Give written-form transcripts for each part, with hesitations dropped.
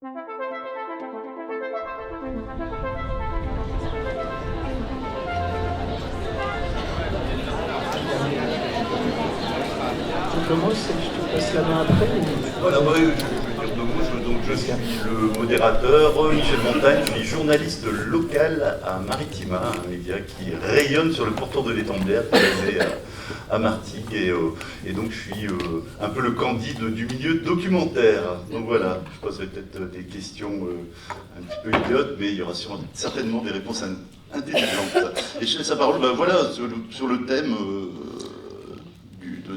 Je commence et je te passe la main après. Voilà, moi, je vais dire deux mots. Je suis le modérateur Michel Montagne, je suis journaliste local à Maritima, un média qui rayonne sur le pourtour de l'étang-de-Berre, basé à Martigues, et donc je suis un peu le Candide du milieu documentaire. Donc voilà, je poserai peut-être des questions un petit peu idiotes, mais il y aura certainement des réponses intelligentes. Et je laisse la parole voilà, sur le thème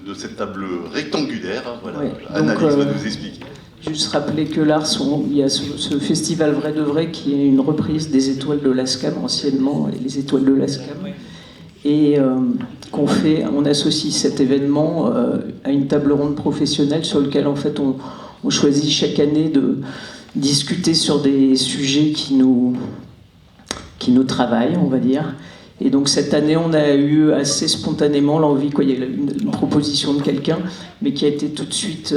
de cette table rectangulaire. Voilà. Oui, Annalise va nous expliquer. Juste rappeler que l'Ars, il y a ce festival Vrai de Vrai qui est une reprise des Étoiles de l'ASCAM, anciennement les Étoiles de l'ASCAM, et on associe cet événement à une table ronde professionnelle sur laquelle en fait on choisit chaque année de discuter sur des sujets qui nous travaillent, on va dire. Et donc cette année, on a eu assez spontanément l'envie, il y a une proposition de quelqu'un, mais qui a été tout de suite,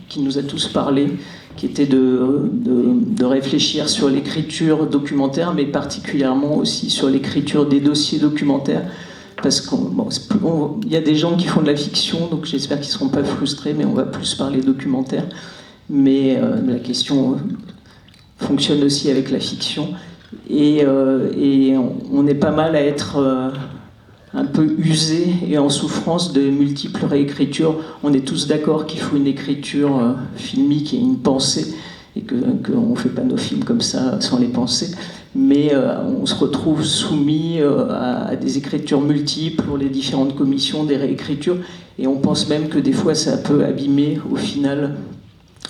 qui nous a tous parlé, qui était de réfléchir sur l'écriture documentaire, mais particulièrement aussi sur l'écriture des dossiers documentaires, parce qu'il y a des gens qui font de la fiction, donc j'espère qu'ils ne seront pas frustrés, mais on va plus parler documentaire. Mais la question fonctionne aussi avec la fiction. Et on est pas mal à être un peu usé et en souffrance de multiples réécritures. On est tous d'accord qu'il faut une écriture filmique et une pensée, et qu'on ne fait pas nos films comme ça sans les penser. Mais on se retrouve soumis à des écritures multiples pour les différentes commissions, des réécritures, et on pense même que des fois ça peut abîmer au final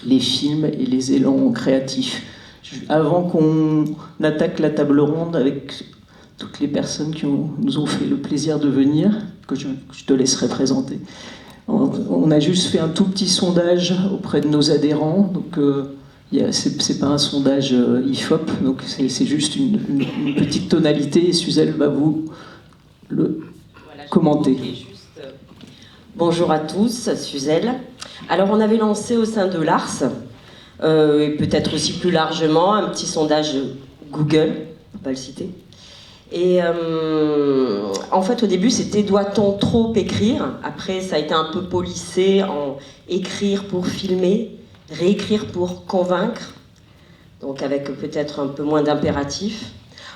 les films et les élans créatifs. Avant qu'on attaque la table ronde avec toutes les personnes qui nous ont fait le plaisir de venir, que je te laisserai présenter, on a juste fait un tout petit sondage auprès de nos adhérents. Donc, c'est pas un sondage IFOP, donc c'est juste une petite tonalité, et Suzelle va vous le commenter. Bonjour à tous, Suzelle. Alors, on avait lancé au sein de l'Ars, et peut-être aussi plus largement, un petit sondage Google, on va pas le citer. Et en fait, au début, c'était doit-on trop écrire? Après, ça a été un peu polissé en écrire pour filmer, réécrire pour convaincre, donc avec peut-être un peu moins d'impératif.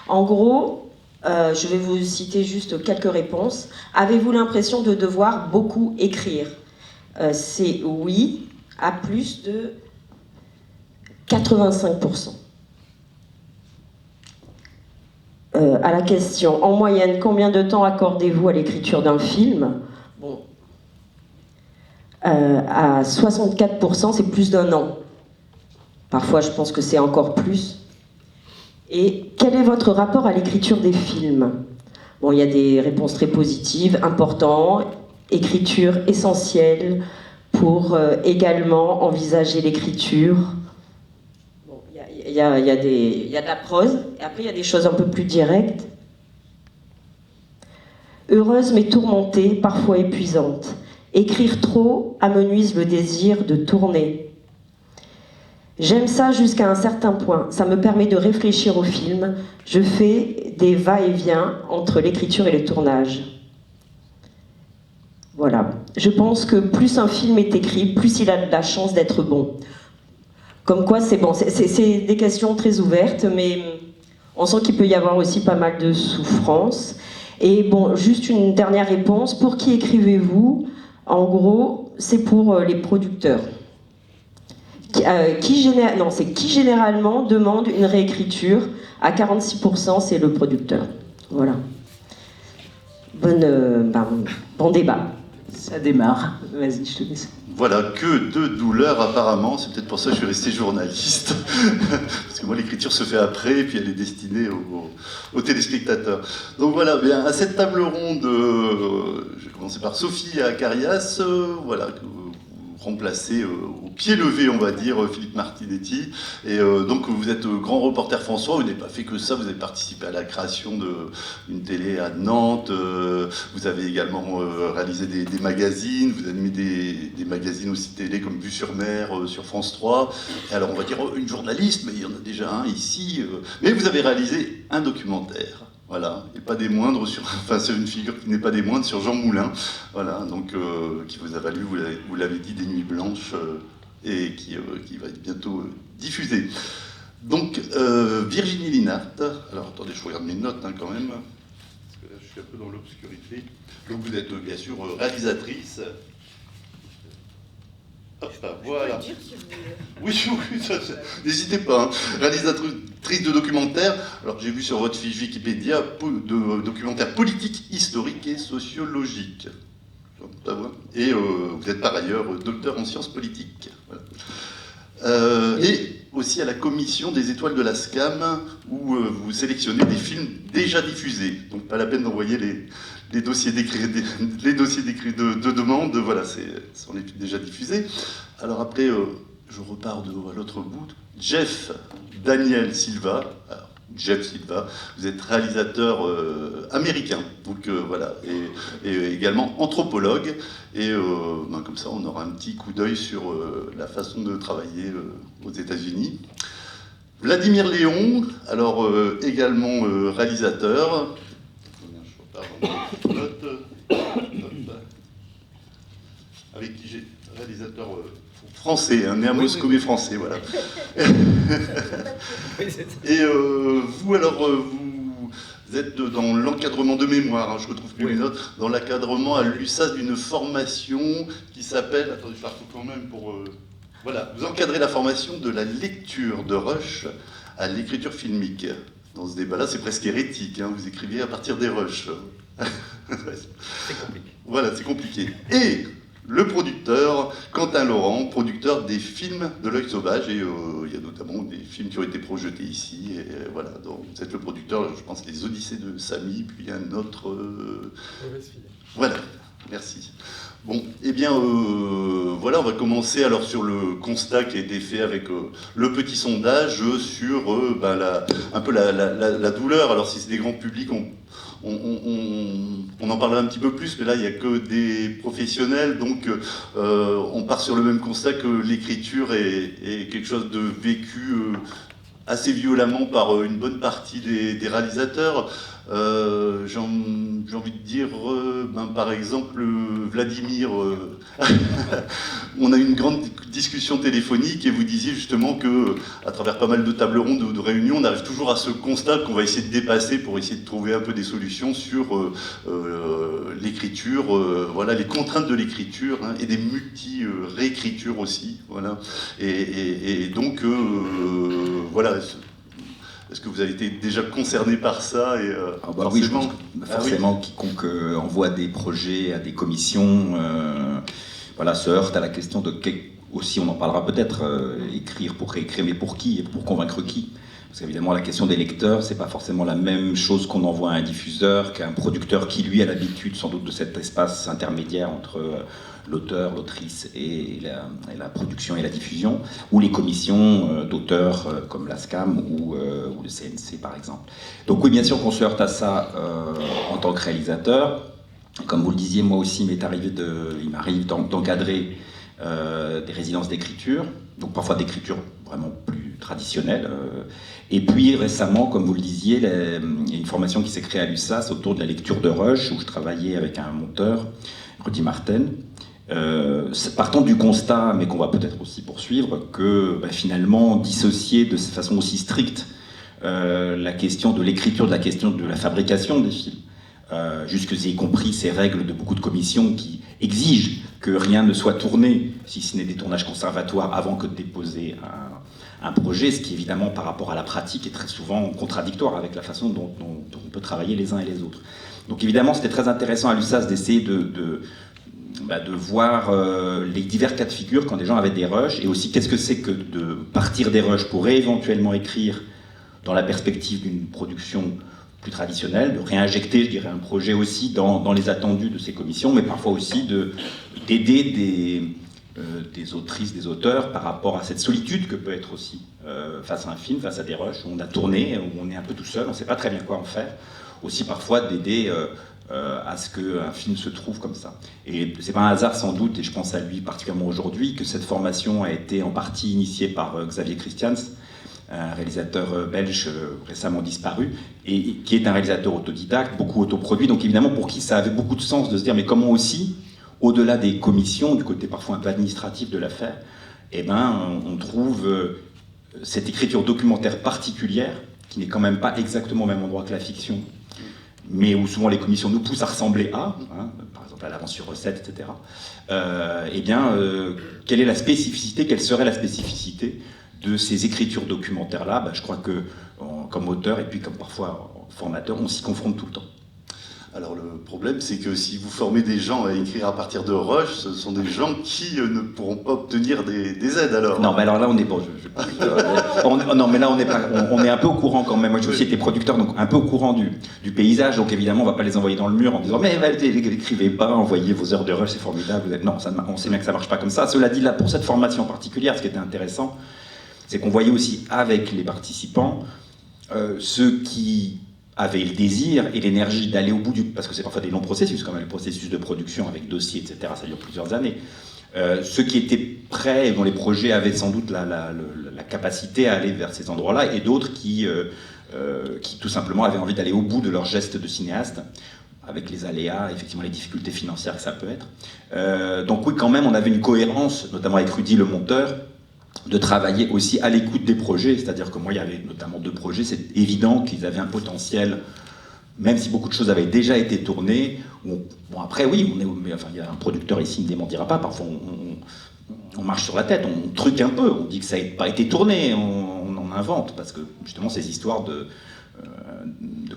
En gros, je vais vous citer juste quelques réponses. Avez-vous l'impression de devoir beaucoup écrire? C'est oui, à plus de 85%. À la question, en moyenne, combien de temps accordez-vous à l'écriture d'un film? Bon, à 64%, c'est plus d'1 an. Parfois, je pense que c'est encore plus. Et quel est votre rapport à l'écriture des films? Bon, il y a des réponses très positives, important, écriture essentielle pour également envisager l'écriture. Il y a de la prose, et après il y a des choses un peu plus directes. Heureuse mais tourmentée, parfois épuisante. Écrire trop amenuise le désir de tourner. J'aime ça jusqu'à un certain point, ça me permet de réfléchir au film. Je fais des va-et-vient entre l'écriture et le tournage. Voilà. Je pense que plus un film est écrit, plus il a de la chance d'être bon. Comme quoi, c'est bon. C'est des questions très ouvertes, mais on sent qu'il peut y avoir aussi pas mal de souffrance. Et bon, juste une dernière réponse. Pour qui écrivez-vous? En gros, c'est pour les producteurs. Qui généralement demande une réécriture? À 46%, c'est le producteur. Voilà. Bon débat. Ça démarre. Vas-y, je te laisse. Voilà, que de douleur apparemment, c'est peut-être pour ça que je suis resté journaliste, parce que moi l'écriture se fait après, et puis elle est destinée aux téléspectateurs. Donc voilà, bien, à cette table ronde, je vais commencer par Sophie Acarias, voilà, remplacez au pied levé, on va dire, Philippe Martinetti. Et donc vous êtes grand reporter François, vous n'avez pas fait que ça, vous avez participé à la création d'une télé à Nantes, vous avez également réalisé des magazines, vous animez des magazines aussi télé comme Vue sur Mer sur France 3. Et alors on va dire une journaliste, mais il y en a déjà un ici. Mais vous avez réalisé un documentaire. Voilà, et pas des moindres c'est une figure qui n'est pas des moindres sur Jean Moulin, voilà, donc qui vous a valu, vous l'avez dit, des Nuits Blanches, et qui va être bientôt diffusé. Donc, Virginie Linhart, alors attendez, je regarde mes notes quand même, parce que là je suis un peu dans l'obscurité. Donc vous êtes bien sûr réalisatrice. Hop, voilà. Oui, n'hésitez pas. Hein. Réalisatrice de documentaires. Alors j'ai vu sur votre fiche Wikipédia de documentaires politiques, historiques et sociologiques. Et vous êtes par ailleurs docteur en sciences politiques. Voilà. Et aussi à la commission des étoiles de la SCAM, où vous sélectionnez des films déjà diffusés. Donc pas la peine d'envoyer les dossiers d'écrit de demande, voilà, sont les films déjà diffusés. Alors après, je repars à l'autre bout. Jeff Daniel Silva. Alors, Jeff Silva, vous êtes réalisateur américain, donc voilà, et également anthropologue, et comme ça on aura un petit coup d'œil sur la façon de travailler aux États-Unis. Vladimir Léon, alors également réalisateur. Avec qui j'ai réalisateur français, né à Moscou mais français, voilà. Et vous, alors, vous êtes dans l'encadrement de mémoire, hein, je retrouve plus mes notes, dans l'encadrement à l'USAS d'une formation qui s'appelle, attendez, je la retrouve quand même pour... voilà, vous encadrez la formation de la lecture de Rush à l'écriture filmique. Dans ce débat-là, c'est presque hérétique, hein, vous écrivez à partir des Rush. C'est compliqué. Voilà, c'est compliqué. Et le producteur, Quentin Laurent, producteur des films de l'œil sauvage, et il y a notamment des films qui ont été projetés ici, et voilà, donc vous êtes le producteur, je pense, les Odyssées de Samy, puis un autre... Voilà, merci. Bon, eh bien, voilà, on va commencer alors sur le constat qui a été fait avec le petit sondage sur un peu la douleur. Alors si c'est des grands publics, on en parlera un petit peu plus, mais là il n'y a que des professionnels, donc on part sur le même constat que l'écriture est quelque chose de vécu assez violemment par une bonne partie des réalisateurs. J'ai envie de dire, par exemple, Vladimir, on a eu une grande discussion téléphonique et vous disiez justement que, à travers pas mal de tables rondes ou de réunions, on arrive toujours à ce constat qu'on va essayer de dépasser pour essayer de trouver un peu des solutions sur l'écriture, voilà, les contraintes de l'écriture, hein, et des multi-réécritures aussi, voilà. Et donc, voilà. Est-ce que vous avez été déjà concerné par ça et, oui, je pense que forcément, quiconque envoie des projets à des commissions voilà, se heurte à la question de aussi, on en parlera peut-être, écrire pour réécrire, mais pour qui et pour convaincre qui? Parce qu'évidemment, la question des lecteurs, c'est pas forcément la même chose qu'on envoie à un diffuseur qu'à un producteur qui, lui, a l'habitude sans doute de cet espace intermédiaire entre l'auteur, l'autrice et la production et la diffusion, ou les commissions d'auteurs comme la SCAM ou le CNC, par exemple. Donc oui, bien sûr qu'on se heurte à ça en tant que réalisateur. Comme vous le disiez, moi aussi, il m'arrive d'encadrer des résidences d'écriture, donc parfois d'écriture vraiment plus traditionnelle. Et puis récemment, comme vous le disiez, il y a une formation qui s'est créée à l'USAS autour de la lecture de Rush, où je travaillais avec un monteur, Rudy Martin, partant du constat, mais qu'on va peut-être aussi poursuivre, que finalement, dissocier de cette façon aussi stricte la question de l'écriture de la question de la fabrication des films, y compris ces règles de beaucoup de commissions qui exigent que rien ne soit tourné, si ce n'est des tournages conservatoires, avant que de déposer un projet, ce qui évidemment par rapport à la pratique est très souvent contradictoire avec la façon dont on peut travailler les uns et les autres. Donc évidemment c'était très intéressant à l'USAS d'essayer de voir les divers cas de figure quand des gens avaient des rushs, et aussi qu'est-ce que c'est que de partir des rushs pour éventuellement écrire dans la perspective d'une production plus traditionnelle, de réinjecter, je dirais, un projet aussi dans les attendus de ces commissions, mais parfois aussi d'aider des autrices, des auteurs par rapport à cette solitude que peut être aussi face à un film, face à des rushs où on a tourné, où on est un peu tout seul, on ne sait pas très bien quoi en faire. Aussi parfois d'aider à ce qu'un film se trouve comme ça. Et c'est pas un hasard sans doute, et je pense à lui particulièrement aujourd'hui, que cette formation a été en partie initiée par Xavier Christians, un réalisateur belge récemment disparu, et qui est un réalisateur autodidacte, beaucoup autoproduit, donc évidemment pour qui ça avait beaucoup de sens de se dire mais comment aussi, au-delà des commissions, du côté parfois un peu administratif de l'affaire, eh ben, on trouve cette écriture documentaire particulière, qui n'est quand même pas exactement au même endroit que la fiction, mais où souvent les commissions nous poussent à ressembler à, par exemple à l'avance sur recette, etc. Eh bien, quelle est la spécificité, quelle serait la spécificité de ces écritures documentaires-là? Je crois que, comme auteur et puis comme parfois formateur, on s'y confronte tout le temps. Alors le problème, c'est que si vous formez des gens à écrire à partir de rush, ce sont des gens qui ne pourront pas obtenir des aides alors. Non, mais alors là, on est bon. Non, mais là, on est un peu au courant quand même. Moi, j'ai aussi été producteur, donc un peu au courant du paysage. Donc évidemment, on va pas les envoyer dans le mur en disant mais écrivez pas, envoyez vos heures de rush, c'est formidable. Non, on sait bien que ça marche pas comme ça. Cela dit, là, pour cette formation particulière, ce qui était intéressant, c'est qu'on voyait aussi avec les participants ceux qui avaient le désir et l'énergie d'aller au bout parce que c'est parfois des longs processus, comme le processus de production avec dossier, etc., ça dure plusieurs années. Ceux qui étaient prêts et dont les projets avaient sans doute la capacité à aller vers ces endroits-là, et d'autres qui tout simplement avaient envie d'aller au bout de leur geste de cinéaste, avec les aléas, effectivement les difficultés financières que ça peut être. Donc oui, quand même, on avait une cohérence, notamment avec Rudy le monteur, de travailler aussi à l'écoute des projets, c'est-à-dire que moi il y avait notamment 2 projets, c'est évident qu'ils avaient un potentiel, même si beaucoup de choses avaient déjà été tournées. Bon après oui, mais enfin, il y a un producteur ici, il ne démentira pas, parfois on marche sur la tête, on truque un peu, on dit que ça n'a pas été tourné, on en invente, parce que justement ces histoires de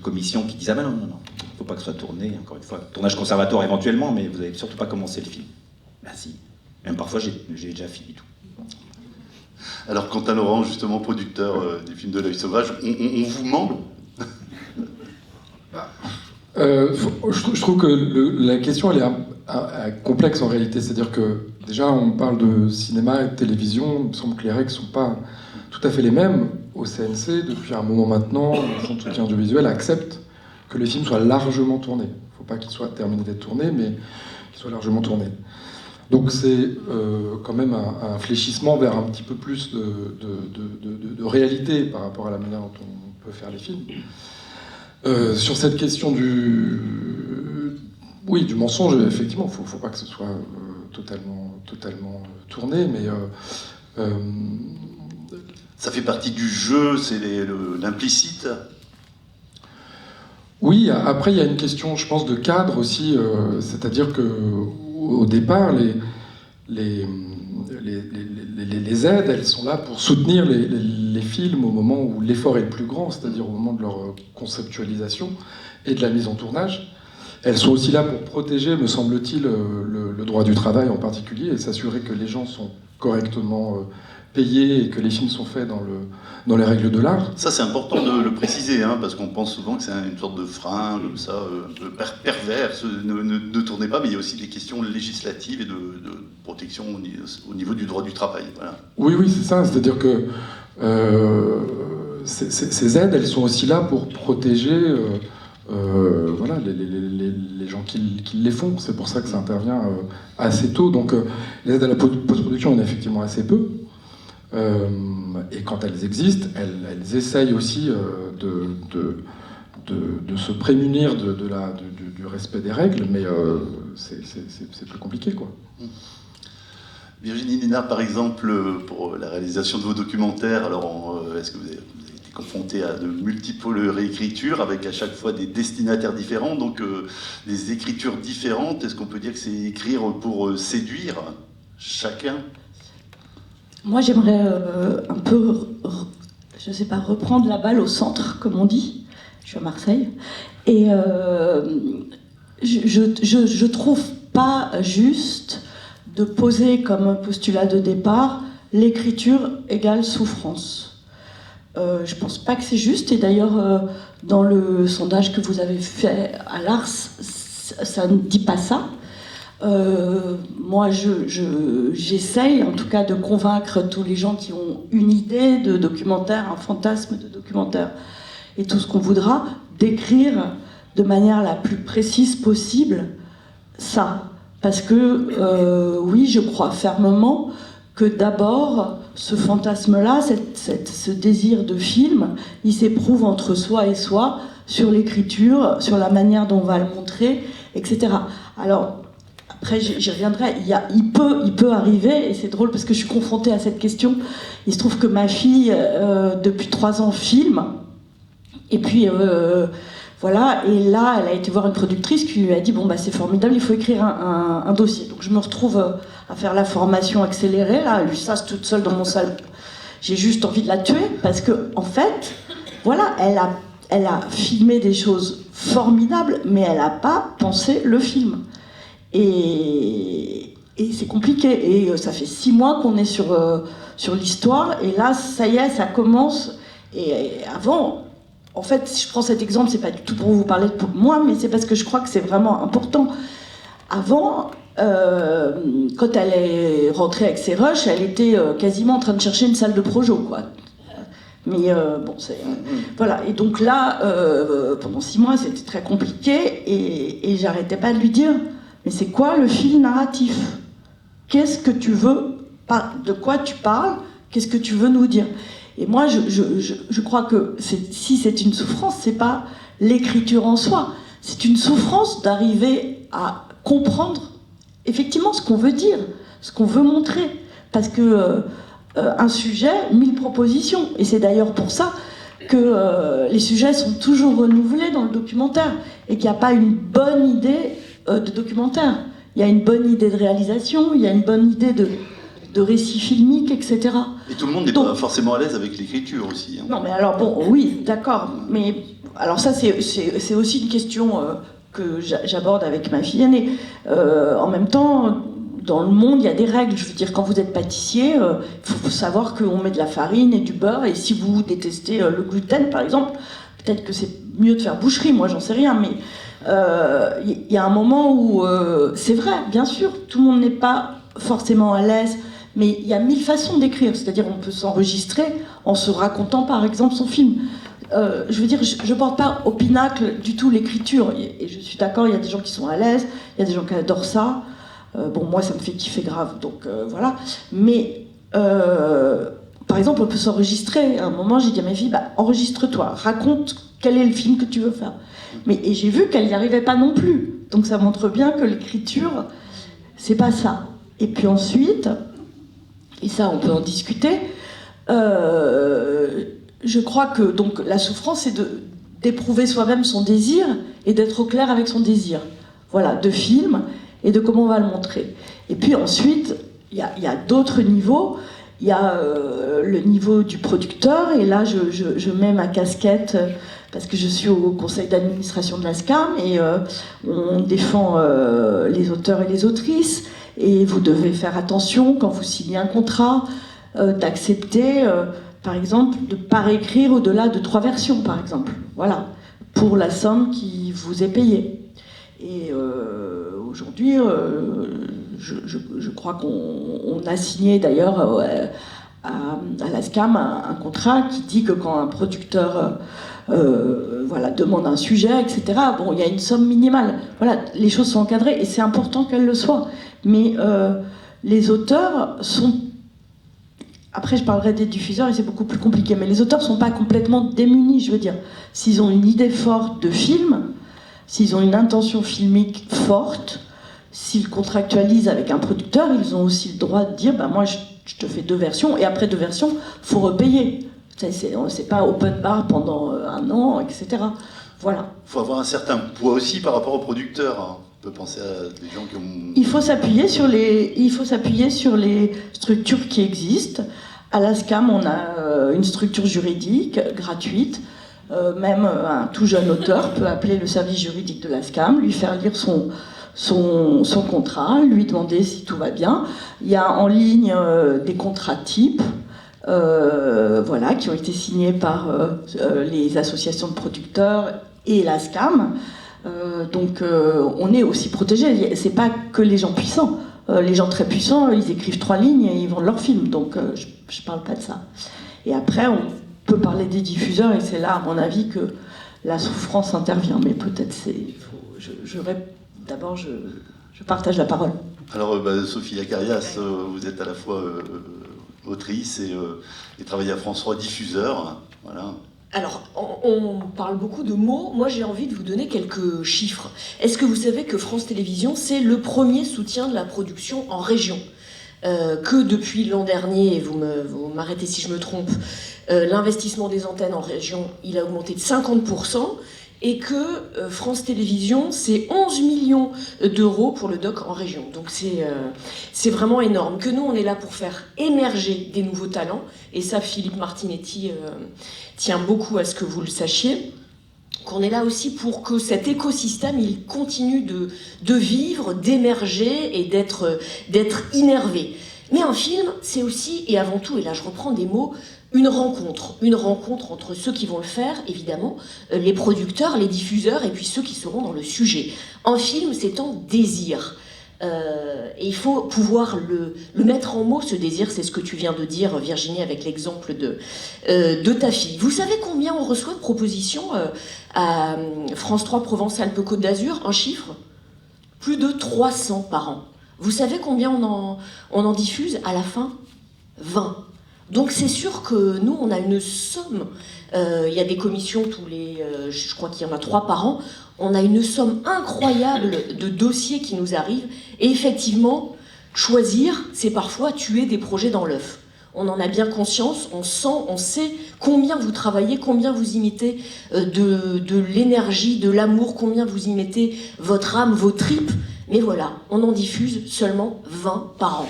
commissions qui disent ah ben non, il ne faut pas que ce soit tourné, encore une fois, tournage conservatoire éventuellement, mais vous n'avez surtout pas commencé le film. Ben si, même parfois j'ai déjà fini tout. Alors, quant à Laurent, justement, producteur des films de l'œil sauvage, on vous ment? Je trouve que la question, elle est complexe en réalité. C'est-à-dire que, déjà, on parle de cinéma et de télévision. Il me semble que les règles ne sont pas tout à fait les mêmes. Au CNC, depuis un moment maintenant, le Fonds de soutien audiovisuel accepte que les films soient largement tournés. Il ne faut pas qu'ils soient terminés d'être tournés, mais qu'ils soient largement tournés. Donc c'est quand même un fléchissement vers un petit peu plus de réalité par rapport à la manière dont on peut faire les films. Sur cette question du mensonge, effectivement, il ne faut pas que ce soit totalement tourné, mais... Ça fait partie du jeu, c'est l'implicite. Oui, après il y a une question, je pense, de cadre aussi, c'est-à-dire que au départ, les aides, elles sont là pour soutenir les films au moment où l'effort est le plus grand, c'est-à-dire au moment de leur conceptualisation et de la mise en tournage. Elles sont aussi là pour protéger, me semble-t-il, le droit du travail en particulier, et s'assurer que les gens sont correctement payés et que les films sont faits dans les règles de l'art. Ça, c'est important de le préciser, parce qu'on pense souvent que c'est une sorte de frein, comme ça, un peu pervers, ne tournez pas, mais il y a aussi des questions législatives et de protection au niveau du droit du travail. Voilà. Oui, c'est ça, c'est-à-dire que ces aides, elles sont aussi là pour protéger les gens qui les font. C'est pour ça que ça intervient assez tôt. Donc les aides à la post-production, il y en a effectivement assez peu. Et quand elles existent, elles essayent aussi de se prémunir du respect des règles, mais c'est plus compliqué, quoi. Virginie Lénard, par exemple, pour la réalisation de vos documentaires, alors est-ce que vous avez été confronté à de multiples réécritures avec à chaque fois des destinataires différents, donc des écritures différentes? Est-ce qu'on peut dire que c'est écrire pour séduire chacun? Moi, j'aimerais un peu, je sais pas, reprendre la balle au centre, comme on dit. Je suis à Marseille. Et je trouve pas juste de poser comme un postulat de départ l'écriture égale souffrance. Je pense pas que c'est juste. Et d'ailleurs, dans le sondage que vous avez fait à l'ARS, ça ne dit pas ça. Moi, j'essaye en tout cas de convaincre tous les gens qui ont une idée de documentaire, un fantasme de documentaire et tout ce qu'on voudra, d'écrire de manière la plus précise possible ça. Parce que oui, je crois fermement que d'abord, ce fantasme-là, ce désir de film, il s'éprouve entre soi et soi, sur l'écriture, sur la manière dont on va le montrer, etc. Alors, après, j'y reviendrai. Il peut arriver, et c'est drôle parce que je suis confrontée à cette question. Il se trouve que ma fille, depuis 3 ans, filme. Et puis, voilà. Et là, elle a été voir une productrice qui lui a dit, bon, bah, c'est formidable, il faut écrire un dossier. Donc, je me retrouve à faire la formation accélérée, là, ça, toute seule dans mon salon. J'ai juste envie de la tuer parce que, en fait, voilà, elle a filmé des choses formidables, mais elle n'a pas pensé le film. Et c'est compliqué. Et ça fait 6 mois qu'on est sur l'histoire. Et là, ça y est, ça commence. Et avant, en fait, si je prends cet exemple, c'est pas du tout pour vous parler de moi, mais c'est parce que je crois que c'est vraiment important. Avant, quand elle est rentrée avec ses rushs, elle était quasiment en train de chercher une salle de projo, quoi. Mais bon, c'est... voilà. Et donc là, pendant 6 mois, c'était très compliqué. Et j'arrêtais pas de lui dire... Mais c'est quoi le fil narratif? Qu'est-ce que tu veux? De quoi tu parles? Qu'est-ce que tu veux nous dire? Et moi, je crois que si c'est une souffrance, c'est pas l'écriture en soi. C'est une souffrance d'arriver à comprendre effectivement ce qu'on veut dire, ce qu'on veut montrer. Parce que un sujet, 1000 propositions. Et c'est d'ailleurs pour ça que les sujets sont toujours renouvelés dans le documentaire et qu'il n'y a pas une bonne idée de documentaire. Il y a une bonne idée de réalisation, il y a une bonne idée de récit filmique, etc. Et tout le monde n'est pas forcément à l'aise avec l'écriture aussi. Hein. Non, mais alors bon, oui, d'accord. Mais alors ça, c'est aussi une question que j'aborde avec ma fille aînée. En même temps, dans le monde, il y a des règles. Je veux dire, quand vous êtes pâtissier, il faut savoir qu'on met de la farine et du beurre. Et si vous détestez le gluten, par exemple, peut-être que c'est mieux de faire boucherie. Moi, j'en sais rien, mais y a un moment où c'est vrai, bien sûr, tout le monde n'est pas forcément à l'aise, mais il y a 1000 façons d'écrire. C'est-à-dire, on peut s'enregistrer en se racontant, par exemple, son film. Je veux dire, je porte pas au pinacle du tout l'écriture. Et je suis d'accord, il y a des gens qui sont à l'aise, il y a des gens qui adorent ça. Bon, moi, ça me fait kiffer grave, donc voilà. Mais, par exemple, on peut s'enregistrer. À un moment, j'ai dit à ma fille, bah, enregistre-toi, raconte quel est le film que tu veux faire. Et j'ai vu qu'elle n'y arrivait pas non plus. Donc ça montre bien que l'écriture, c'est pas ça. Et puis ensuite, et ça on peut en discuter, je crois que donc, la souffrance, c'est d'éprouver soi-même son désir et d'être au clair avec son désir. Voilà, de film et de comment on va le montrer. Et puis ensuite, il y a d'autres niveaux. Il y a le niveau du producteur, et là je mets ma casquette parce que je suis au conseil d'administration de la SCAM et on défend les auteurs et les autrices, et vous devez faire attention quand vous signez un contrat, d'accepter par exemple de ne pas réécrire au-delà de 3 versions par exemple, voilà, pour la somme qui vous est payée. Et aujourd'hui, je crois qu'on a signé d'ailleurs à la SCAM un contrat qui dit que quand un producteur voilà, demande un sujet, etc., bon, il y a une somme minimale. Voilà, les choses sont encadrées et c'est important qu'elles le soient. Mais les auteurs sont... Après, je parlerai des diffuseurs et c'est beaucoup plus compliqué, mais les auteurs ne sont pas complètement démunis, je veux dire. S'ils ont une idée forte de film, s'ils ont une intention filmique forte, s'ils contractualisent avec un producteur, ils ont aussi le droit de dire bah, moi je te fais 2 versions et après 2 versions, il faut repayer. C'est pas open bar pendant 1 an, etc. Voilà. Il faut avoir un certain poids aussi par rapport aux producteurs. Hein. On peut penser à des gens qui ont... Il faut s'appuyer sur les structures qui existent. À la SCAM, on a une structure juridique gratuite. Même un tout jeune auteur peut appeler le service juridique de la SCAM, lui faire lire son contrat, lui demander si tout va bien. Il y a en ligne des contrats types voilà, qui ont été signés par les associations de producteurs et la SCAM. Donc on est aussi protégé. C'est pas que les gens puissants. Les gens très puissants, ils écrivent 3 lignes et ils vendent leur film. Donc je parle pas de ça. Et après, on peut parler des diffuseurs, et c'est là, à mon avis, que la souffrance intervient. Mais peut-être d'abord, je partage la parole. Alors, Sophie Acarias, vous êtes à la fois autrice et travaillez à France 3 diffuseur. Voilà. Alors, on parle beaucoup de mots. Moi, j'ai envie de vous donner quelques chiffres. Est-ce que vous savez que France Télévisions, c'est le premier soutien de la production en région ? Que depuis l'an dernier, vous m'arrêtez si je me trompe, l'investissement des antennes en région, il a augmenté de 50%, et que France Télévisions, c'est 11 millions d'euros pour le doc en région. Donc c'est vraiment énorme. Que nous, on est là pour faire émerger des nouveaux talents, et ça, Philippe Martinetti tient beaucoup à ce que vous le sachiez, qu'on est là aussi pour que cet écosystème, il continue de vivre, d'émerger et d'être innervé. Mais un film, c'est aussi, et avant tout, et là je reprends des mots, une rencontre entre ceux qui vont le faire, évidemment, les producteurs, les diffuseurs, et puis ceux qui seront dans le sujet. Un film, c'est un désir. Et il faut pouvoir le mettre en mots, ce désir. C'est ce que tu viens de dire, Virginie, avec l'exemple de ta fille. Vous savez combien on reçoit de propositions à France 3 Provence-Alpes-Côte d'Azur? Un chiffre? Plus de 300 par an. Vous savez combien on en diffuse à la fin? 20. Donc c'est sûr que nous, on a une somme. Il y a des commissions je crois qu'il y en a 3 par an. On a une somme incroyable de dossiers qui nous arrivent. Et effectivement, choisir, c'est parfois tuer des projets dans l'œuf. On en a bien conscience, on sait combien vous travaillez, combien vous y mettez de l'énergie, de l'amour, combien vous y mettez votre âme, vos tripes. Mais voilà, on en diffuse seulement 20 par an.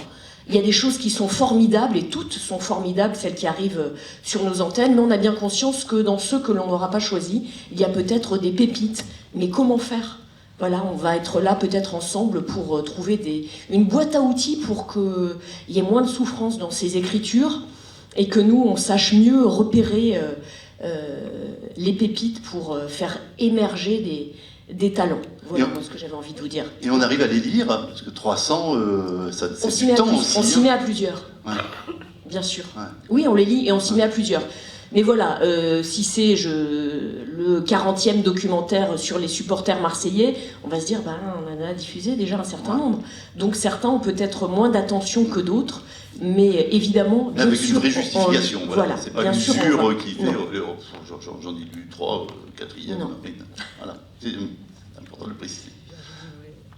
Il y a des choses qui sont formidables, et toutes sont formidables, celles qui arrivent sur nos antennes, mais on a bien conscience que dans ceux que l'on n'aura pas choisis, il y a peut-être des pépites. Mais comment faire ? Voilà, on va être là peut-être ensemble pour trouver une boîte à outils pour qu'il y ait moins de souffrance dans ces écritures, et que nous, on sache mieux repérer les pépites pour faire émerger des talents. Voilà ce que j'avais envie de vous dire. Et on arrive à les lire, parce que 300, c'est du temps aussi. On s'y met à plusieurs. Ouais. Bien sûr. Ouais. Oui, on les lit et on s'y met à plusieurs. Mais voilà, si c'est le 40e documentaire sur les supporters marseillais, on va se dire, on en a diffusé déjà un certain nombre. Donc certains ont peut-être moins d'attention que d'autres, mais évidemment... Mais avec une vraie justification, voilà. C'est pas l'usure qui fait... J'en ai lu 3, 4e. Non. Voilà, c'est important de le préciser.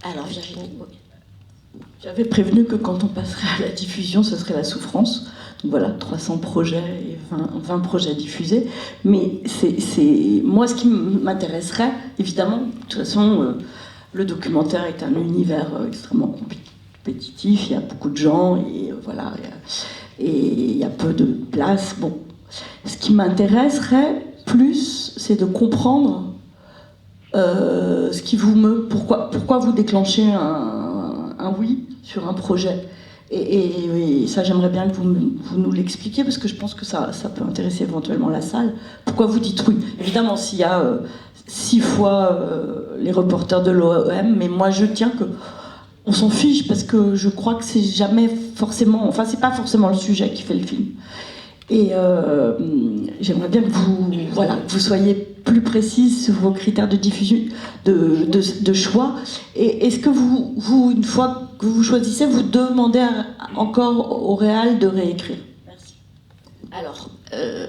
Alors Virginie, oui. J'avais prévenu que quand on passerait à la diffusion, ce serait la souffrance. Donc voilà, 300 projets et 20 projets diffusés. Mais moi, ce qui m'intéresserait, évidemment, de toute façon, le documentaire est un univers extrêmement compétitif. Il y a beaucoup de gens et voilà, et il y a peu de place. Bon, ce qui m'intéresserait plus, c'est de comprendre ce qui vous meut. Pourquoi vous déclenchez un oui sur un projet. Et ça, j'aimerais bien que vous nous l'expliquiez, parce que je pense que ça peut intéresser éventuellement la salle. Pourquoi vous dites oui? Évidemment, s'il y a 6 fois les reporters de l'OM, mais moi je tiens que on s'en fiche, parce que je crois que c'est jamais forcément... Enfin, c'est pas forcément le sujet qui fait le film. Et j'aimerais bien que vous soyez plus précise sur vos critères de diffusion, de choix. Et est-ce que vous, une fois que vous choisissez, vous demandez encore au réal de réécrire? Merci. Alors,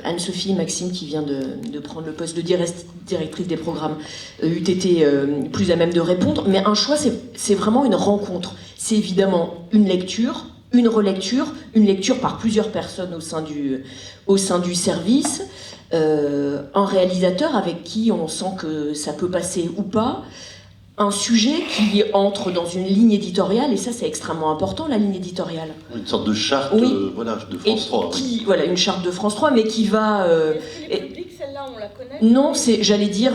Anne-Sophie Maxime, qui vient de prendre le poste de directrice des programmes, eût été plus à même de répondre. Mais un choix, c'est vraiment une rencontre. C'est évidemment une lecture, une relecture, une lecture par plusieurs personnes au sein du service, un réalisateur avec qui on sent que ça peut passer ou pas, un sujet qui entre dans une ligne éditoriale, et ça c'est extrêmement important, la ligne éditoriale. Une sorte de charte de France 3. Voilà, une charte de France 3, mais qui va... celle-là, on la connaît? Non, j'allais dire,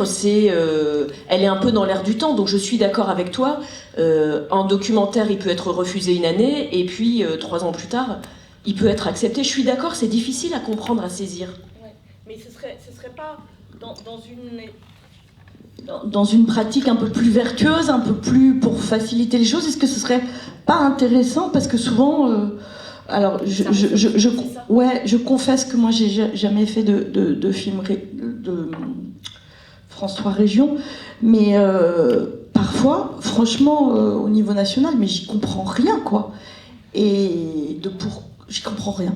elle est un peu dans l'air du temps, donc je suis d'accord avec toi. Un documentaire, il peut être refusé une année, et puis 3 ans plus tard, il peut être accepté. Je suis d'accord, c'est difficile à comprendre, à saisir. Ouais. Mais ce serait pas dans une... dans une pratique un peu plus vertueuse, un peu plus pour faciliter les choses? Est-ce que ce serait pas intéressant? Parce que souvent, alors je confesse que moi j'ai jamais fait de film de France 3 Région, mais parfois, franchement, au niveau national, mais j'y comprends rien, quoi. J'y comprends rien.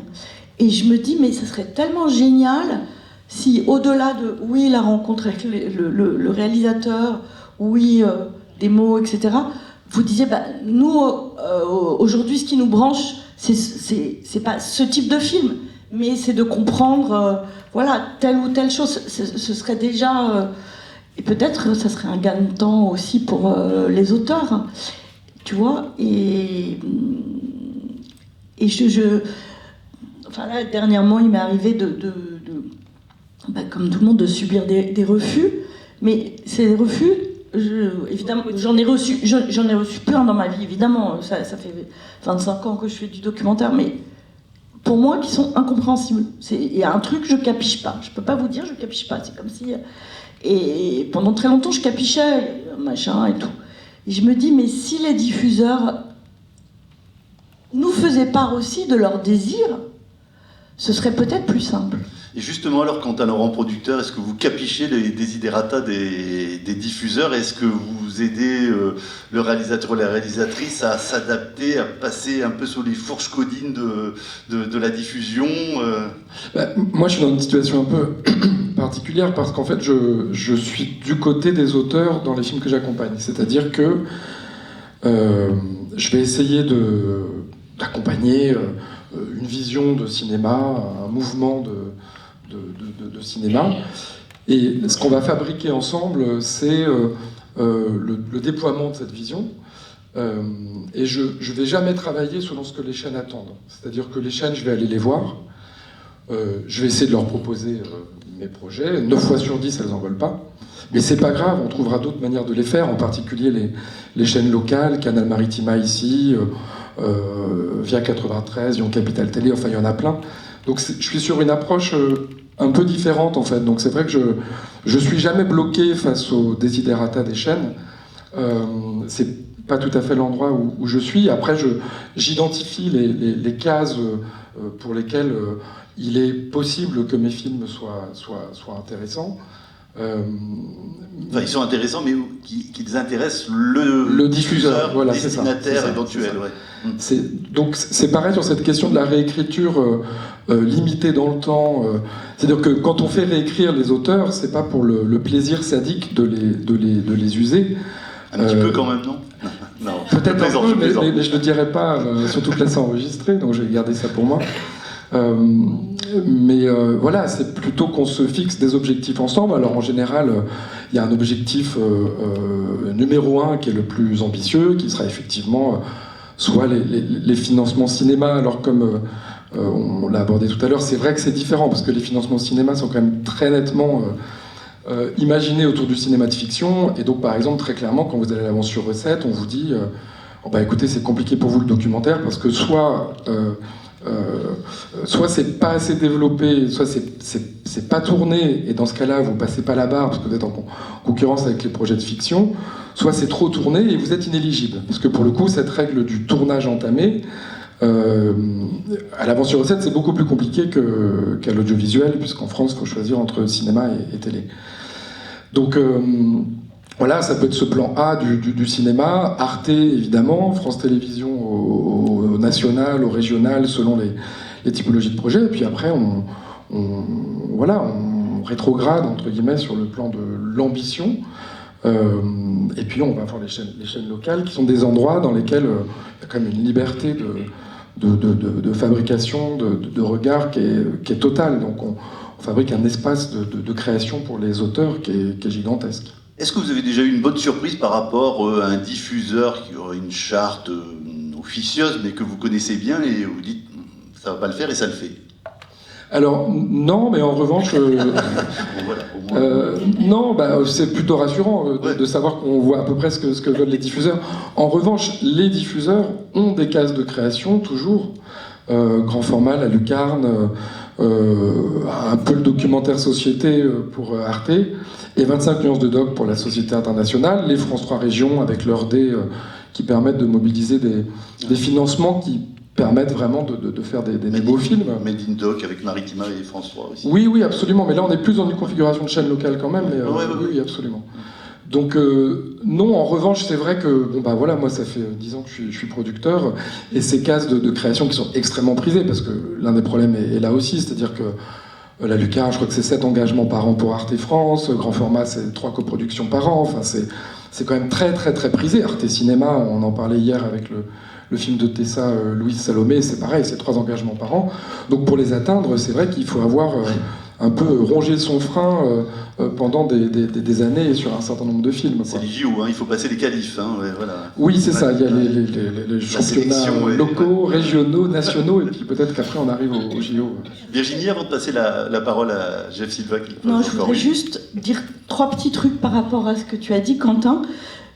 Et je me dis, mais ça serait tellement génial si, au-delà de, oui, la rencontre avec le réalisateur, oui, des mots, etc., vous disiez, bah, nous, aujourd'hui, ce qui nous branche, c'est pas ce type de film, mais c'est de comprendre, voilà, telle ou telle chose. Ce serait déjà... et peut-être ça serait un gain de temps aussi pour les auteurs, hein, tu vois. Et enfin là, dernièrement, il m'est arrivé comme tout le monde, de subir des refus. Mais ces refus, évidemment, j'en ai reçu plein dans ma vie, évidemment. Ça fait 25 ans que je fais du documentaire, mais pour moi, qui sont incompréhensibles. Il y a un truc, je capiche pas. Je peux pas vous dire, je capiche pas. C'est comme si... Et pendant très longtemps, je capichais, machin et tout. Et je me dis, mais si les diffuseurs nous faisaient part aussi de leur désir, ce serait peut-être plus simple. Et justement, alors, quant à Laurent Producteur, est-ce que vous capichez les desiderata des diffuseurs? Est-ce que vous aidez le réalisateur ou la réalisatrice à s'adapter, à passer un peu sous les fourches codines de la diffusion Moi, je suis dans une situation un peu particulière parce qu'en fait, je suis du côté des auteurs dans les films que j'accompagne. C'est-à-dire que je vais essayer d'accompagner une vision de cinéma, un mouvement de cinéma. Et ce qu'on va fabriquer ensemble, c'est le déploiement de cette vision. Et je ne vais jamais travailler selon ce que les chaînes attendent. C'est-à-dire que les chaînes, je vais aller les voir. Je vais essayer de leur proposer mes projets. 9 fois sur 10, elles n'en veulent pas. Mais c'est pas grave, on trouvera d'autres manières de les faire, en particulier les chaînes locales, Canal Maritima ici, Via 93, Lyon Capital Télé, enfin il y en a plein. Donc je suis sur une approche un peu différente en fait. Donc c'est vrai que je suis jamais bloqué face aux desiderata des chaînes. C'est pas tout à fait l'endroit où je suis. Après j'identifie les cases pour lesquelles il est possible que mes films soient intéressants. Enfin, ils sont intéressants, mais qu'ils intéressent le diffuseur, voilà, destinataire éventuel. Ouais. Donc c'est pareil sur cette question de la réécriture limitée dans le temps. C'est-à-dire que quand on fait réécrire les auteurs, c'est pas pour le plaisir sadique de les user. Un petit peu quand même, non? Non, peut-être un peu, mais je ne le dirai pas, surtout que là c'est enregistré, donc je vais garder ça pour moi. Mais voilà, c'est plutôt qu'on se fixe des objectifs ensemble. Alors en général, il y a un objectif numéro 1 qui est le plus ambitieux, qui sera effectivement soit les financements cinéma. Alors comme on l'a abordé tout à l'heure, c'est vrai que c'est différent, parce que les financements cinéma sont quand même très nettement imaginés autour du cinéma de fiction. Et donc par exemple, très clairement, quand vous allez à l'avance sur recette, on vous dit écoutez, c'est compliqué pour vous le documentaire, parce que soit c'est pas assez développé, soit c'est pas tourné, et dans ce cas-là, vous passez pas la barre parce que vous êtes en concurrence avec les projets de fiction, soit c'est trop tourné et vous êtes inéligible. Parce que pour le coup, cette règle du tournage entamé, à l'avance sur recette, c'est beaucoup plus compliqué qu'à l'audiovisuel, puisqu'en France, il faut choisir entre cinéma et télé. Donc voilà, ça peut être ce plan A du cinéma, Arte évidemment, France Télévisions au national, au régional, selon les typologies de projets. Et puis après, on rétrograde entre guillemets sur le plan de l'ambition. Et puis on va voir les chaînes locales, qui sont des endroits dans lesquels il y a quand même une liberté de fabrication, de regard qui est totale. Donc on fabrique un espace de création pour les auteurs qui est gigantesque. Est-ce que vous avez déjà eu une bonne surprise par rapport à un diffuseur qui aurait une charte officieuse, mais que vous connaissez bien, et vous dites ça va pas le faire et ça le fait? Alors non, mais en revanche, non, c'est plutôt rassurant de savoir qu'on voit à peu près ce que veulent les diffuseurs. En revanche, les diffuseurs ont des cases de création toujours. grand format, La Lucarne, un peu le documentaire société pour Arte, et 25 nuances de doc pour la Société internationale, les France 3 régions avec leur dé qui permettent de mobiliser des financements qui permettent vraiment de faire des beaux films. Made in Doc avec Maritima et France 3 aussi. Oui, absolument, mais là on est plus dans une configuration de chaîne locale quand même, mais oui, absolument. Donc non, en revanche, c'est vrai que voilà, moi ça fait 10 ans que je suis producteur, et ces cases de création qui sont extrêmement prisées, parce que l'un des problèmes est là aussi, c'est-à-dire que La Lucarne, je crois que c'est 7 engagements par an pour Arte France, grand format c'est 3 coproductions par an, enfin c'est quand même très très très prisé. Arte Cinéma, on en parlait hier avec le film de Tessa, Louise Salomé, c'est pareil, c'est 3 engagements par an. Donc pour les atteindre, c'est vrai qu'il faut avoir un peu rongé son frein pendant des années sur un certain nombre de films. C'est les JO, il faut passer les qualifs. Voilà. Oui, c'est ça, il y a les championnats locaux, régionaux, nationaux, et puis peut-être qu'après on arrive aux JO. Virginie, avant de passer la parole à Jeff Silva. Non, je voudrais juste dire 3 petits trucs par rapport à ce que tu as dit, Quentin.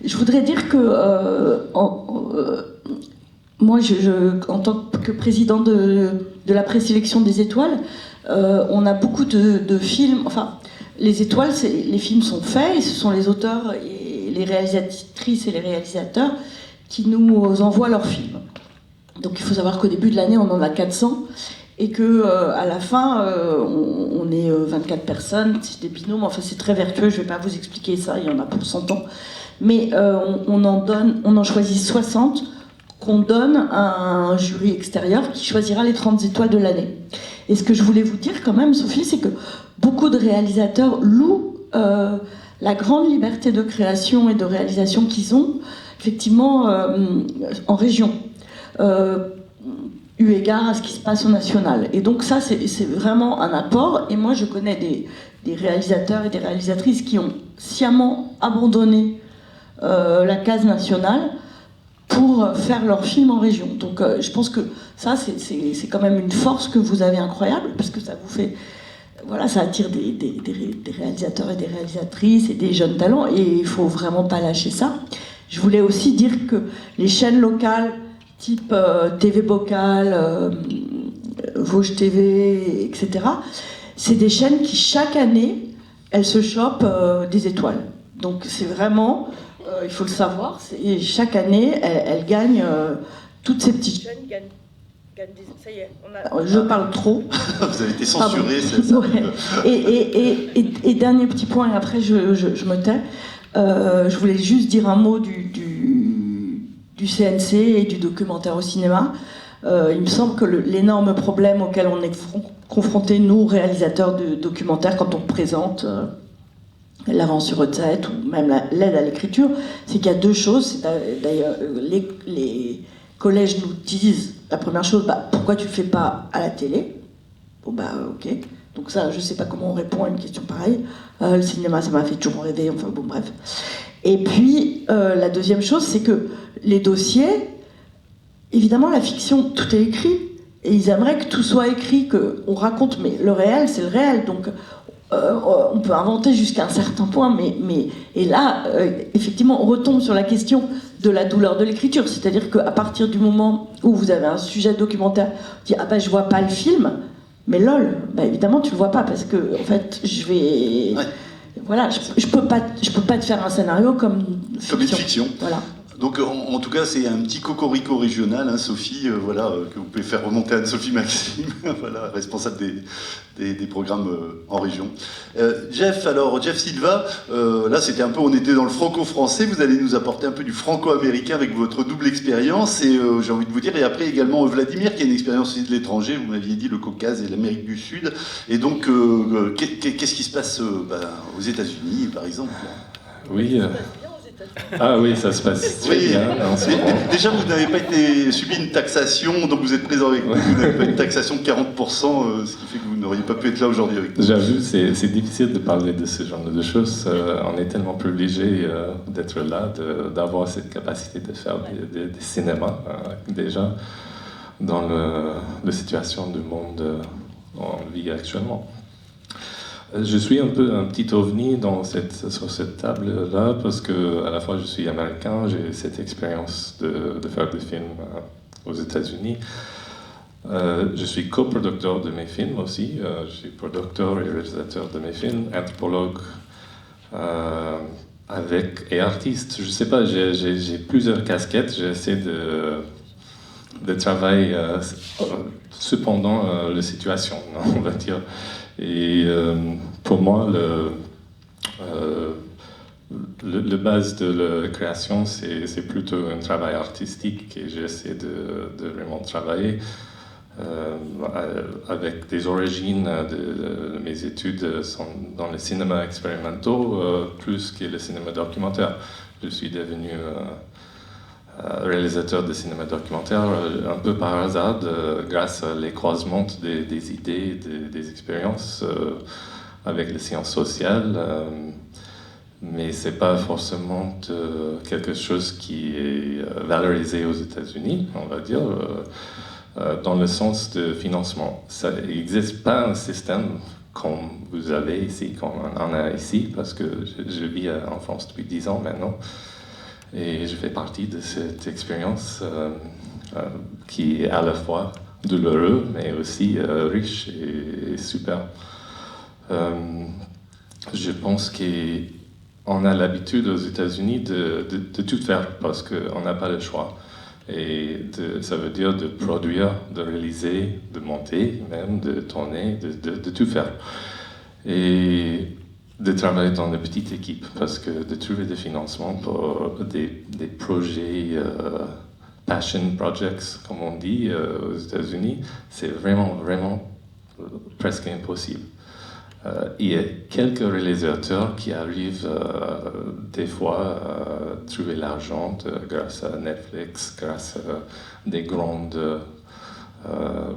Je voudrais dire que moi, en tant que président de la présélection des étoiles, on a beaucoup de films. Enfin, les étoiles, les films sont faits, et ce sont les auteurs et les réalisatrices et les réalisateurs qui nous envoient leurs films. Donc il faut savoir qu'au début de l'année, on en a 400, et que à la fin, on est 24 personnes, c'est des binômes. Enfin, c'est très vertueux. Je ne vais pas vous expliquer ça. Il y en a pour 100 ans. Mais on en choisit 60 qu'on donne à un jury extérieur qui choisira les 30 étoiles de l'année. Et ce que je voulais vous dire quand même, Sophie, c'est que beaucoup de réalisateurs louent la grande liberté de création et de réalisation qu'ils ont, effectivement, en région, eu égard à ce qui se passe au national. Et donc ça, c'est vraiment un apport. Et moi, je connais des réalisateurs et des réalisatrices qui ont sciemment abandonné la case nationale pour faire leur film en région. Donc je pense que ça, c'est quand même une force que vous avez incroyable, parce que ça vous fait... Voilà, ça attire des réalisateurs et des réalisatrices et des jeunes talents, et il faut vraiment pas lâcher ça. Je voulais aussi dire que les chaînes locales, type TV Bocal, Vosges TV, etc., c'est des chaînes qui, chaque année, elles se chopent des étoiles. Donc c'est vraiment... il faut le savoir, chaque année, elle gagne, toutes ces petites chaînes gagnent des... Ça y est, je parle trop. Vous avez été censuré, c'est ça. Ouais. Et dernier petit point, et après je me tais, je voulais juste dire un mot du CNC et du documentaire au cinéma. Il me semble que l'énorme problème auquel on est confrontés, nous, réalisateurs de documentaires, quand on présente... l'avance sur recette ou même l'aide à l'écriture, c'est qu'il y a 2 choses. D'ailleurs, les collèges nous disent, la première chose, pourquoi tu le fais pas à la télé? Bon ok. Donc ça, je sais pas comment on répond à une question pareille. Le cinéma, ça m'a fait toujours rêver, enfin bon, bref. Et puis, la deuxième chose, c'est que les dossiers, évidemment, la fiction, tout est écrit. Et ils aimeraient que tout soit écrit, qu'on raconte, mais le réel, c'est le réel. Donc, on peut inventer jusqu'à un certain point, et là, effectivement, on retombe sur la question de la douleur de l'écriture. C'est-à-dire qu'à partir du moment où vous avez un sujet documentaire, vous dites je vois pas le film, mais lol, évidemment tu le vois pas, parce que en fait, je vais... Ouais. Voilà, je peux pas te faire un scénario comme une fiction. Voilà. Donc en tout cas, c'est un petit cocorico régional, Sophie, que vous pouvez faire remonter à Anne-Sophie Maxime, voilà, responsable des programmes en région. Jeff Silva, là c'était un peu, on était dans le franco-français, vous allez nous apporter un peu du franco-américain avec votre double expérience, et j'ai envie de vous dire, et après également Vladimir, qui a une expérience aussi de l'étranger, vous m'aviez dit le Caucase et l'Amérique du Sud, et donc qu'est-ce qui se passe aux États-Unis, par exemple? Oui. Ah oui, ça se passe très bien en ce moment. Déjà, vous n'avez pas subi une taxation, donc vous êtes présent avec nous, vous n'avez pas une taxation de 40%, ce qui fait que vous n'auriez pas pu être là aujourd'hui avec nous. J'avoue, c'est difficile de parler de ce genre de choses. On est tellement privilégié d'être là, d'avoir cette capacité de faire des cinémas, déjà, dans la situation du monde en vie actuellement. Je suis un peu un petit ovni sur cette table-là, parce que à la fois je suis américain, j'ai cette expérience de faire des films aux États-Unis. Je suis coproducteur de mes films aussi. Je suis producteur et réalisateur de mes films, anthropologue et artiste. Je ne sais pas, j'ai plusieurs casquettes. J'essaie de travailler cependant la situation, on va dire. Et pour moi, le base de la création, c'est plutôt un travail artistique et j'essaie de vraiment travailler avec des origines de mes études sont dans le cinéma expérimentaux plus que le cinéma documentaire. Je suis devenu réalisateur de cinéma documentaire un peu par hasard grâce à les croisements des idées, des expériences avec les sciences sociales. Mais ce n'est pas forcément quelque chose qui est valorisé aux États-Unis, on va dire, dans le sens de financement. Il n'existe pas un système comme vous avez ici, comme on a ici, parce que je vis en France depuis 10 ans maintenant, et je fais partie de cette expérience qui est à la fois douloureuse, mais aussi riche et super. Je pense qu'on a l'habitude aux États-Unis de tout faire parce qu'on n'a pas le choix. Et ça veut dire de produire, de réaliser, de monter, même de tourner, de tout faire. Et de travailler dans des petites équipes parce que de trouver des financements pour des projets, passion projects, comme on dit aux États-Unis, c'est vraiment presque impossible. Il y a quelques réalisateurs qui arrivent des fois à trouver l'argent grâce à Netflix, grâce à des grandes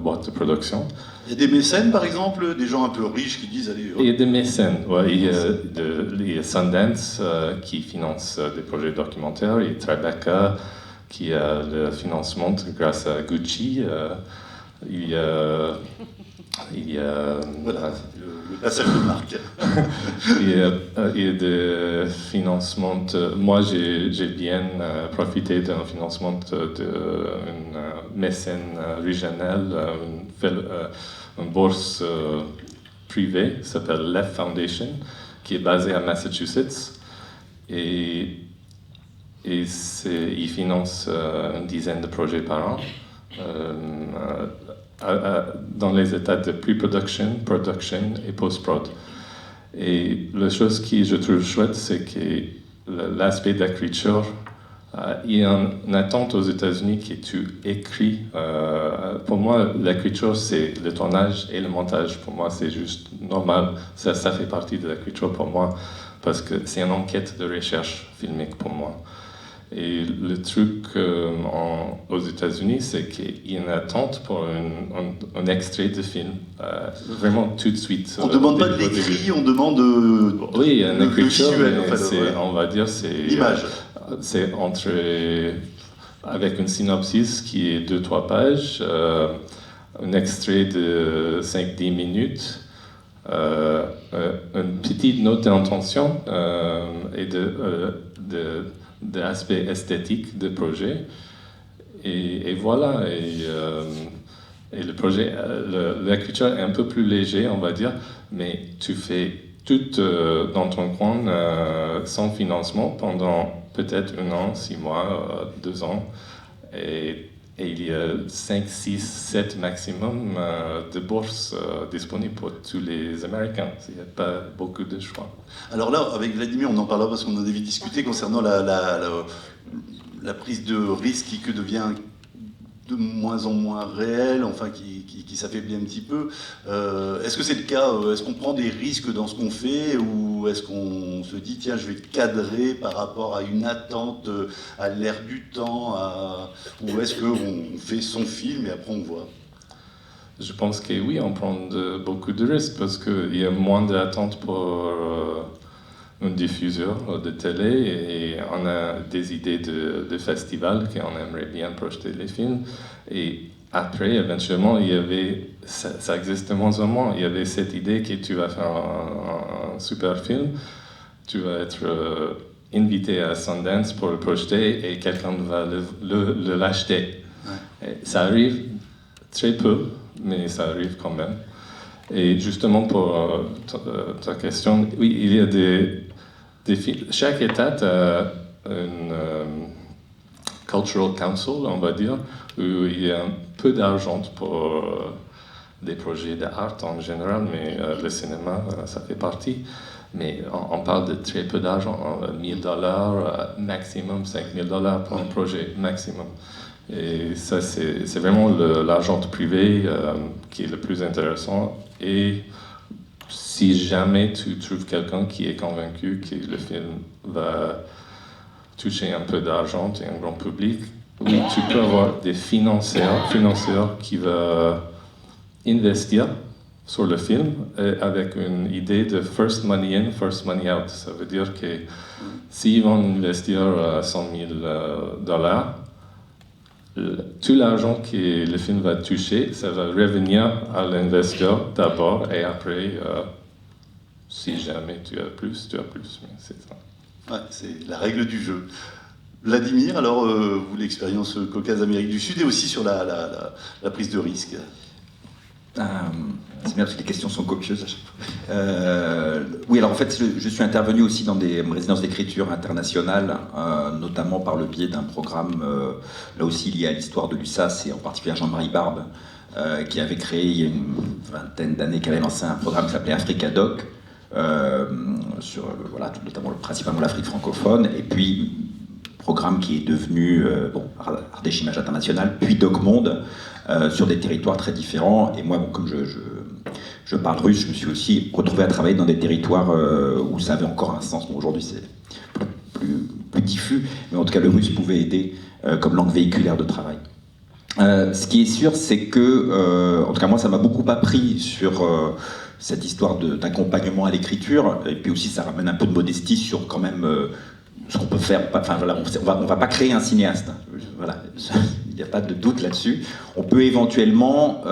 boîtes de production. Il y a des mécènes, par exemple, des gens un peu riches qui disent allez. Il y a des mécènes, ouais. Il y a Sundance qui finance des projets documentaires, il y a Tribeca qui a le financement grâce à Gucci. Il y a voilà, le passage de marque. Il y a des financements. Moi, j'ai bien profité d'un financement d'une mécène régionale, une bourse privée qui s'appelle Left Foundation, qui est basée à Massachusetts. Et il finance une dizaine de projets par an. Dans les états de pre-production, production et post-prod. Et la chose qui je trouve chouette, c'est que l'aspect de l'écriture, il y a une attente aux États-Unis que tu écris. Pour moi, l'écriture, c'est le tournage et le montage. Pour moi, c'est juste normal. Ça fait partie de l'écriture pour moi, parce que c'est une enquête de recherche filmique pour moi. Et le truc aux États-Unis, c'est qu'il y a une attente pour un extrait de film, vraiment tout de suite. On ne demande pas de l'écrit, on demande oui, un écriture, visuel, en fait, ouais. On va dire, c'est l'image. C'est avec une synopsis qui est 2-3 pages, un extrait de 5-10 minutes, une petite note d'intention et de l'aspect esthétique du projet. Et voilà. Et le projet, l'écriture est un peu plus léger, on va dire, mais tu fais tout dans ton coin sans financement pendant peut-être 1 an, 6 mois, 2 ans. Et il y a 5, 6, 7 maximum de bourses disponibles pour tous les Américains. Il n'y a pas beaucoup de choix. Alors là, avec Vladimir, on en parlera parce qu'on en avait discuté concernant la prise de risque qui devient de moins en moins réelle, enfin qui s'affaiblit un petit peu. Est-ce que c'est le cas? Est-ce qu'on prend des risques dans ce qu'on fait, ou est-ce qu'on se dit tiens, je vais cadrer par rapport à une attente, à l'air du temps, ou est-ce qu'on fait son film et après on voit? Je pense que oui, on prend beaucoup de risques parce qu'il y a moins d'attente pour un diffuseur de télé, et on a des idées de festivals qu'on aimerait bien projeter les films. Et après, éventuellement, il y avait, ça existe de moins en moins, il y avait cette idée que tu vas faire un super film, tu vas être invité à Sundance pour le projeter et quelqu'un va l'acheter. Ouais. Ça arrive très peu, mais ça arrive quand même. Et justement, pour ta question, oui, il y a des films. Chaque État a une Cultural Council, on va dire, où il y a un peu d'argent pour des projets d'art en général, mais le cinéma, ça fait partie. Mais on parle de très peu d'argent, $1,000, maximum $5,000 pour un projet, maximum. Et ça, c'est vraiment l'argent privé qui est le plus intéressant. Et si jamais tu trouves quelqu'un qui est convaincu que le film va toucher un peu d'argent et un grand public, oui, tu peux avoir des financeurs qui vont investir sur le film avec une idée de first money in, first money out. Ça veut dire que s'ils vont investir $100,000, tout l'argent que le film va toucher, ça va revenir à l'investisseur d'abord et après, si jamais tu as plus, tu as plus. Mais c'est ça. Ouais, c'est la règle du jeu. Vladimir, alors, vous, l'expérience Caucase Amérique du Sud et aussi sur la prise de risque. C'est bien parce que les questions sont copieuses à chaque fois. Oui, alors en fait, je suis intervenu aussi dans des résidences d'écriture internationales, notamment par le biais d'un programme, là aussi lié à l'histoire de l'USAS et en particulier à Jean-Marie Barbe, qui avait créé il y a une vingtaine d'années, qui avait lancé un programme qui s'appelait Africa Doc, sur voilà, notamment principalement l'Afrique francophone, et puis programme qui est devenu Ardèche Images Internationales, puis Doc Monde, sur des territoires très différents. Et moi, bon, comme je parle russe, je me suis aussi retrouvé à travailler dans des territoires où ça avait encore un sens. Bon, aujourd'hui, c'est plus diffus, mais en tout cas, le russe pouvait aider comme langue véhiculaire de travail. Ce qui est sûr, c'est que, en tout cas, moi, ça m'a beaucoup appris sur cette histoire d'accompagnement à l'écriture, et puis aussi, ça ramène un peu de modestie sur quand même ce qu'on peut faire. Enfin, voilà, on va pas créer un cinéaste. Voilà. Il n'y a pas de doute là-dessus. On peut éventuellement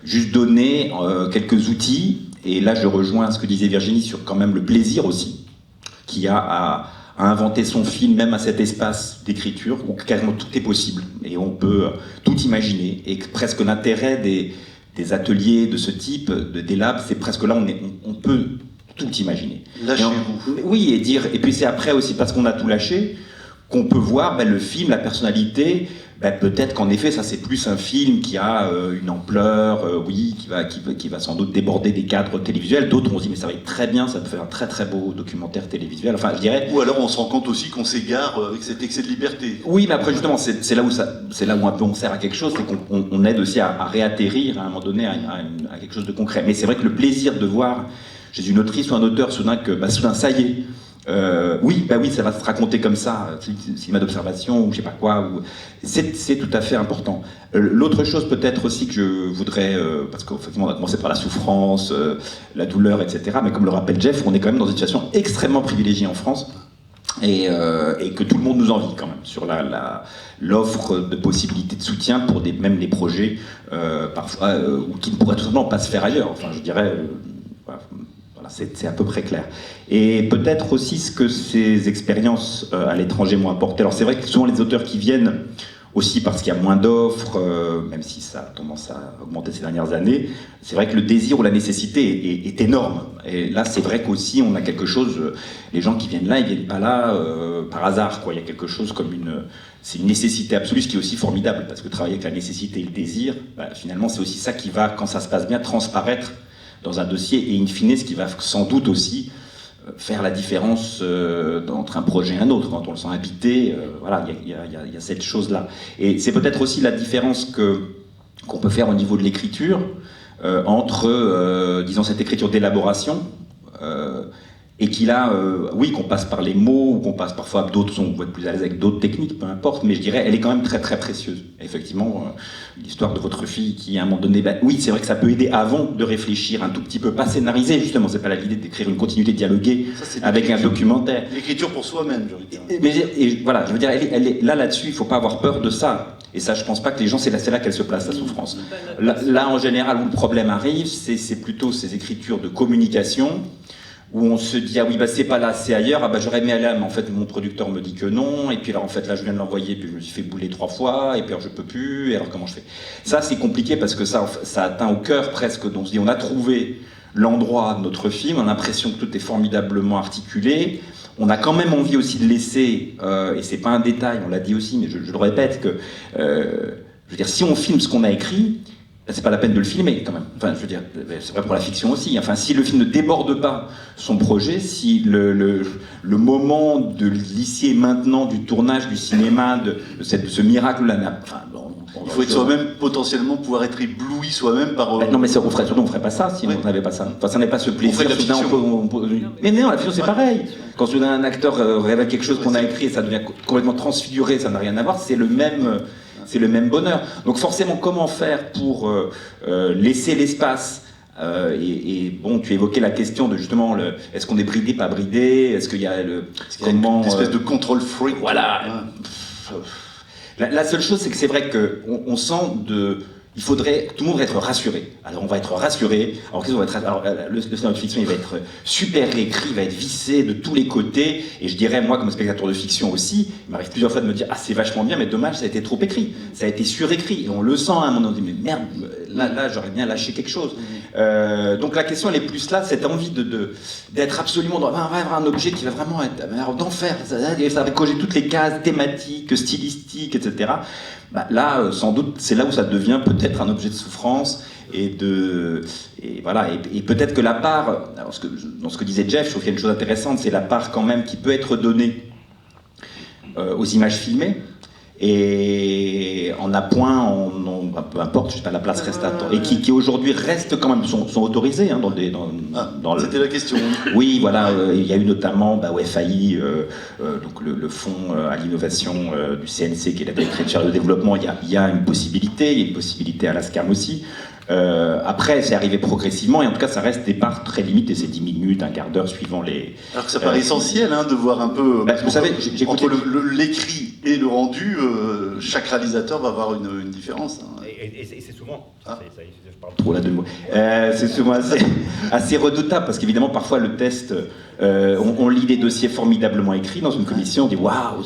juste donner quelques outils, et là je rejoins ce que disait Virginie sur quand même le plaisir aussi qu'il y a à inventer son film, même à cet espace d'écriture où carrément tout est possible, et on peut tout imaginer, et presque l'intérêt des ateliers de ce type, des labs, c'est presque là on peut tout imaginer. Lâchez-vous. Oui, et puis c'est après aussi parce qu'on a tout lâché qu'on peut voir le film, la personnalité. Peut-être qu'en effet, ça c'est plus un film qui a une ampleur, oui, qui va sans doute déborder des cadres télévisuels. D'autres on se dit mais ça va être très bien, ça peut faire un très très beau documentaire télévisuel. Enfin, je dirais. Ou alors on se rend compte aussi qu'on s'égare avec cet excès de liberté. Oui, mais après justement, c'est là où un peu on sert à quelque chose, c'est qu'on aide aussi à réatterrir à un moment donné à quelque chose de concret. Mais c'est vrai que le plaisir de voir chez une autrice ou un auteur soudain ça y est. Oui, ça va se raconter comme ça, cinéma d'observation ou je sais pas quoi. C'est tout à fait important. L'autre chose peut-être aussi que je voudrais, parce qu'effectivement on a commencé par la souffrance, la douleur, etc. Mais comme le rappelle Jeff, on est quand même dans une situation extrêmement privilégiée en France et que tout le monde nous envie quand même sur l'offre de possibilités de soutien pour même des projets parfois qui ne pourraient tout simplement pas se faire ailleurs. Enfin, je dirais. C'est à peu près clair. Et peut-être aussi ce que ces expériences à l'étranger m'ont apporté. Alors c'est vrai que souvent les auteurs qui viennent aussi parce qu'il y a moins d'offres, même si ça a tendance à augmenter ces dernières années, c'est vrai que le désir ou la nécessité est énorme. Et là c'est vrai qu'aussi on a quelque chose, les gens qui viennent là, ils viennent pas là par hasard, quoi. Il y a quelque chose comme c'est une nécessité absolue, ce qui est aussi formidable, parce que travailler avec la nécessité et le désir, finalement c'est aussi ça qui va, quand ça se passe bien, transparaître dans un dossier, et in fine, ce qui va sans doute aussi faire la différence entre un projet et un autre. Quand on le sent habité, voilà, il y a cette chose-là. Et c'est peut-être aussi la différence qu'on peut faire au niveau de l'écriture entre, disons, cette écriture d'élaboration et qu'il a, oui, qu'on passe par les mots, ou qu'on passe parfois, d'autres vont être plus à l'aise avec d'autres techniques, peu importe, mais je dirais, elle est quand même très très précieuse. Et effectivement, l'histoire de votre fille qui, à un moment donné, oui, c'est vrai que ça peut aider avant de réfléchir un tout petit peu, pas scénariser, justement, c'est pas l'idée d'écrire une continuité dialoguée avec un documentaire. L'écriture pour soi-même, j'ai envie de dire. Et voilà, je veux dire, elle est là-dessus, il faut pas avoir peur de ça. Et ça, je pense pas que les gens, c'est là qu'elle se place, la souffrance. Là, en général, où le problème arrive, c'est plutôt ces écritures de communication, où on se dit, ah oui, bah c'est pas là, c'est ailleurs, ah bah j'aurais aimé aller là, mais en fait mon producteur me dit que non, et puis alors en fait là je viens de l'envoyer, puis je me suis fait bouler 3 fois, et puis alors je peux plus, et alors comment je fais? Ça c'est compliqué parce que ça atteint au cœur presque, donc on se dit, on a trouvé l'endroit de notre film, on a l'impression que tout est formidablement articulé, on a quand même envie aussi de laisser, et c'est pas un détail, on l'a dit aussi, mais je le répète, que, je veux dire, si on filme ce qu'on a écrit, c'est pas la peine de le filmer quand même. Enfin, je veux dire, c'est vrai pour la fiction aussi. Enfin, si le film ne déborde pas son projet, si le moment de l'ici et maintenant du tournage du cinéma, de ce miracle-là, enfin, il faut être soi-même, potentiellement pouvoir être ébloui soi-même par. Non, mais on ferait pas ça si on n'avait pas ça. Enfin, ça n'est pas ce plaisir. Mais non, la fiction c'est pareil. Quand soudain un acteur révèle quelque chose qu'on a écrit et ça devient complètement transfiguré, ça n'a rien à voir. C'est le même bonheur. Donc forcément, comment faire pour laisser l'espace et bon, tu évoquais la question de justement, est-ce qu'on est bridé, pas bridé, est-ce qu'il y a une espèce de contrôle freak. Voilà. La seule chose, c'est que c'est vrai qu'on sent il faudrait tout le monde être rassuré. Alors on va être rassuré. Alors qu'est-ce qu'on va être alors, le scénario de fiction, il va être super réécrit, il va être vissé de tous les côtés. Et je dirais, moi, comme spectateur de fiction aussi, il m'arrive plusieurs fois de me dire, ah c'est vachement bien, mais dommage, ça a été trop écrit, ça a été surécrit. Et on le sent à un moment, on dit, mais merde, là j'aurais bien lâché quelque chose. Donc la question, elle est plus là, cette envie d'être absolument dans un objet qui va vraiment être d'enfer. Ça va cocher toutes les cases thématiques, stylistiques, etc. Bah, là, sans doute, c'est là où ça devient peut-être un objet de souffrance et voilà. Et peut-être que la part, alors dans ce que disait Jeff, je trouve qu'il y a une chose intéressante, c'est la part quand même qui peut être donnée aux images filmées. Et en appoint, peu importe, je sais pas, la place reste à temps. Et qui aujourd'hui restent quand même, sont autorisés hein, c'était la question. Oui, voilà, il y a eu notamment au FAI, donc le fonds à l'innovation du CNC, qui est la Direction de développement, il y a une possibilité, il y a une possibilité à l'ASCAM aussi. Après, c'est arrivé progressivement, et en tout cas, ça reste des parts très limitées, c'est 10 minutes, un quart d'heure, suivant les... Alors que ça paraît essentiel, hein, de voir un peu... vous savez, entre l'écrit et le rendu, chaque réalisateur va avoir une différence. Hein. Et c'est souvent... je parle trop là de mots. C'est souvent assez redoutable, parce qu'évidemment, parfois, le test, on lit des dossiers formidablement écrits dans une commission, on dit « Waouh,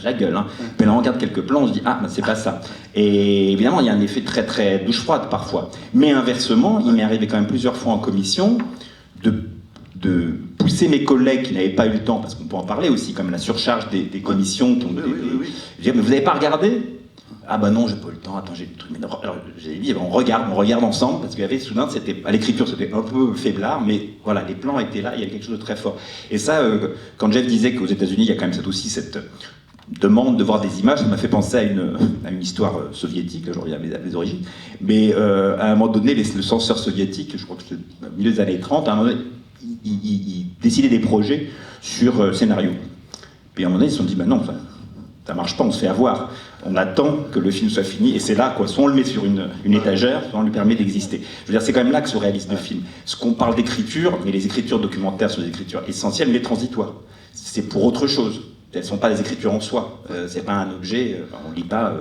la gueule, hein. » Mais là on regarde quelques plans, on se dit ah c'est pas ça. Et évidemment il y a un effet très très douche froide parfois. Mais inversement, il m'est arrivé quand même plusieurs fois en commission de pousser mes collègues qui n'avaient pas eu le temps, parce qu'on peut en parler aussi, comme la surcharge des commissions qui ont oui. Dire mais vous n'avez pas regardé? Ah bah non, j'ai pas eu le temps, attends, j'ai des trucs. Alors j'ai dit, on regarde ensemble, parce qu'il y avait soudain, à l'écriture c'était un peu faiblard, mais voilà, les plans étaient là, il y avait quelque chose de très fort. Et ça, quand Jeff disait qu'aux États-Unis, il y a quand même aussi cette demande de voir des images, ça m'a fait penser à une histoire soviétique, là je reviens à mes origines, mais à un moment donné, le censeur soviétique, je crois que c'était au milieu des années 30, à un moment donné, il décidait des projets sur scénario. Puis à un moment donné, ils se sont dit, non, ça marche pas, on se fait avoir. On attend que le film soit fini, et c'est là, quoi. Soit on le met sur une étagère, soit on lui permet d'exister. Je veux dire, c'est quand même là que se réalise le film. Ce qu'on parle d'écriture, mais les écritures documentaires sont des écritures essentielles, mais transitoires. C'est pour autre chose. Elles ne sont pas des écritures en soi. C'est pas un objet, on lit pas,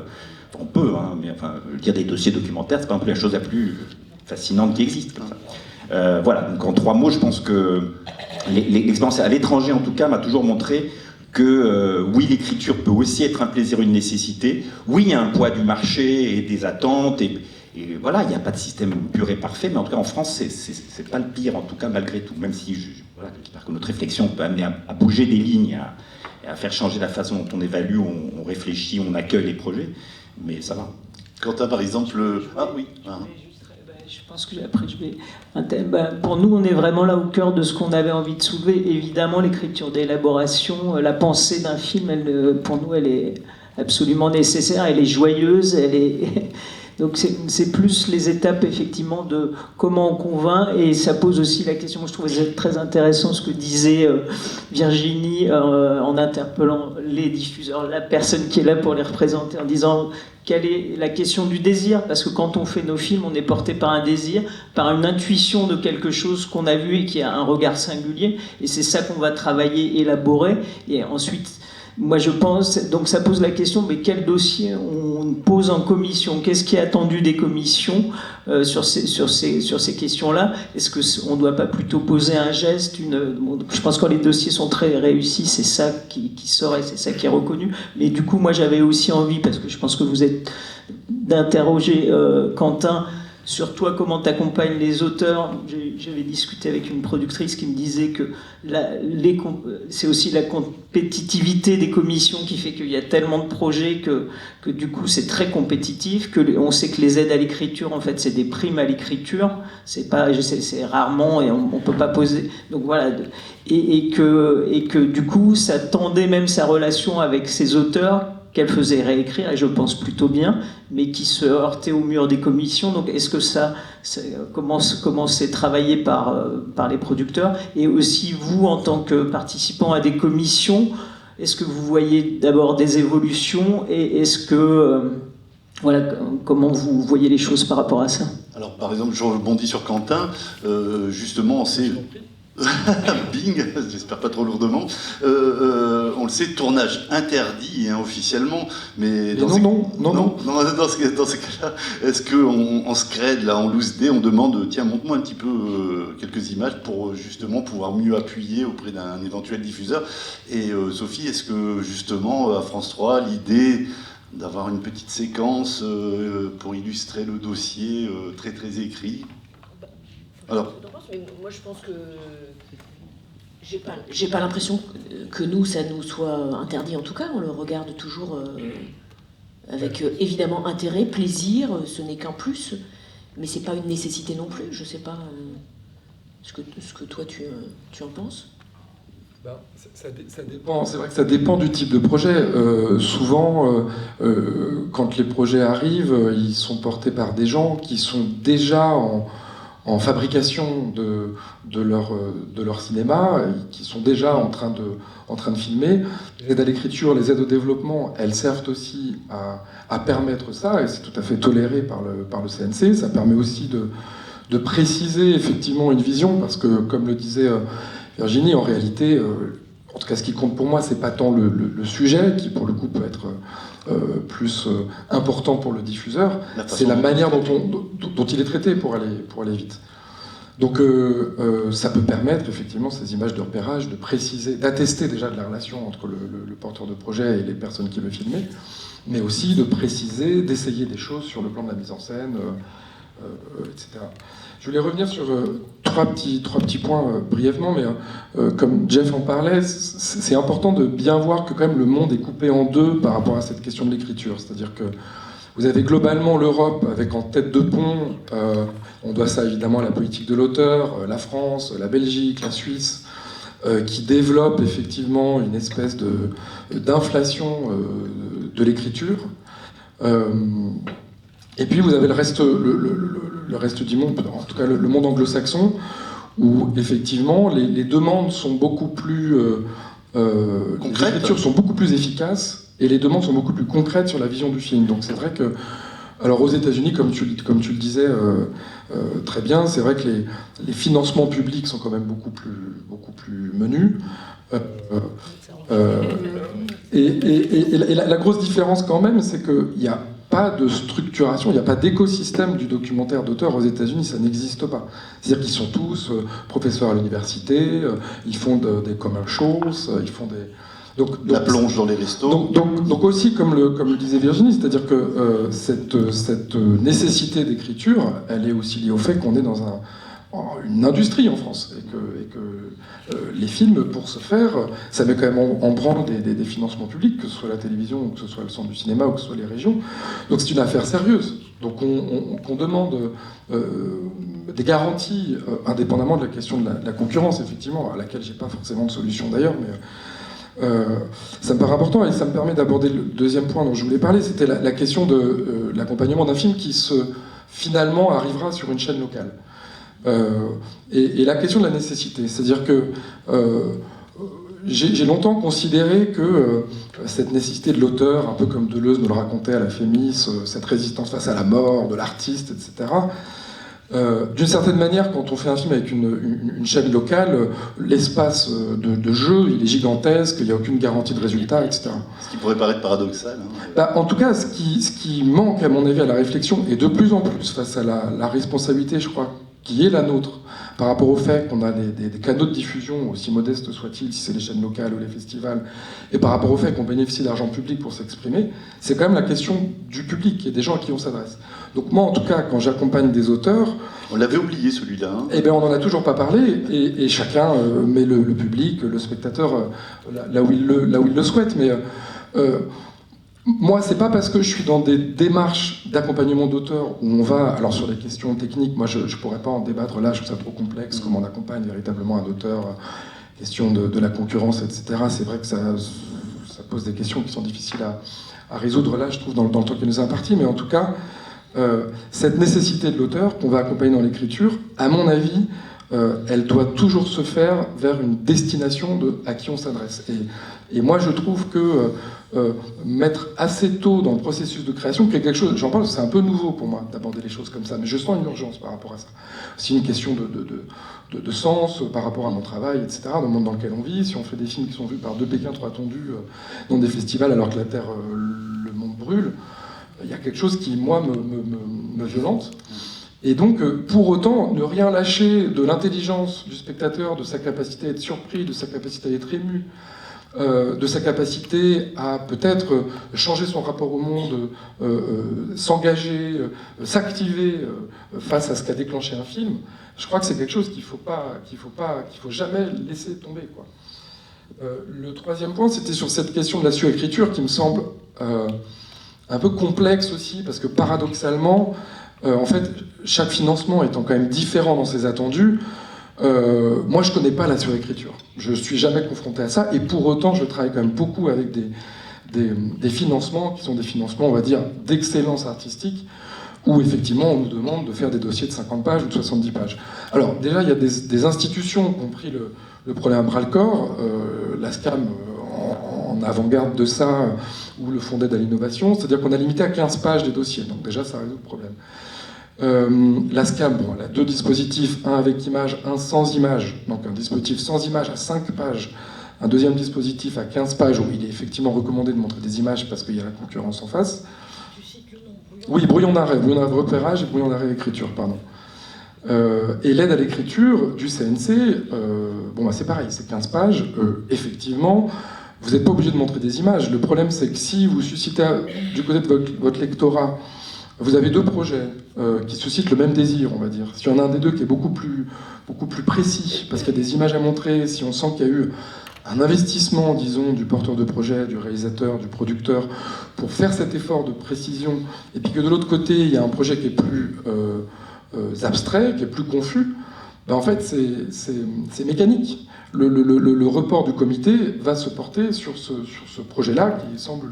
on peut, hein, mais enfin, lire des dossiers documentaires, c'est pas un peu la chose la plus fascinante qui existe. Comme ça. Voilà, donc en 3 mots, je pense que l'expérience à l'étranger, en tout cas, m'a toujours montré que oui, l'écriture peut aussi être un plaisir, une nécessité. Oui, il y a un poids du marché et des attentes, et voilà, il n'y a pas de système pur et parfait, mais en tout cas en France, c'est pas le pire, en tout cas malgré tout, même si j'espère que notre réflexion peut amener à bouger des lignes, à faire changer la façon dont on évalue, on réfléchit, on accueille les projets, mais ça va. Quentin, par exemple, Ah oui. Je pense que après je vais... pour nous, on est vraiment là au cœur de ce qu'on avait envie de soulever. Évidemment, l'écriture d'élaboration, la pensée d'un film, pour nous, elle est absolument nécessaire, elle est joyeuse, elle est... Donc c'est plus les étapes effectivement de comment on convainc, et ça pose aussi la question, moi je trouvais très intéressant ce que disait Virginie en interpellant les diffuseurs, la personne qui est là pour les représenter, en disant quelle est la question du désir, parce que quand on fait nos films, on est porté par un désir, par une intuition de quelque chose qu'on a vu et qui a un regard singulier, et c'est ça qu'on va travailler, élaborer, et ensuite... Moi je pense, donc ça pose la question, mais quel dossier on qu'on pose en commission? Qu'est-ce qui est attendu des commissions sur ces questions-là? Est-ce qu'on ne doit pas plutôt poser un geste, je pense que quand les dossiers sont très réussis, c'est ça qui sort et c'est ça qui est reconnu. Mais du coup, moi, j'avais aussi envie, parce que je pense que vous êtes, d'interroger Quentin sur toi, comment tu accompagnes les auteurs. J'avais discuté avec une productrice qui me disait que c'est aussi la compétitivité des commissions qui fait qu'il y a tellement de projets que du coup c'est très compétitif, on sait que les aides à l'écriture, en fait, c'est des primes à l'écriture, c'est rarement, et on peut pas poser. Donc voilà, et que du coup ça tendait même sa relation avec ses auteurs, qu'elle faisait réécrire, et je pense plutôt bien, mais qui se heurtait au mur des commissions. Donc est-ce que comment c'est travaillé par les producteurs? Et aussi vous, en tant que participant à des commissions, est-ce que vous voyez d'abord des évolutions, et est-ce que... comment vous voyez les choses par rapport à ça? Alors par exemple, je rebondis sur Quentin, justement, c'est... Bing, j'espère pas trop lourdement. On le sait, tournage interdit officiellement, mais dans ces cas-là, est-ce qu'on se crée là en loose day, on demande tiens, montre-moi un petit peu quelques images pour justement pouvoir mieux appuyer auprès d'un éventuel diffuseur. Et Sophie, est-ce que justement à France 3, l'idée d'avoir une petite séquence pour illustrer le dossier très très écrit? Alors, moi je pense que j'ai pas l'impression que nous ça nous soit interdit. En tout cas, on le regarde toujours avec évidemment intérêt, plaisir. Ce n'est qu'un plus, mais c'est pas une nécessité non plus. Je sais pas ce que toi tu en penses. Ça dépend. C'est vrai que ça dépend du type de projet. Souvent, quand les projets arrivent, ils sont portés par des gens qui sont déjà en fabrication de leur cinéma, qui sont déjà en train de filmer. Les aides à l'écriture, les aides au développement, elles servent aussi à permettre ça, et c'est tout à fait toléré par le CNC. Ça permet aussi de préciser effectivement une vision, parce que, comme le disait Virginie, en réalité, en tout cas ce qui compte pour moi, c'est pas tant le sujet, qui pour le coup peut être plus important pour le diffuseur, c'est la manière dont il est traité pour aller vite. Donc ça peut permettre effectivement ces images de repérage, de préciser, d'attester déjà de la relation entre le porteur de projet et les personnes qui veulent filmer, mais aussi de préciser, d'essayer des choses sur le plan de la mise en scène, etc. Je voulais revenir sur trois petits points brièvement, mais comme Jeff en parlait, c'est important de bien voir que quand même le monde est coupé en deux par rapport à cette question de l'écriture. C'est-à-dire que vous avez globalement l'Europe avec en tête de pont, on doit ça évidemment à la politique de l'auteur, la France, la Belgique, la Suisse, qui développent effectivement une espèce d'inflation de l'écriture. Et puis vous avez le reste du monde, en tout cas le monde anglo-saxon, où effectivement les demandes sont beaucoup plus... les écritures sont beaucoup plus efficaces, et les demandes sont beaucoup plus concrètes sur la vision du film. Donc c'est vrai que... Alors aux États-Unis, comme tu le disais très bien, c'est vrai que les financements publics sont quand même beaucoup plus menus. Et la grosse différence quand même, c'est qu'il n'y a pas de structuration, il n'y a pas d'écosystème du documentaire d'auteur aux États-Unis, ça n'existe pas. C'est-à-dire qu'ils sont tous professeurs à l'université, ils font des commercials, ils font des... Donc, la plonge dans les restos. Donc aussi, comme le disait Virginie, c'est-à-dire que cette nécessité d'écriture, elle est aussi liée au fait qu'on est dans une industrie en France, et que les films, pour ce faire, ça met quand même en branle des financements publics, que ce soit la télévision, ou que ce soit le centre du cinéma, ou que ce soit les régions. Donc c'est une affaire sérieuse. Donc on demande des garanties, indépendamment de la question de la concurrence, effectivement, à laquelle j'ai pas forcément de solution d'ailleurs, mais... ça me paraît important, et ça me permet d'aborder le deuxième point dont je voulais parler, c'était la question de l'accompagnement d'un film qui finalement arrivera sur une chaîne locale. Et la question de la nécessité, c'est-à-dire que j'ai longtemps considéré que cette nécessité de l'auteur, un peu comme Deleuze nous le racontait à la Fémis, cette résistance face à la mort de l'artiste, etc., D'une certaine manière, quand on fait un film avec une chaîne locale, l'espace de jeu, il est gigantesque, il n'y a aucune garantie de résultat, etc. Ce qui pourrait paraître paradoxal. En tout cas, ce qui manque, à mon avis, à la réflexion, et de plus en plus face à la responsabilité, je crois, qui est la nôtre, par rapport au fait qu'on a des canaux de diffusion, aussi modestes soient-ils, si c'est les chaînes locales ou les festivals, et par rapport au fait qu'on bénéficie d'argent public pour s'exprimer, c'est quand même la question du public et des gens à qui on s'adresse. Donc moi, en tout cas, quand j'accompagne des auteurs... On l'avait oublié, celui-là. Eh bien, on n'en a toujours pas parlé, et chacun met le public, le spectateur, là où il le souhaite, mais... moi, c'est pas parce que je suis dans des démarches d'accompagnement d'auteurs où on va, alors sur les questions techniques, moi je pourrais pas en débattre là, je trouve ça trop complexe, comment on accompagne véritablement un auteur, question de la concurrence, etc. C'est vrai que ça pose des questions qui sont difficiles à résoudre là, je trouve, dans le temps qui nous est imparti, mais en tout cas, cette nécessité de l'auteur qu'on va accompagner dans l'écriture, à mon avis, elle doit toujours se faire vers une destination à qui on s'adresse. Et moi, je trouve que mettre assez tôt dans le processus de création, qui est quelque chose, j'en parle, c'est un peu nouveau pour moi d'aborder les choses comme ça, mais je sens une urgence par rapport à ça. C'est une question de sens par rapport à mon travail, etc., dans le monde dans lequel on vit. Si on fait des films qui sont vus par 2 Pékin, 3 tondus dans des festivals alors que la Terre, le monde brûle, il y a quelque chose qui, moi, me violente. Et donc, pour autant, ne rien lâcher de l'intelligence du spectateur, de sa capacité à être surpris, de sa capacité à être ému, de sa capacité à peut-être changer son rapport au monde, s'engager, s'activer face à ce qu'a déclenché un film, je crois que c'est quelque chose qu'il faut jamais laisser tomber, quoi. Le troisième point, c'était sur cette question de la surécriture qui me semble un peu complexe aussi, parce que paradoxalement, en fait, chaque financement étant quand même différent dans ses attendus, moi je connais pas la surécriture. Je suis jamais confronté à ça, et pour autant je travaille quand même beaucoup avec des financements qui sont des financements, on va dire, d'excellence artistique, où effectivement on nous demande de faire des dossiers de 50 pages ou de 70 pages. Alors déjà, il y a des institutions qui ont pris le problème à bras-le-corps, la SCAM en avant-garde de ça, ou le Fonds d'aide à l'innovation, c'est-à-dire qu'on a limité à 15 pages des dossiers, donc déjà ça résout le problème. La SCAM, elle a 2 dispositifs, un avec image, un sans image. Donc un dispositif sans image à 5 pages, un deuxième dispositif à 15 pages où il est effectivement recommandé de montrer des images parce qu'il y a la concurrence en face. Oui, brouillon d'arrêt repérage et brouillon d'arrêt écriture, pardon. Et l'aide à l'écriture du CNC, c'est pareil, c'est 15 pages. Effectivement, vous n'êtes pas obligé de montrer des images. Le problème, c'est que si vous suscitez du côté de votre lectorat, vous avez 2 projets qui suscitent le même désir, on va dire. Si on a un des 2 qui est beaucoup plus précis, parce qu'il y a des images à montrer, si on sent qu'il y a eu un investissement, disons, du porteur de projet, du réalisateur, du producteur, pour faire cet effort de précision, et puis que de l'autre côté, il y a un projet qui est plus abstrait, qui est plus confus, en fait, c'est mécanique. Le report du comité va se porter sur ce projet-là, qui semble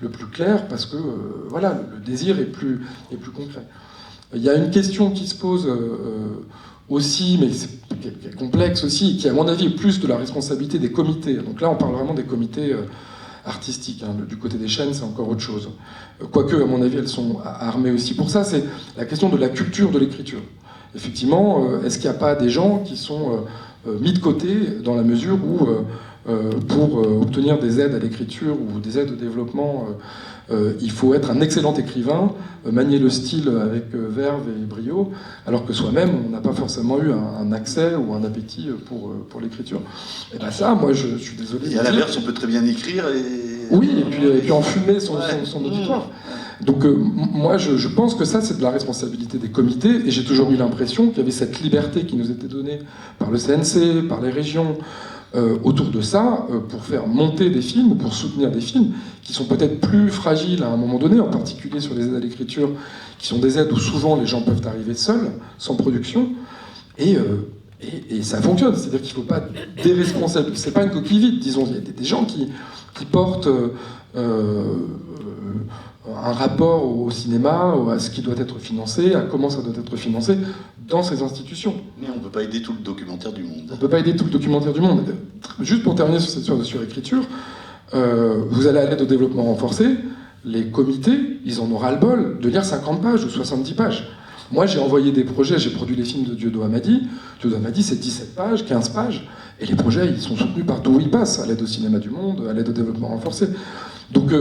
le plus clair, parce que le désir est plus concret. Il y a une question qui se pose aussi, mais qui est complexe aussi, qui à mon avis est plus de la responsabilité des comités. Donc là on parle vraiment des comités artistiques, hein. Du côté des chaînes c'est encore autre chose. Quoique à mon avis elles sont armées aussi pour ça, c'est la question de la culture de l'écriture. Effectivement, est-ce qu'il n'y a pas des gens qui sont mis de côté dans la mesure où pour obtenir des aides à l'écriture ou des aides au développement, il faut être un excellent écrivain, manier le style avec verve et brio, alors que soi-même, on n'a pas forcément eu un accès ou un appétit pour l'écriture. Et bien ça, moi, je suis désolé. Et à l'inverse, on peut très bien écrire et... Oui, et puis enfumer son auditoire. Donc moi, je pense que ça, c'est de la responsabilité des comités, et j'ai toujours eu l'impression qu'il y avait cette liberté qui nous était donnée par le CNC, par les régions, autour de ça, pour faire monter des films, ou pour soutenir des films, qui sont peut-être plus fragiles à un moment donné, en particulier sur les aides à l'écriture, qui sont des aides où souvent les gens peuvent arriver seuls, sans production, et ça fonctionne. C'est-à-dire qu'il ne faut pas déresponsabiliser. C'est pas une coquille vide, disons. Il y a des gens qui portent un rapport au cinéma, à ce qui doit être financé, à comment ça doit être financé dans ces institutions. Mais on ne peut pas aider tout le documentaire du monde. On ne peut pas aider tout le documentaire du monde. Juste pour terminer sur cette histoire de surécriture, vous allez à l'aide au développement renforcé, les comités, ils en ont ras-le-bol de lire 50 pages ou 70 pages. Moi, j'ai envoyé des projets, j'ai produit les films de Dieudo Hamadi. Dieudo Hamadi, c'est 17 pages, 15 pages, et les projets, ils sont soutenus partout où ils passent, à l'aide au cinéma du monde, à l'aide au développement renforcé. Donc,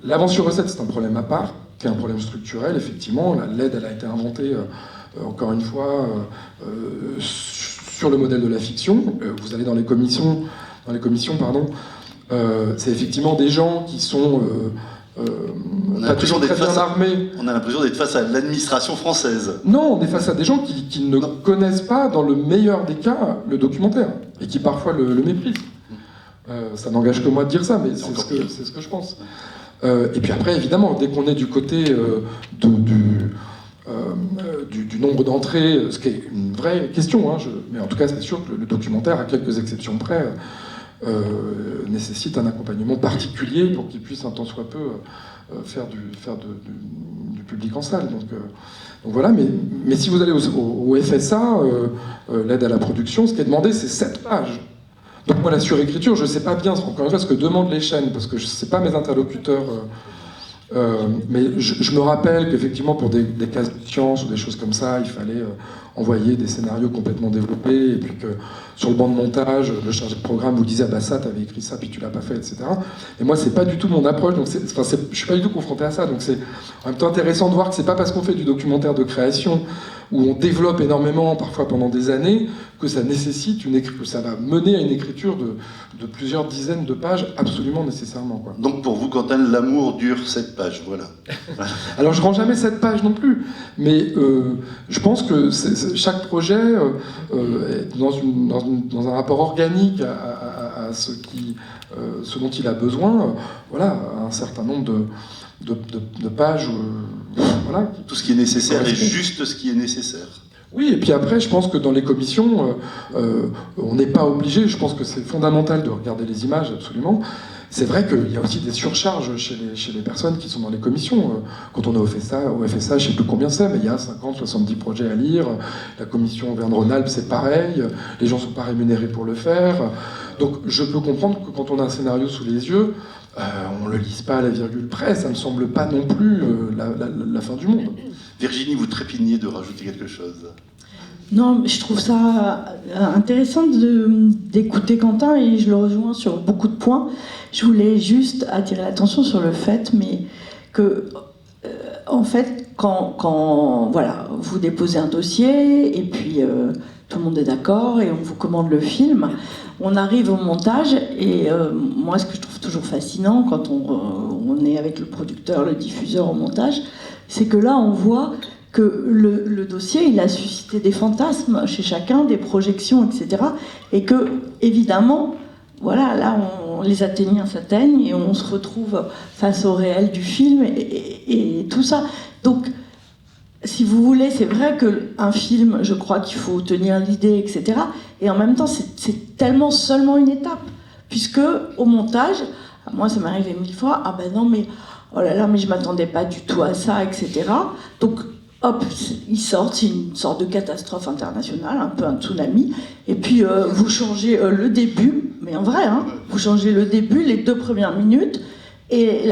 l'avance sur recette, c'est un problème à part, qui est un problème structurel, effectivement. L'aide, elle a été inventée, encore une fois, sur le modèle de la fiction. Vous allez dans les commissions, c'est effectivement des gens qui sont... on a l'impression d'être face à l'administration française. Non, on est face à des gens qui ne connaissent pas, dans le meilleur des cas, le documentaire, et qui parfois le méprisent. Ça n'engage que moi de dire ça, mais c'est ce que je pense. Et puis après, évidemment, dès qu'on est du côté du nombre d'entrées, ce qui est une vraie question, hein, mais en tout cas, c'est sûr que le documentaire, à quelques exceptions près, nécessite un accompagnement particulier pour qu'il puisse un tant soit peu faire du public en salle. Donc voilà, mais si vous allez au FSA, l'aide à la production, ce qui est demandé, c'est 7 pages. Donc moi, la surécriture, je ne sais pas bien, encore une fois, ce que demandent les chaînes, parce que je ne sais pas mes interlocuteurs... mais je me rappelle qu'effectivement pour des cases de science ou des choses comme ça, il fallait envoyer des scénarios complètement développés, et puis que sur le banc de montage, le chargé de programme vous disait ah bah ça t'avais écrit ça puis tu l'as pas fait, etc. Et moi c'est pas du tout mon approche, donc je suis pas du tout confronté à ça, donc c'est en même temps intéressant de voir que c'est pas parce qu'on fait du documentaire de création où on développe énormément, parfois pendant des années, que ça nécessite que ça va mener à une écriture de plusieurs dizaines de pages absolument nécessairement, quoi. Donc pour vous, Quentin, l'amour dure 7 pages, voilà. Alors je rends jamais 7 pages non plus, mais je pense que chaque projet est dans un rapport organique à ce dont il a besoin, voilà, un certain nombre de pages, voilà. Tout ce qui est nécessaire est juste ce qui est nécessaire. Oui, et puis après, je pense que dans les commissions, on n'est pas obligé, je pense que c'est fondamental de regarder les images, absolument. C'est vrai qu'il y a aussi des surcharges chez les personnes qui sont dans les commissions. Quand on est au FSA, je ne sais plus combien c'est, mais il y a 50, 70 projets à lire. La commission Auvergne-Rhône-Alpes, c'est pareil. Les gens ne sont pas rémunérés pour le faire. Donc je peux comprendre que quand on a un scénario sous les yeux, on ne le lise pas à la virgule près. Ça ne me semble pas non plus la fin du monde. Virginie, vous trépigniez de rajouter quelque chose. Non, mais je trouve ça intéressant d'écouter Quentin, et je le rejoins sur beaucoup de points. Je voulais juste attirer l'attention sur le fait, mais que, en fait, quand voilà, vous déposez un dossier, et puis tout le monde est d'accord, et on vous commande le film, on arrive au montage, et moi, ce que je trouve toujours fascinant, quand on est avec le producteur, le diffuseur au montage, c'est que là, on voit que le dossier, il a suscité des fantasmes chez chacun, des projections, etc. Et que, évidemment, voilà, là, les Athéniens s'atteignent et on se retrouve face au réel du film et tout ça. Donc, si vous voulez, c'est vrai qu'un film, je crois qu'il faut tenir l'idée, etc. Et en même temps, c'est tellement seulement une étape. Puisque, au montage, moi, ça m'est arrivé 1000 fois, ah ben non, mais oh là là, mais je m'attendais pas du tout à ça, etc. Donc, hop, ils sortent, c'est une sorte de catastrophe internationale, un peu un tsunami, et puis vous changez le début, mais en vrai, hein, vous changez le début, les 2 premières minutes, et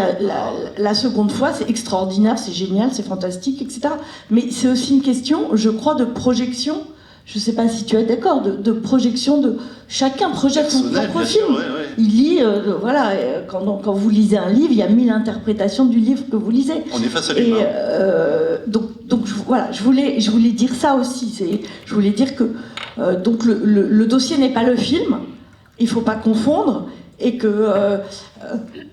la seconde fois, c'est extraordinaire, c'est génial, c'est fantastique, etc. Mais c'est aussi une question, je crois, de projection. Je ne sais pas si tu es d'accord, de projection de... Chacun projette son propre film. Ouais. Il lit, voilà, quand vous lisez un livre, il y a 1000 interprétations du livre que vous lisez. On est face à l'humain. Donc voilà, je voulais dire ça aussi. Je voulais dire que donc le dossier n'est pas le film, il ne faut pas confondre, et que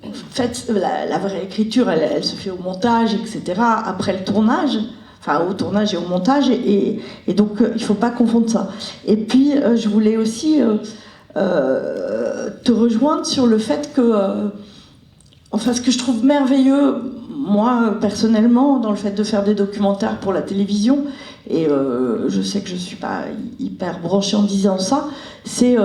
en fait, la vraie écriture, elle se fait au montage, etc., après le tournage. Enfin, au tournage et au montage, et donc il ne faut pas confondre ça. Et puis, je voulais aussi te rejoindre sur le fait que, enfin, ce que je trouve merveilleux, moi, personnellement, dans le fait de faire des documentaires pour la télévision, et je sais que je ne suis pas hyper branchée en disant ça, c'est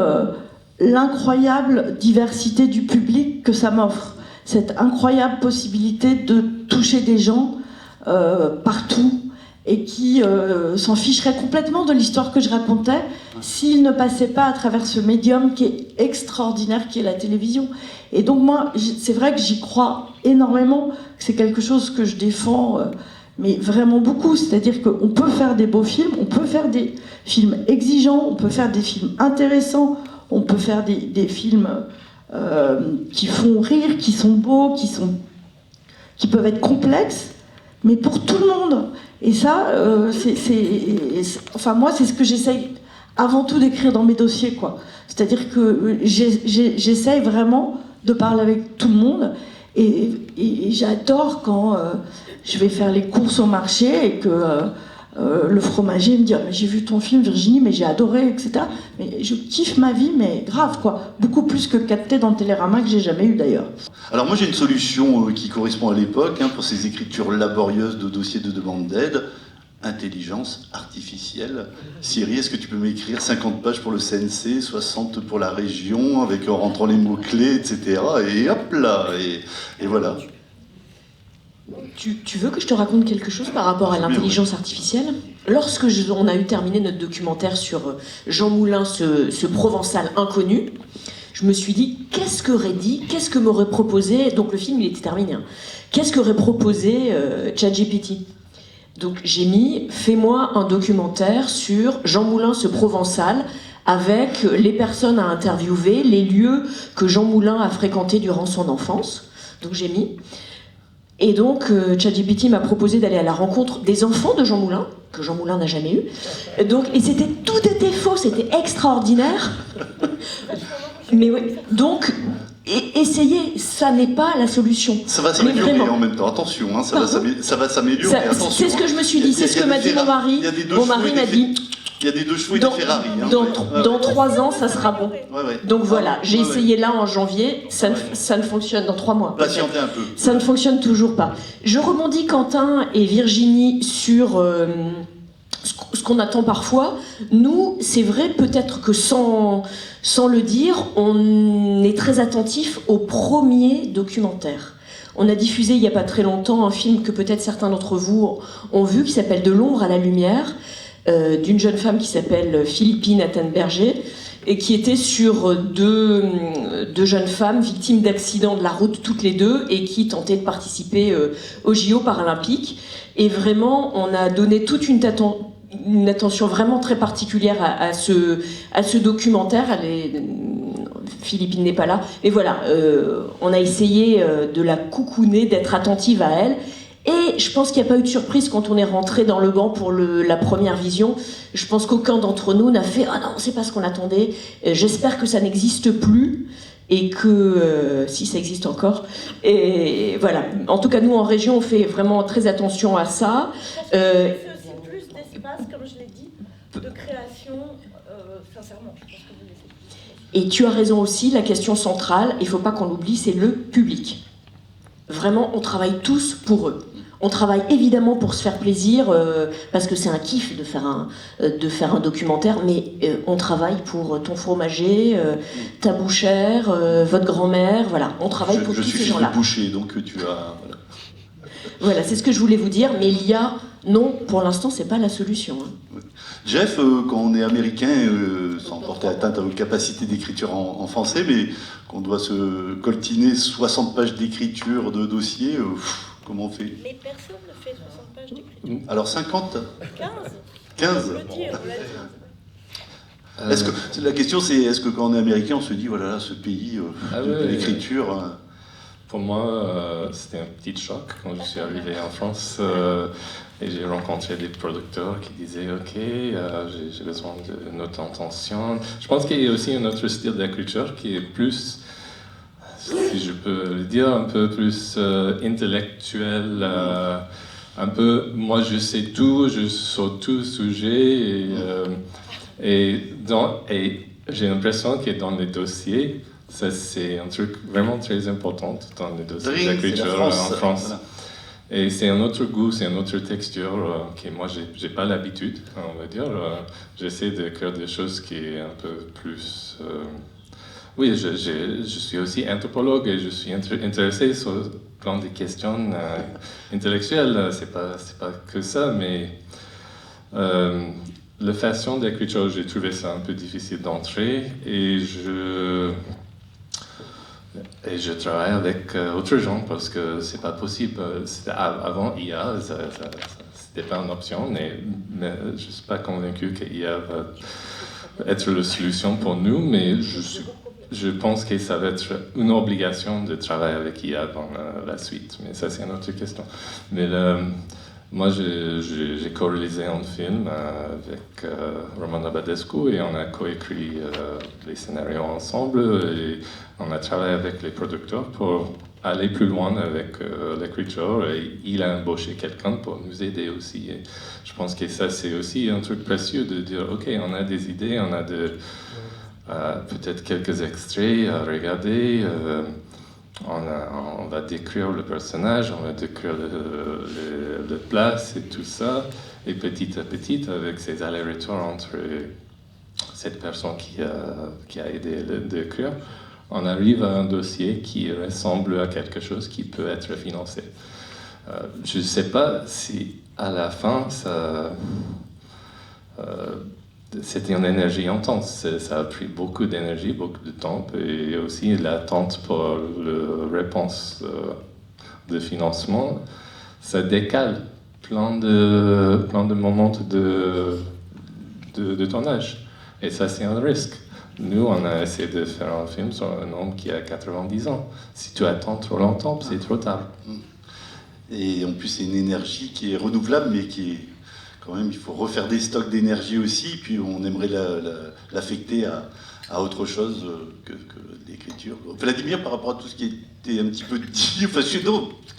l'incroyable diversité du public que ça m'offre. Cette incroyable possibilité de toucher des gens partout, et qui s'en ficherait complètement de l'histoire que je racontais s'il ne passait pas à travers ce médium qui est extraordinaire, qui est la télévision. Et donc moi, c'est vrai que j'y crois énormément, que c'est quelque chose que je défends mais vraiment beaucoup. C'est-à-dire qu'on peut faire des beaux films, on peut faire des films exigeants, on peut faire des films intéressants, on peut faire des films qui font rire, qui sont beaux, qui peuvent être complexes, mais pour tout le monde. Et ça, enfin moi, c'est ce que j'essaye avant tout d'écrire dans mes dossiers, quoi. C'est-à-dire que j'essaye vraiment de parler avec tout le monde, et j'adore quand je vais faire les courses au marché et que le fromager me dit « J'ai vu ton film, Virginie, mais j'ai adoré, etc. » Mais je kiffe ma vie, mais grave, quoi. Beaucoup plus que capté dans Télérama, que j'ai jamais eu d'ailleurs. Alors moi j'ai une solution qui correspond à l'époque, pour ces écritures laborieuses de dossiers de demande d'aide. Intelligence artificielle. Siri, est-ce que tu peux m'écrire 50 pages pour le CNC, 60 pour la région, avec en rentrant les mots-clés, etc. Et hop là, et voilà. Tu veux que je te raconte quelque chose par rapport à l'intelligence artificielle ? Lorsque on a eu terminé notre documentaire sur Jean Moulin, ce Provençal inconnu, je me suis dit, qu'est-ce que m'aurait proposé, donc le film il était terminé, hein, qu'est-ce qu'aurait proposé ChatGPT ? Donc j'ai mis, fais-moi un documentaire sur Jean Moulin, ce Provençal, avec les personnes à interviewer, les lieux que Jean Moulin a fréquentés durant son enfance. Donc j'ai mis. Et donc ChatGPT m'a proposé d'aller à la rencontre des enfants de Jean Moulin, que Jean Moulin n'a jamais eu. Donc, et tout était faux, c'était extraordinaire. Mais oui, donc... essayez, ça n'est pas la solution. Ça va s'améliorer en même temps, attention, hein, ça va s'améliorer, attention. C'est ce que je me suis dit, c'est ce que m'a dit mon mari. Mon mari m'a dit... Il y a des 2 chevaux et des Ferrari. Hein, dans 3 ans, ça sera bon. Ouais. Donc voilà, j'ai essayé là en janvier, ça ne fonctionne, dans 3 mois. Patientez un peu. Ça ne fonctionne toujours pas. Je rebondis, Quentin et Virginie, sur... ce qu'on attend parfois. Nous, c'est vrai, peut-être que sans le dire, on est très attentif au premier documentaire. On a diffusé il n'y a pas très longtemps un film que peut-être certains d'entre vous ont vu, qui s'appelle De l'ombre à la lumière, d'une jeune femme qui s'appelle Philippine Attenberger, et qui était sur deux jeunes femmes victimes d'accidents de la route toutes les deux, et qui tentaient de participer aux JO paralympiques. Et vraiment, on a donné toute une attention vraiment très particulière à ce documentaire. Philippine n'est pas là. Et voilà, on a essayé de la coucouner, d'être attentive à elle. Et je pense qu'il n'y a pas eu de surprise quand on est rentré dans le banc pour la première vision. Je pense qu'aucun d'entre nous n'a fait « Ah non, c'est pas ce qu'on attendait. J'espère que ça n'existe plus. » Et que, si ça existe encore. Et voilà. En tout cas, nous, en région, on fait vraiment très attention à ça. C'est aussi plus d'espace, comme je l'ai dit, de création, sincèrement. Je pense que vous laissez. Et tu as raison aussi, la question centrale, il ne faut pas qu'on l'oublie, c'est le public. Vraiment, on travaille tous pour eux. On travaille évidemment pour se faire plaisir, parce que c'est un kiff de faire un documentaire, mais on travaille pour ton fromager, ta bouchère, votre grand-mère, voilà. On travaille pour tous ces gens-là. Je suis boucher, donc tu as... Voilà, c'est ce que je voulais vous dire, mais non, pour l'instant, c'est pas la solution. Hein. Jeff, quand on est américain, sans porter atteinte à votre capacité d'écriture en français, mais qu'on doit se coltiner 60 pages d'écriture de dossier, comment on fait ? Mais personne ne fait 60 pages d'écriture. Alors 50 ? 15 Est-ce que, la question c'est, est-ce que quand on est américain, on se dit, voilà, ce pays de l'écriture... Pour moi, c'était un petit choc quand je suis arrivé en France et j'ai rencontré des producteurs qui disaient « Ok, j'ai besoin de notre intention ». Je pense qu'il y a aussi un autre style d'écriture qui est plus, si je peux le dire, un peu plus intellectuel, un peu « moi je sais tout, je saute tout sujet » et j'ai l'impression que dans les dossiers, ça, c'est un truc vraiment très important dans les dossiers d'écriture en France. Voilà. Et c'est un autre goût, c'est une autre texture que moi, j'ai pas l'habitude, on va dire. J'essaie d'écrire des choses qui est un peu plus... Oui, je suis aussi anthropologue et je suis intéressé sur plein de questions intellectuelles. C'est pas que ça, mais... la façon d'écriture, j'ai trouvé ça un peu difficile d'entrer et et je travaille avec autres gens parce que c'est pas possible. Avant IA, c'était pas une option, mais je suis pas convaincu qu'IA va être la solution pour nous, mais je pense que ça va être une obligation de travailler avec IA dans la suite. Mais ça, c'est une autre question. Mais moi, j'ai co-réalisé un film avec Romana Badescu et on a coécrit les scénarios ensemble et on a travaillé avec les producteurs pour aller plus loin avec l'écriture et il a embauché quelqu'un pour nous aider aussi. Et je pense que ça, c'est aussi un truc précieux de dire, OK, on a des idées, on a peut-être quelques extraits à regarder. On va décrire le personnage, on va décrire le place et tout ça, et petit à petit, avec ces allers-retours entre cette personne qui a aidé à décrire, on arrive à un dossier qui ressemble à quelque chose qui peut être financé. Je ne sais pas si à la fin, c'était une énergie intense. Ça a pris beaucoup d'énergie, beaucoup de temps, et aussi l'attente pour la réponse de financement. Ça décale plein de moments de tournage. Et ça, c'est un risque. Nous, on a essayé de faire un film sur un homme qui a 90 ans. Si tu attends trop longtemps, c'est trop tard. Et en plus, c'est une énergie qui est renouvelable, mais qui est... Quand même, il faut refaire des stocks d'énergie aussi, puis on aimerait l'affecter à autre chose que l'écriture. Vladimir, par rapport à tout ce qui était un petit peu dit, enfin, ce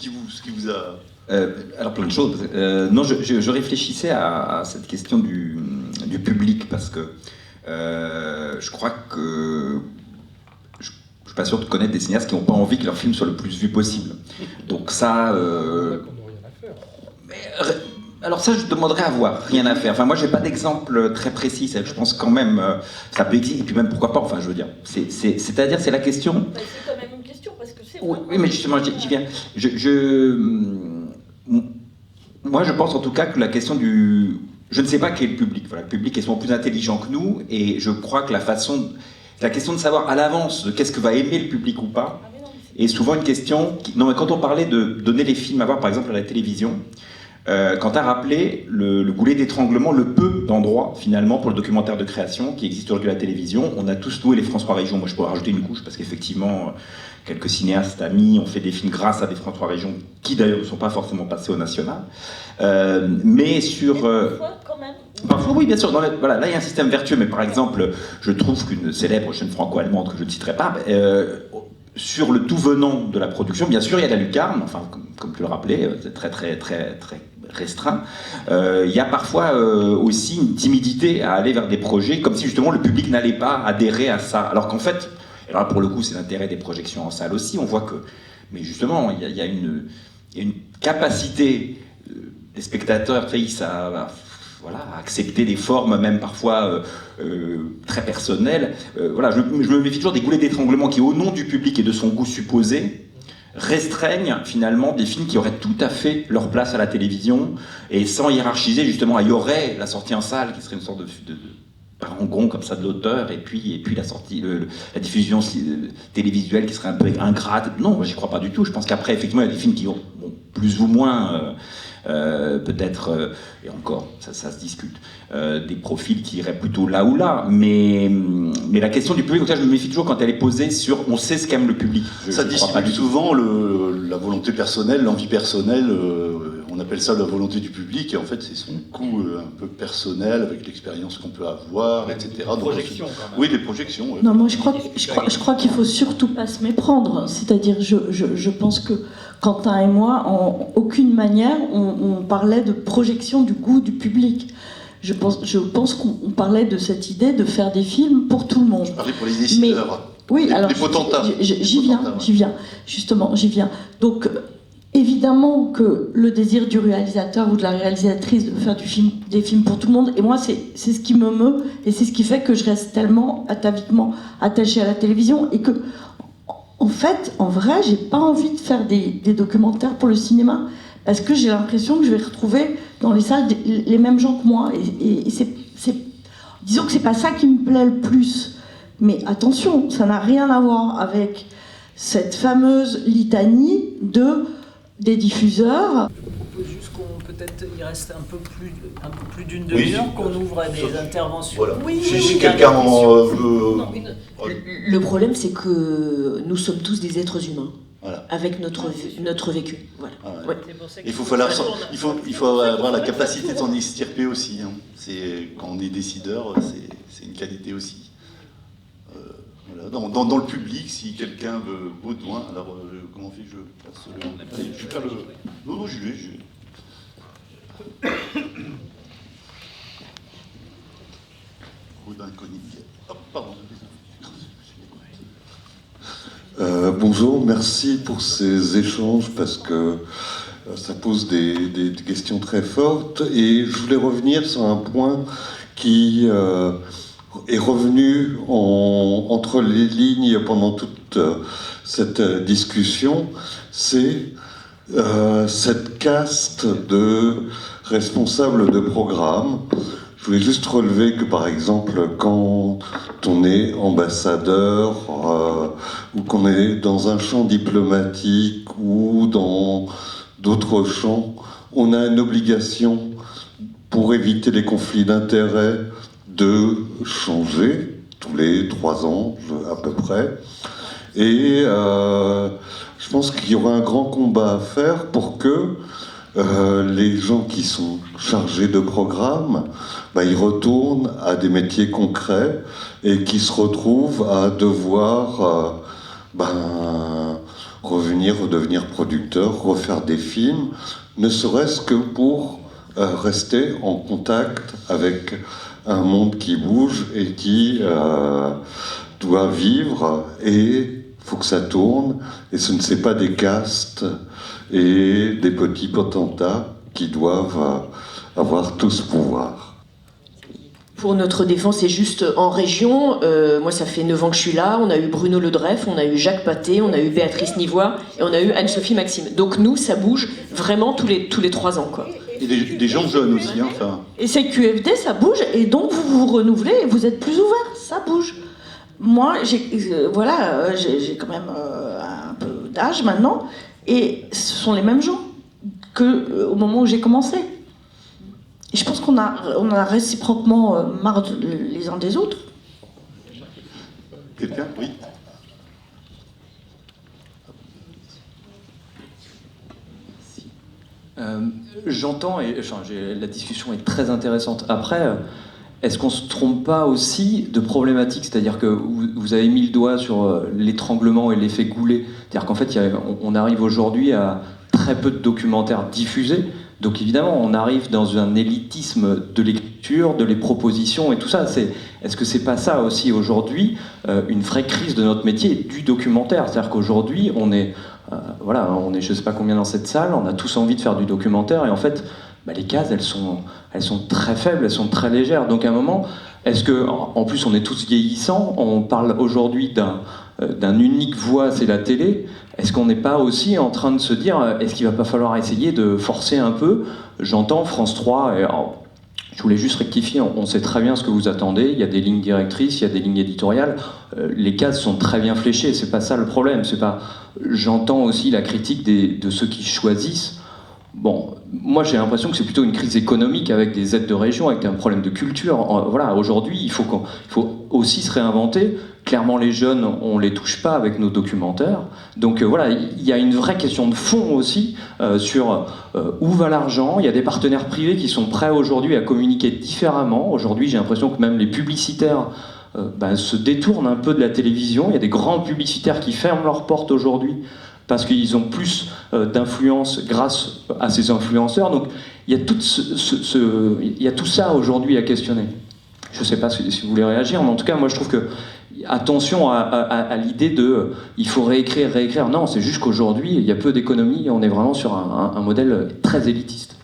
qui vous a... Alors, plein de choses. Non, je réfléchissais à cette question du public, parce que je crois que... Je suis pas sûr de connaître des cinéastes qui n'ont pas envie que leur film soit le plus vu possible. Donc ça... Alors ça, je demanderais à voir, rien à faire. Enfin, moi, j'ai pas d'exemple très précis. Je pense quand même, ça peut exister. Et puis même, pourquoi pas. Enfin, je veux dire, c'est-à-dire, c'est la question. Bah, c'est quand même une question parce que c'est. Oui, mais justement, j'y viens. Moi, je pense en tout cas que la question du, je ne sais pas quel est le public. Voilà, le public est souvent plus intelligent que nous, et je crois que la question de savoir à l'avance de qu'est-ce que va aimer le public ou pas, est souvent une question. Non, mais quand on parlait de donner les films à voir, par exemple, à la télévision. Quand tu as rappelé le goulet d'étranglement, le peu d'endroits finalement pour le documentaire de création qui existe aujourd'hui à la télévision, on a tous noué les France 3 Régions. Moi je pourrais rajouter une couche parce qu'effectivement quelques cinéastes amis ont fait des films grâce à des France 3 Régions qui d'ailleurs ne sont pas forcément passés au national. Mais sur... Parfois oui bien sûr, voilà, là il y a un système vertueux, mais par exemple je trouve qu'une célèbre chaîne franco-allemande que je ne citerai pas, sur le tout venant de la production, bien sûr il y a la lucarne, enfin comme tu le rappelais, c'est très restreint. Il y a parfois aussi une timidité à aller vers des projets, comme si justement le public n'allait pas adhérer à ça. Alors qu'en fait, alors là, pour le coup, c'est l'intérêt des projections en salle aussi, on voit que, mais justement, il y a une capacité des spectateurs à accepter des formes, même parfois très personnelles. Voilà, je me méfie toujours des goulets d'étranglement qui, au nom du public et de son goût supposé, restreignent finalement des films qui auraient tout à fait leur place à la télévision et sans hiérarchiser justement. Il y aurait la sortie en salle qui serait une sorte de parangon comme ça de l'auteur et puis la sortie, la diffusion télévisuelle qui serait un peu ingrate. Non, moi j'y crois pas du tout. Je pense qu'après effectivement il y a des films qui ont plus ou moins peut-être, et encore ça se discute, des profils qui iraient plutôt là ou là, mais la question du public, je me méfie toujours quand elle est posée sur on sait ce qu'aime le public. Ça dissimule souvent la volonté personnelle, l'envie personnelle, on appelle ça la volonté du public, et en fait c'est son goût un peu personnel avec l'expérience qu'on peut avoir, etc. Des projections quand même. Oui, des projections. Ouais. Non, moi je crois qu'il faut surtout pas se méprendre, c'est-à-dire je pense que Quentin et moi, en aucune manière, on parlait de projection du goût du public. Je pense qu'on parlait de cette idée de faire des films pour tout le monde. Je parlais pour les décideurs. Oui, alors, les potentats. J'y viens, justement, j'y viens. Donc, évidemment que le désir du réalisateur ou de la réalisatrice de faire des films pour tout le monde, et moi, c'est ce qui me meut, et c'est ce qui fait que je reste tellement ataviquement attachée à la télévision, et que, en fait, en vrai, j'ai pas envie de faire des documentaires pour le cinéma, parce que j'ai l'impression que je vais retrouver dans les salles les mêmes gens que moi, et disons que c'est pas ça qui me plaît le plus. Mais attention, ça n'a rien à voir avec cette fameuse litanie des diffuseurs. Juste peut-être il reste un peu plus d'une demi-heure, qu'on ouvre à des interventions. Voilà. Oui, si quelqu'un en veut... Le problème, c'est que nous sommes tous des êtres humains. Voilà. Avec notre vécu. Voilà. Ah ouais. Il faut avoir la capacité de s'en extirper aussi. Hein. Quand on est décideur, c'est une qualité aussi. Voilà. Dans le public, si quelqu'un veut besoin, alors comment on fait? Je passe allez, je vais faire le... Non, je vais. Rodin Koenig. Oh, pardon. Bonjour, merci pour ces échanges parce que ça pose des questions très fortes et je voulais revenir sur un point qui est revenu entre les lignes pendant toute cette discussion, c'est cette caste de responsables de programme. Je voulais juste relever que, par exemple, quand on est ambassadeur ou qu'on est dans un champ diplomatique ou dans d'autres champs, on a une obligation, pour éviter les conflits d'intérêts, de changer tous les 3 ans à peu près. Et je pense qu'il y aura un grand combat à faire pour que les gens qui sont chargés de programmes, ils retournent à des métiers concrets et qui se retrouvent à devoir redevenir producteurs, refaire des films, ne serait-ce que pour rester en contact avec un monde qui bouge et qui doit vivre, et faut que ça tourne, et ce ne sont pas des castes et des petits potentats qui doivent avoir tout ce pouvoir. Pour notre défense, c'est juste en région. Moi, ça fait 9 ans que je suis là. On a eu Bruno Ledreff, on a eu Jacques Pathé, on a eu Béatrice Nivois et on a eu Anne-Sophie Maxime. Donc nous, ça bouge vraiment tous les 3 ans, quoi. Et des gens jeunes aussi, hein, enfin. Et c'est QFD, ça bouge, et donc vous vous renouvelez et vous êtes plus ouvert, ça bouge. Moi, j'ai quand même un peu d'âge maintenant, et ce sont les mêmes gens qu'au moment où j'ai commencé. Et je pense qu'on a réciproquement marre les uns des autres. Quelqu'un? Oui. J'entends, et la discussion est très intéressante. Après, est-ce qu'on ne se trompe pas aussi de problématiques? C'est-à-dire que vous avez mis le doigt sur l'étranglement et l'effet Goulet. C'est-à-dire qu'en fait, on arrive aujourd'hui à très peu de documentaires diffusés. Donc évidemment, on arrive dans un élitisme de lecture, de les propositions et tout ça. Est-ce que c'est pas ça aussi aujourd'hui une vraie crise de notre métier du documentaire? C'est-à-dire qu'aujourd'hui, on est je sais pas combien dans cette salle, on a tous envie de faire du documentaire et en fait, les cases, elles sont très faibles, elles sont très légères. Donc à un moment, est-ce que, en plus on est tous vieillissants, on parle aujourd'hui d'un unique voix, c'est la télé. Est-ce qu'on n'est pas aussi en train de se dire, est-ce qu'il va pas falloir essayer de forcer un peu? J'entends France 3, et alors, je voulais juste rectifier, on sait très bien ce que vous attendez, il y a des lignes directrices, il y a des lignes éditoriales, les cases sont très bien fléchées, c'est pas ça le problème, c'est pas... J'entends aussi la critique de ceux qui choisissent. Bon, moi j'ai l'impression que c'est plutôt une crise économique avec des aides de région, avec un problème de culture. Voilà, aujourd'hui, il faut aussi se réinventer. Clairement, les jeunes, on les touche pas avec nos documentaires. Donc voilà, il y a une vraie question de fond aussi sur où va l'argent. Il y a des partenaires privés qui sont prêts aujourd'hui à communiquer différemment. Aujourd'hui, j'ai l'impression que même les publicitaires se détournent un peu de la télévision. Il y a des grands publicitaires qui ferment leurs portes aujourd'hui parce qu'ils ont plus d'influence grâce à ces influenceurs. Donc il y a tout ça aujourd'hui à questionner. Je ne sais pas si vous voulez réagir, mais en tout cas, moi je trouve que attention à l'idée de il faut réécrire. Non, c'est juste qu'aujourd'hui, il y a peu d'économie et on est vraiment sur un modèle très élitiste.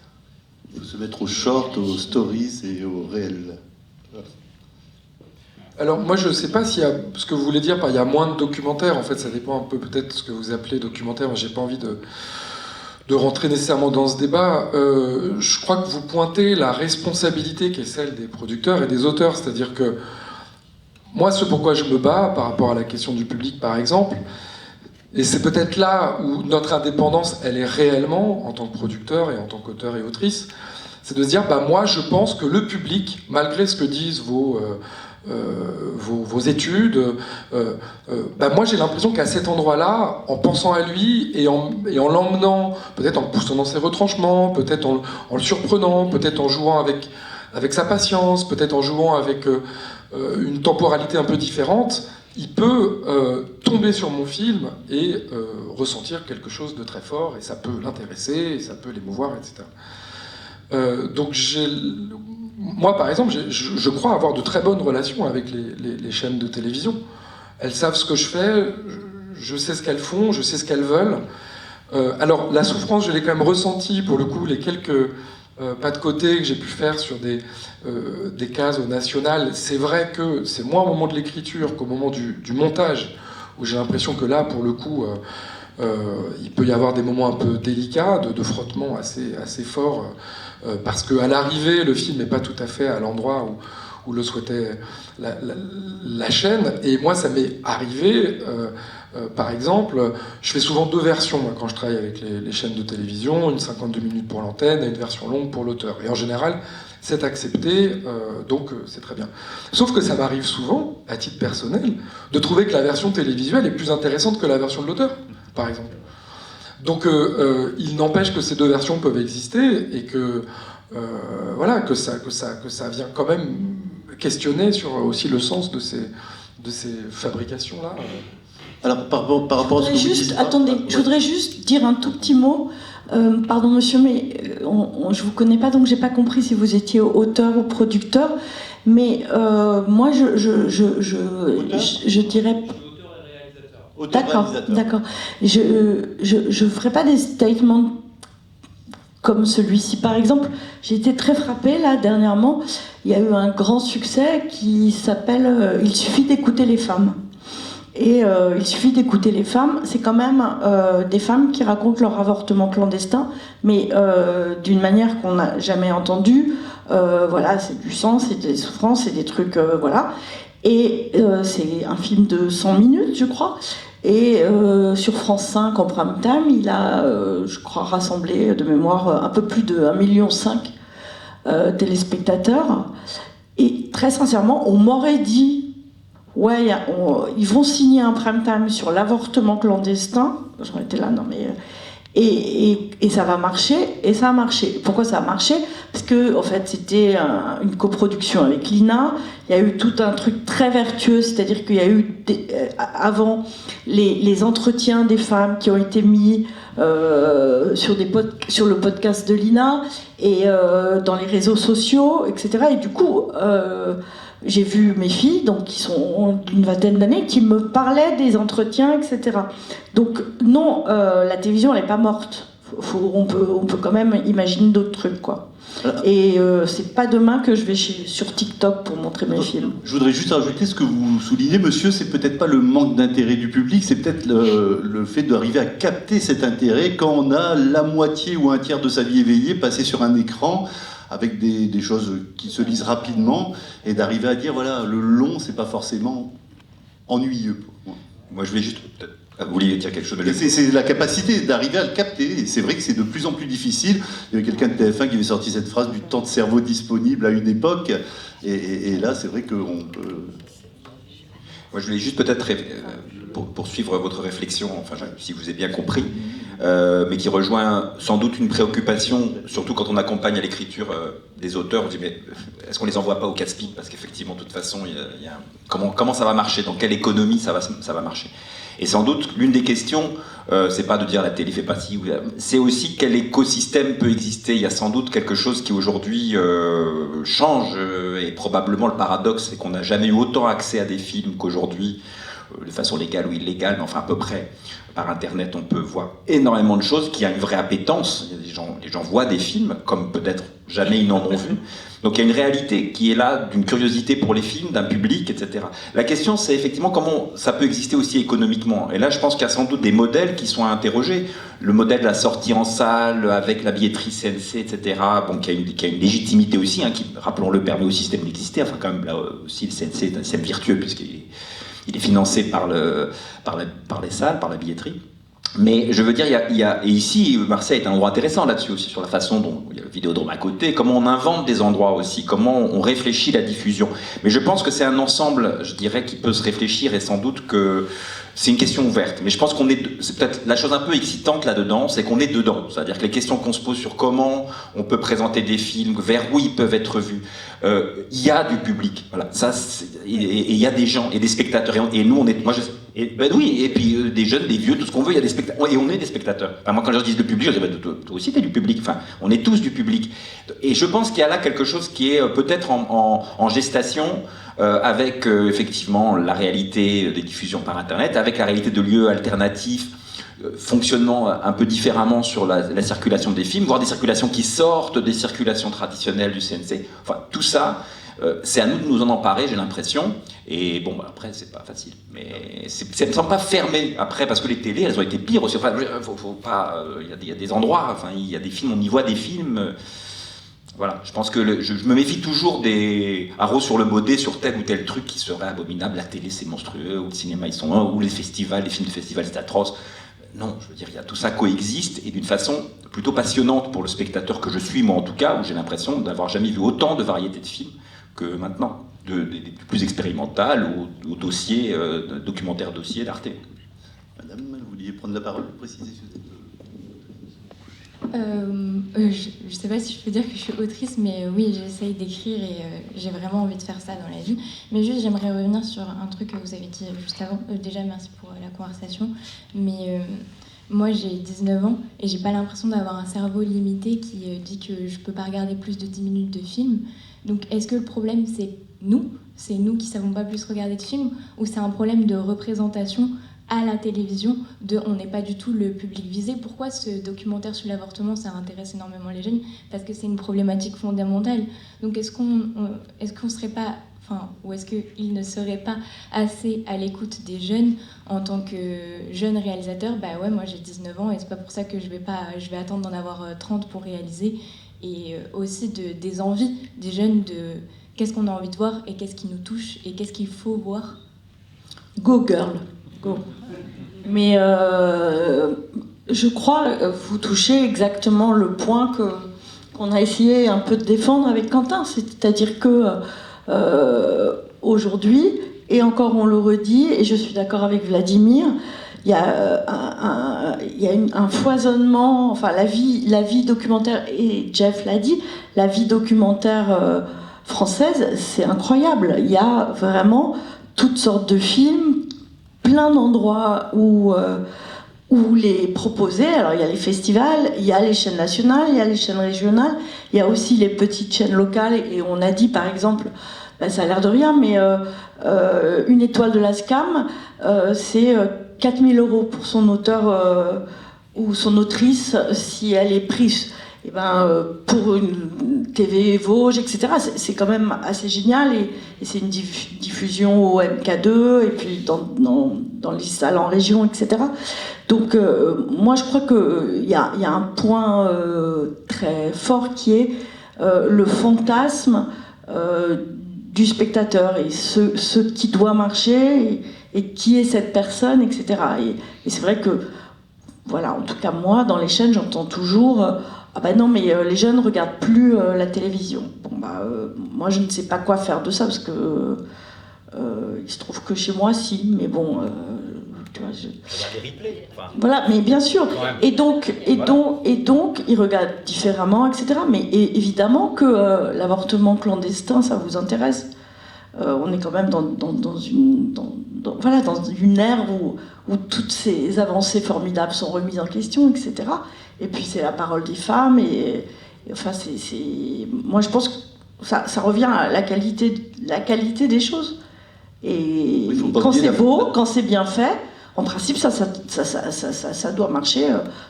Il faut se mettre aux shorts, aux stories et aux réels. Alors moi je ne sais pas s'il y a ce que vous voulez dire par il y a moins de documentaires, en fait ça dépend un peu peut-être de ce que vous appelez documentaire, moi j'ai pas envie de rentrer nécessairement dans ce débat. Je crois que vous pointez la responsabilité qui est celle des producteurs et des auteurs, c'est-à-dire que moi ce pourquoi je me bats par rapport à la question du public par exemple, Et c'est peut-être là où notre indépendance, elle est réellement, en tant que producteur et en tant qu'auteur et autrice, c'est de se dire, moi je pense que le public, malgré ce que disent vos études, moi j'ai l'impression qu'à cet endroit-là, en pensant à lui et en l'emmenant, peut-être en poussant dans ses retranchements, peut-être en le surprenant, peut-être en jouant avec sa patience, peut-être en jouant avec une temporalité un peu différente, il peut tomber sur mon film et ressentir quelque chose de très fort, et ça peut l'intéresser, et ça peut l'émouvoir, etc. Donc moi, par exemple, je crois avoir de très bonnes relations avec les chaînes de télévision. Elles savent ce que je fais, je sais ce qu'elles font, je sais ce qu'elles veulent. Alors, la souffrance, je l'ai quand même ressentie, pour le coup, les quelques pas de côté que j'ai pu faire sur des cases au national. C'est vrai que c'est moins au moment de l'écriture qu'au moment du montage, où j'ai l'impression que là, pour le coup, il peut y avoir des moments un peu délicats, de frottement assez fort, parce qu'à l'arrivée, le film n'est pas tout à fait à l'endroit où le souhaitait la chaîne. Et moi, ça m'est arrivé, par exemple, je fais souvent 2 versions quand je travaille avec les chaînes de télévision, une 52 minutes pour l'antenne et une version longue pour l'auteur. Et en général, c'est accepté, donc c'est très bien. Sauf que ça m'arrive souvent, à titre personnel, de trouver que la version télévisuelle est plus intéressante que la version de l'auteur, par exemple. Donc il n'empêche que ces 2 versions peuvent exister et que voilà, que ça vient quand même questionner sur aussi le sens de ces fabrications-là. Alors par rapport à ce que vous dites... Attendez, je voudrais juste dire un tout petit mot. Pardon monsieur, mais je vous connais pas, donc j'ai pas compris si vous étiez auteur ou producteur. Mais moi, je dirais... D'accord. Je ferai pas des statements comme celui-ci. Par exemple, j'ai été très frappée, là, dernièrement, il y a eu un grand succès qui s'appelle « Il suffit d'écouter les femmes ». Et il suffit d'écouter les femmes, c'est quand même des femmes qui racontent leur avortement clandestin, mais d'une manière qu'on n'a jamais entendue. Voilà, c'est du sang, c'est des souffrances, c'est des trucs, voilà. Et c'est un film de 100 minutes, je crois. Et sur France 5, en prime time, il a, je crois, rassemblé de mémoire un peu plus de 1,5 million téléspectateurs. Et très sincèrement, on m'aurait dit, ouais, ils vont signer un prime time sur l'avortement clandestin. J'aurais été là, non mais... Et ça va marcher, et ça a marché. Pourquoi ça a marché? Parce que, en fait, c'était une coproduction avec l'INA. Il y a eu tout un truc très vertueux, c'est-à-dire qu'il y a eu avant les entretiens des femmes qui ont été mis sur le podcast de l'INA et dans les réseaux sociaux, etc. Et du coup, j'ai vu mes filles, donc qui sont d'une vingtaine d'années, qui me parlaient des entretiens, etc. Donc non, la télévision, elle n'est pas morte. On peut quand même imaginer d'autres trucs, quoi. Et c'est pas demain que je vais sur TikTok pour montrer mes films. Je voudrais juste ajouter ce que vous soulignez, monsieur, c'est peut-être pas le manque d'intérêt du public, c'est peut-être le fait d'arriver à capter cet intérêt quand on a la moitié ou un tiers de sa vie éveillée passé sur un écran, avec des choses qui se lisent rapidement, et d'arriver à dire, voilà, le long, c'est pas forcément ennuyeux pour moi. Moi, je vais juste... Vous vouliez dire quelque chose de... C'est la capacité d'arriver à le capter, et c'est vrai que c'est de plus en plus difficile. Il y avait quelqu'un de TF1 qui avait sorti cette phrase du temps de cerveau disponible à une époque, et là, c'est vrai qu'on peut... Moi, je voulais juste peut-être poursuivre votre réflexion, enfin, si vous avez bien compris, mais qui rejoint sans doute une préoccupation, surtout quand on accompagne à l'écriture des auteurs. On dit, mais est-ce qu'on les envoie pas au casse-pipe? Parce qu'effectivement, de toute façon, comment ça va marcher? Dans quelle économie ça va marcher? Et sans doute, l'une des questions, c'est pas de dire la télé fait pas ci, c'est aussi quel écosystème peut exister. Il y a sans doute quelque chose qui aujourd'hui change, et probablement le paradoxe, c'est qu'on n'a jamais eu autant accès à des films qu'aujourd'hui, de façon légale ou illégale, mais enfin à peu près. Par Internet, on peut voir énormément de choses, qu'il y a une vraie appétence. Les gens voient des films, comme peut-être jamais ils n'en ont vu. Donc il y a une réalité qui est là, d'une curiosité pour les films, d'un public, etc. La question, c'est effectivement comment ça peut exister aussi économiquement. Et là, je pense qu'il y a sans doute des modèles qui sont à interroger. Le modèle de la sortie en salle, avec la billetterie CNC, etc., bon, qui a une légitimité aussi, qui, rappelons-le, permet au système d'exister. Enfin, quand même, là aussi, le CNC est un système vertueux, puisqu'il il est financé par les salles, par la billetterie. Mais je veux dire, et ici, Marseille est un endroit intéressant là-dessus aussi, sur la façon dont il y a le Vidéodrome à côté, comment on invente des endroits aussi, comment on réfléchit la diffusion. Mais je pense que c'est un ensemble, je dirais, qui peut se réfléchir, et sans doute que c'est une question ouverte. Mais je pense c'est peut-être la chose un peu excitante là-dedans, c'est qu'on est dedans. C'est-à-dire que les questions qu'on se pose sur comment on peut présenter des films, vers où ils peuvent être vus, il y a du public. Voilà, et il y a des gens et des spectateurs. Et nous, on est, oui, et puis des jeunes, des vieux, tout ce qu'on veut, il y a des spectateurs. Et on est des spectateurs. Enfin, moi, quand je dis le public, je dis, toi aussi, t'es du public. Enfin, on est tous du public. Et je pense qu'il y a là quelque chose qui est peut-être en gestation, avec effectivement la réalité des diffusions par Internet, avec la réalité de lieux alternatifs, fonctionnant un peu différemment sur la circulation des films, voire des circulations qui sortent des circulations traditionnelles du CNC. Enfin, tout ça, c'est à nous de nous en emparer, j'ai l'impression. Et bon, après, c'est pas facile. Mais ça ne semble pas fermé après, parce que les télés, elles ont été pires aussi. Enfin, faut pas. Il y a des endroits, enfin, il y a des films, on y voit des films. Voilà, je pense que je me méfie toujours des haros sur le baudet sur tel ou tel truc qui serait abominable. La télé, c'est monstrueux, ou le cinéma, ils sont ou les festivals, les films de festival, c'est atroce. Non, je veux dire, tout ça coexiste, et d'une façon plutôt passionnante pour le spectateur que je suis, moi en tout cas, où j'ai l'impression d'avoir jamais vu autant de variétés de films que maintenant, des plus expérimentales au dossier, documentaire dossier d'Arte. Madame, vous vouliez prendre la parole, préciser si vous êtes... je sais pas si je peux dire que je suis autrice, mais oui, j'essaye d'écrire et j'ai vraiment envie de faire ça dans la vie. Mais juste, j'aimerais revenir sur un truc que vous avez dit juste avant. Déjà, merci pour la conversation. Mais moi, j'ai 19 ans et j'ai pas l'impression d'avoir un cerveau limité qui dit que je peux pas regarder plus de 10 minutes de film. Donc, est-ce que le problème, c'est nous qui savons pas plus regarder de films, ou c'est un problème de représentation à la télévision, on n'est pas du tout le public visé? Pourquoi ce documentaire sur l'avortement, ça intéresse énormément les jeunes? Parce que c'est une problématique fondamentale. Donc est-ce qu'on serait pas, ou est-ce qu'il ne serait pas assez à l'écoute des jeunes en tant que jeune réalisateur? Bah ouais, moi j'ai 19 ans et c'est pas pour ça que je vais attendre d'en avoir 30 pour réaliser. Et aussi des envies des jeunes, de qu'est-ce qu'on a envie de voir et qu'est-ce qui nous touche et qu'est-ce qu'il faut voir. Go girl. Go. Mais je crois que vous touchez exactement le point qu'on a essayé un peu de défendre avec Quentin, c'est-à-dire que aujourd'hui, et encore on le redit, et je suis d'accord avec Vladimir, il y a un foisonnement, enfin la vie documentaire, et Jeff l'a dit, la vie documentaire française, c'est incroyable. Il y a vraiment toutes sortes de films, plein d'endroits où les proposer. Alors il y a les festivals, il y a les chaînes nationales, il y a les chaînes régionales, il y a aussi les petites chaînes locales, et on a dit par exemple, ça a l'air de rien, mais une étoile de la SCAM, c'est 4 000 € pour son auteur ou son autrice si elle est prise. Et pour une TV Vosges, etc., c'est quand même assez génial, et c'est une diffusion au MK2 et puis dans les salles en région, etc. Donc moi je crois qu'il y a un point très fort qui est le fantasme du spectateur et ce qui doit marcher et qui est cette personne, etc. Et c'est vrai que, voilà, en tout cas moi, dans les chaînes, j'entends toujours ah ben non, mais les jeunes ne regardent plus la télévision. Bon, moi, je ne sais pas quoi faire de ça, parce que il se trouve que chez moi, si, mais bon... tu vois, regarde les replays. Enfin, voilà, mais bien sûr. Et donc, ils regardent différemment, etc. Mais évidemment que l'avortement clandestin, ça vous intéresse. On est quand même dans une ère où toutes ces avancées formidables sont remises en question, etc. Et puis c'est la parole des femmes, et enfin moi je pense que ça revient à la qualité des choses. Et quand c'est beau, quand c'est bien fait, en principe ça doit marcher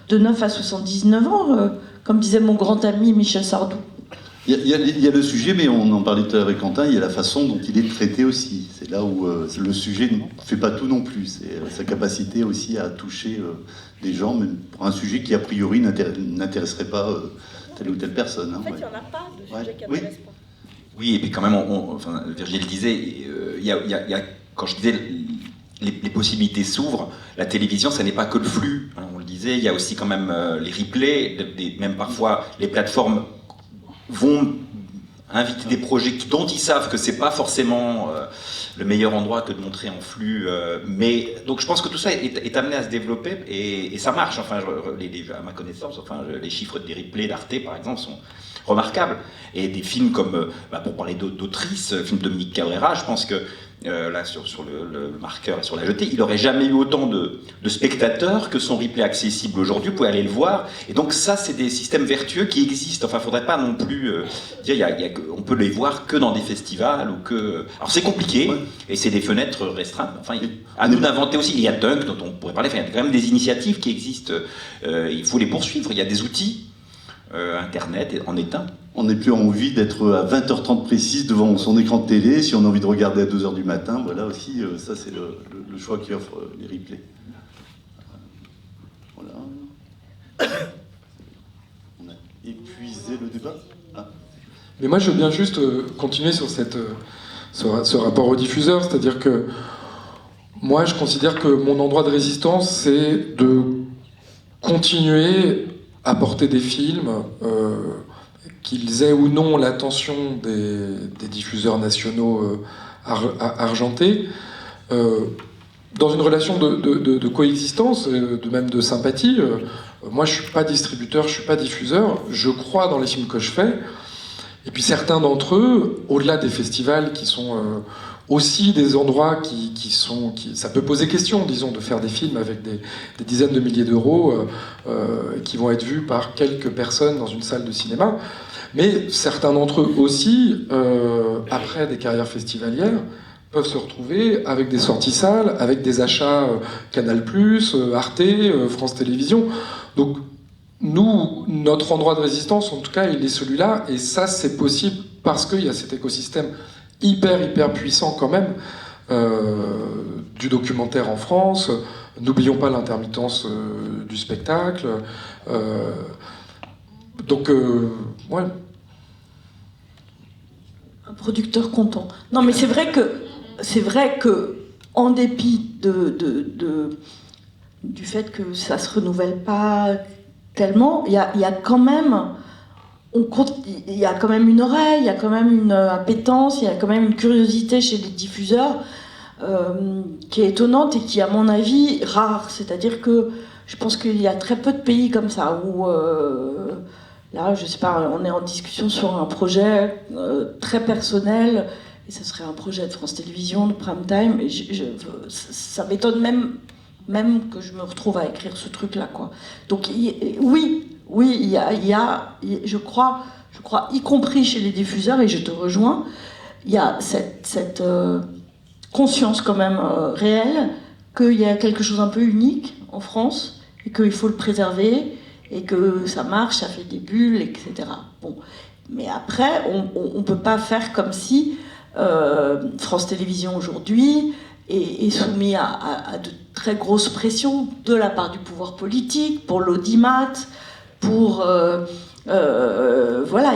de 9 à 79 ans, comme disait mon grand ami Michel Sardou. Il y a le sujet, mais on en parlait tout à l'heure avec Quentin, il y a la façon dont il est traité aussi. C'est là où le sujet ne fait pas tout non plus. C'est sa capacité aussi à toucher des gens, même pour un sujet qui a priori n'intéresserait pas telle ou telle personne. En fait, il n'y en a pas de sujet qui n'intéresse pas. Oui, et puis quand même, Virgile disait, il y a, quand je disais les possibilités s'ouvrent. La télévision, ça n'est pas que le flux, hein, on le disait, il y a aussi quand même les replays, même parfois les plateformes vont inviter des projets dont ils savent que c'est pas forcément le meilleur endroit que de montrer en flux, mais donc je pense que tout ça est amené à se développer et ça marche. Enfin, à ma connaissance, enfin, les chiffres des replays d'Arte, par exemple, sont remarquables. Et des films comme, pour parler d'autrices, le film de Dominique Cabrera, je pense que là sur le marqueur et sur la jetée, il n'aurait jamais eu autant de spectateurs que son replay accessible aujourd'hui. Vous pouvez aller le voir. Et donc ça, c'est des systèmes vertueux qui existent. Enfin, il ne faudrait pas non plus dire on peut les voir que dans des festivals ou que. Alors c'est compliqué et c'est des fenêtres restreintes. Enfin, à nous d'inventer aussi. Il y a Dunk dont on pourrait parler. Enfin, il y a quand même des initiatives qui existent. Il faut les poursuivre. Il y a des outils. Internet en est un. On n'est plus envie d'être à 20h30 précise devant son écran de télé. Si on a envie de regarder à 2h du matin, voilà aussi, ça c'est le choix qui offre les replays. Voilà. On a épuisé le débat. Mais moi je veux bien juste continuer sur ce rapport au diffuseur, c'est-à-dire que moi je considère que mon endroit de résistance c'est de continuer à porter des films, qu'ils aient ou non l'attention des diffuseurs nationaux argentés, dans une relation de coexistence, même de sympathie. Moi, je ne suis pas distributeur, je ne suis pas diffuseur, je crois dans les films que je fais. Et puis certains d'entre eux, au-delà des festivals qui sont aussi des endroits ça peut poser question, disons, de faire des films avec des dizaines de milliers d'euros qui vont être vus par quelques personnes dans une salle de cinéma. Mais certains d'entre eux aussi, après des carrières festivalières, peuvent se retrouver avec des sorties salles, avec des achats Canal+, Arte, France Télévisions. Donc nous, notre endroit de résistance, en tout cas, il est celui-là, et ça, c'est possible parce qu'il y a cet écosystème hyper puissant quand même du documentaire en France. N'oublions pas l'intermittence du spectacle. Donc, ouais. Un producteur content. Non, mais c'est vrai que en dépit du fait que ça se renouvelle pas tellement, il y a quand même il y a quand même une oreille, il y a quand même une appétence, il y a quand même une curiosité chez les diffuseurs qui est étonnante et qui, à mon avis, rare. C'est-à-dire que je pense qu'il y a très peu de pays comme ça où, là, je sais pas, on est en discussion sur un projet très personnel, et ce serait un projet de France Télévisions, de Prime Time, et ça m'étonne même que je me retrouve à écrire ce truc-là, quoi. Donc, oui, il y a, je crois, y compris chez les diffuseurs, et je te rejoins, il y a cette conscience quand même réelle qu'il y a quelque chose un peu unique en France, et qu'il faut le préserver, et que ça marche, ça fait des bulles, etc. Bon. Mais après, on ne peut pas faire comme si France Télévisions aujourd'hui est soumis à de très grosses pressions de la part du pouvoir politique, pour l'audimat, pour... voilà,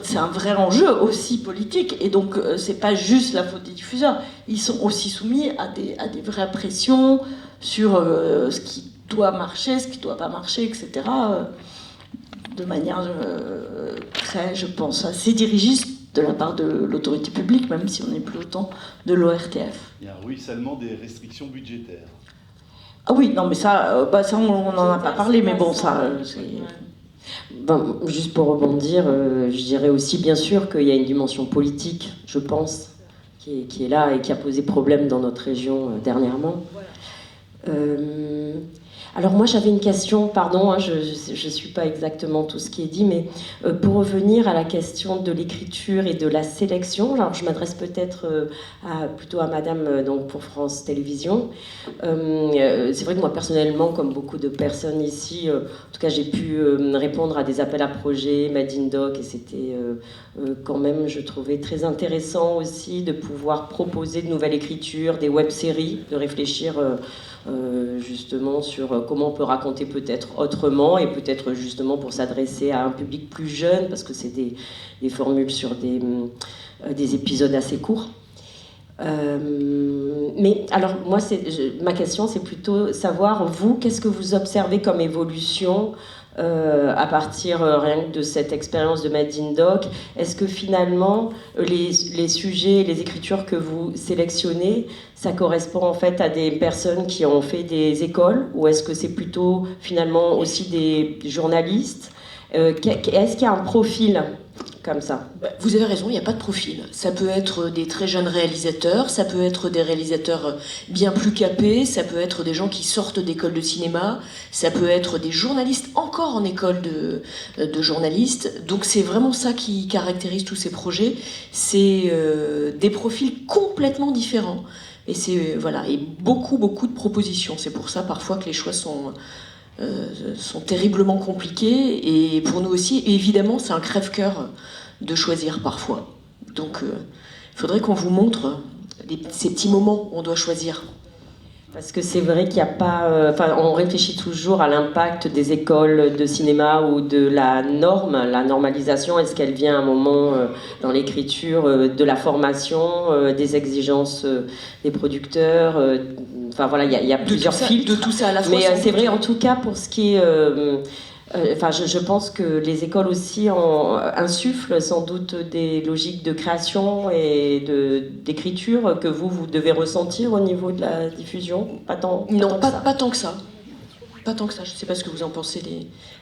c'est un vrai enjeu aussi politique, et donc c'est pas juste la faute des diffuseurs, ils sont aussi soumis à des vraies pressions sur ce qui doit marcher, ce qui doit pas marcher, etc. De manière très, je pense, assez dirigiste de la part de l'autorité publique, même si on n'est plus autant de l'ORTF. Il y a un ruissellement des restrictions budgétaires. Ah oui, non mais ça on n'en a pas parlé, mais bon, ça... Ben, juste pour rebondir, je dirais aussi bien sûr qu'il y a une dimension politique, je pense, qui est là et qui a posé problème dans notre région dernièrement. Alors moi j'avais une question, pardon, hein, je ne suis pas exactement tout ce qui est dit, mais pour revenir à la question de l'écriture et de la sélection, alors je m'adresse peut-être plutôt à madame donc pour France Télévisions. C'est vrai que moi personnellement, comme beaucoup de personnes ici, en tout cas j'ai pu répondre à des appels à projets, Made in Doc, et c'était quand même, je trouvais très intéressant aussi de pouvoir proposer de nouvelles écritures, des web-séries, de réfléchir justement sur comment on peut raconter peut-être autrement, et peut-être justement pour s'adresser à un public plus jeune, parce que c'est des formules sur des épisodes assez courts. Mais alors, moi, ma question, c'est plutôt savoir, vous, qu'est-ce que vous observez comme évolution à partir rien que de cette expérience de Made in Doc? Est-ce que finalement, les sujets, les écritures que vous sélectionnez, ça correspond en fait à des personnes qui ont fait des écoles, ou est-ce que c'est plutôt finalement aussi des journalistes? Est-ce qu'il y a un profil comme ça? Vous avez raison, il n'y a pas de profil. Ça peut être des très jeunes réalisateurs, ça peut être des réalisateurs bien plus capés, ça peut être des gens qui sortent d'école de cinéma, ça peut être des journalistes encore en école de journalistes. Donc c'est vraiment ça qui caractérise tous ces projets. C'est des profils complètement différents. Et c'est voilà, et beaucoup de propositions. C'est pour ça parfois que les choix sont terriblement compliqués, et pour nous aussi, et évidemment, c'est un crève-cœur de choisir parfois. Donc, il faudrait qu'on vous montre ces petits moments où on doit choisir. Parce que c'est vrai qu'il n'y a pas... on réfléchit toujours à l'impact des écoles de cinéma ou de la norme, la normalisation. Est-ce qu'elle vient à un moment dans l'écriture de la formation, des exigences des producteurs Enfin voilà, il y a plusieurs filtres. De tout ça à la fois. Mais c'est vrai, en tout cas, pour ce qui est... je pense que les écoles aussi insufflent sans doute des logiques de création et d'écriture que vous devez ressentir au niveau de la diffusion. Pas tant que ça. Pas tant que ça. Je ne sais pas ce que vous en pensez.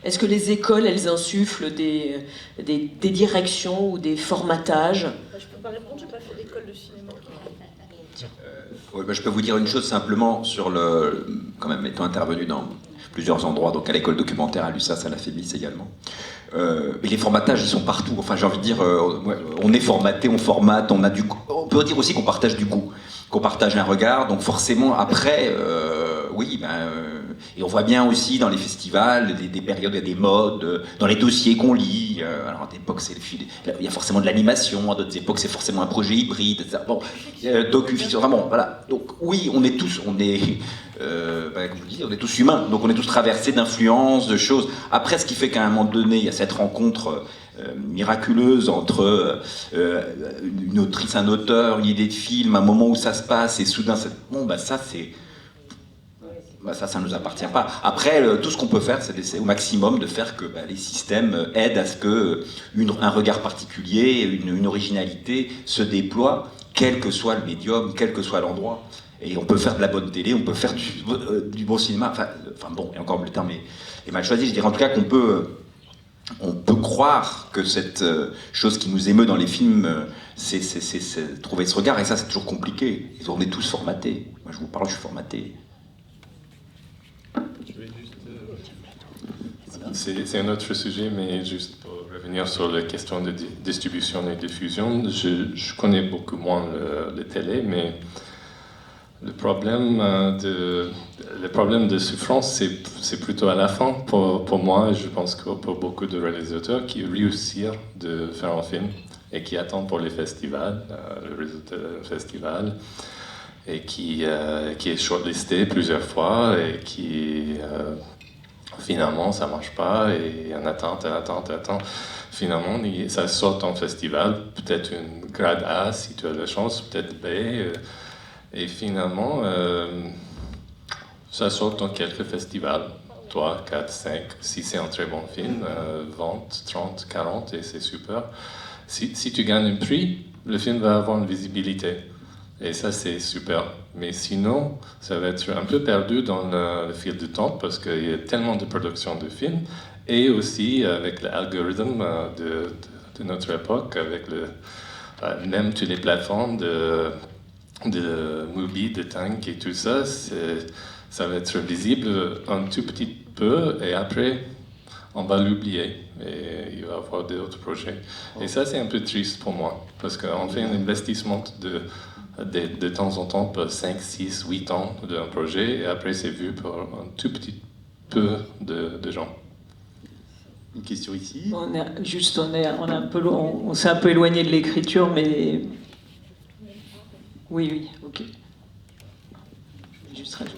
Est-ce que les écoles, elles insufflent des directions ou des formatages? Je peux pas répondre, j'ai pas fait d'école de cinéma. Oui, je peux vous dire une chose simplement sur quand même étant intervenu dans plusieurs endroits, donc à l'école documentaire à l'USAS, à la FEMIS également. Mais les formatages, ils sont partout. Enfin, j'ai envie de dire, on est formaté, on formate, on a du goût. On peut dire aussi qu'on partage du goût, qu'on partage un regard. Donc forcément, après, oui, et on voit bien aussi dans les festivals des périodes, il y a des modes, dans les dossiers qu'on lit. Alors à d'époque, il y a forcément de l'animation, à d'autres époques, c'est forcément un projet hybride, etc. Bon, docu-fiction, vraiment, voilà. Donc oui, on est tous, comme je dis, on est tous humains, donc on est tous traversés d'influences, de choses. Après, ce qui fait qu'à un moment donné, il y a cette rencontre miraculeuse entre une autrice, un auteur, une idée de film, un moment où ça se passe, et soudain, ça ne nous appartient pas. Après, tout ce qu'on peut faire, c'est d'essayer au maximum de faire que les systèmes aident à ce qu'un regard particulier, une originalité se déploie, quel que soit le médium, quel que soit l'endroit. Et on peut faire de la bonne télé, on peut faire du bon cinéma. Enfin bon, et encore le terme est mal choisi. Je dirais en tout cas qu'on peut croire que cette chose qui nous émeut dans les films, c'est trouver ce regard. Et ça, c'est toujours compliqué. Et on est tous formatés. Moi, je vous parle, je suis formaté. C'est un autre sujet, mais juste pour revenir sur la question de distribution et diffusion, je connais beaucoup moins la télé, mais le problème de souffrance, c'est plutôt à la fin pour moi, et je pense que pour beaucoup de réalisateurs qui réussissent de faire un film et qui attendent pour les festivals, le résultat du festival, et qui est shortlisté plusieurs fois et qui finalement ça marche pas et on attend. Finalement, ça sort en festival, peut-être une grade A si tu as la chance, peut-être B. Et finalement, ça sort dans quelques festivals, 3, 4, 5, si c'est un très bon film, 20, 30, 40, et c'est super. Si tu gagnes un prix, le film va avoir une visibilité. Et ça, c'est super. Mais sinon, ça va être un peu perdu dans le fil du temps, parce qu'il y a tellement de productions de films, et aussi avec l'algorithme de notre époque, avec même toutes les plateformes de Mubi, de Tank et tout ça, ça va être visible un tout petit peu et après on va l'oublier et il va y avoir d'autres projets. Et ça c'est un peu triste pour moi parce qu'on fait un investissement de temps en temps pour 5, 6, 8 ans d'un projet et après c'est vu pour un tout petit peu de gens. Une question ici. On s'est un peu éloigné de l'écriture, mais... Oui, ok. Je vais juste rajouter.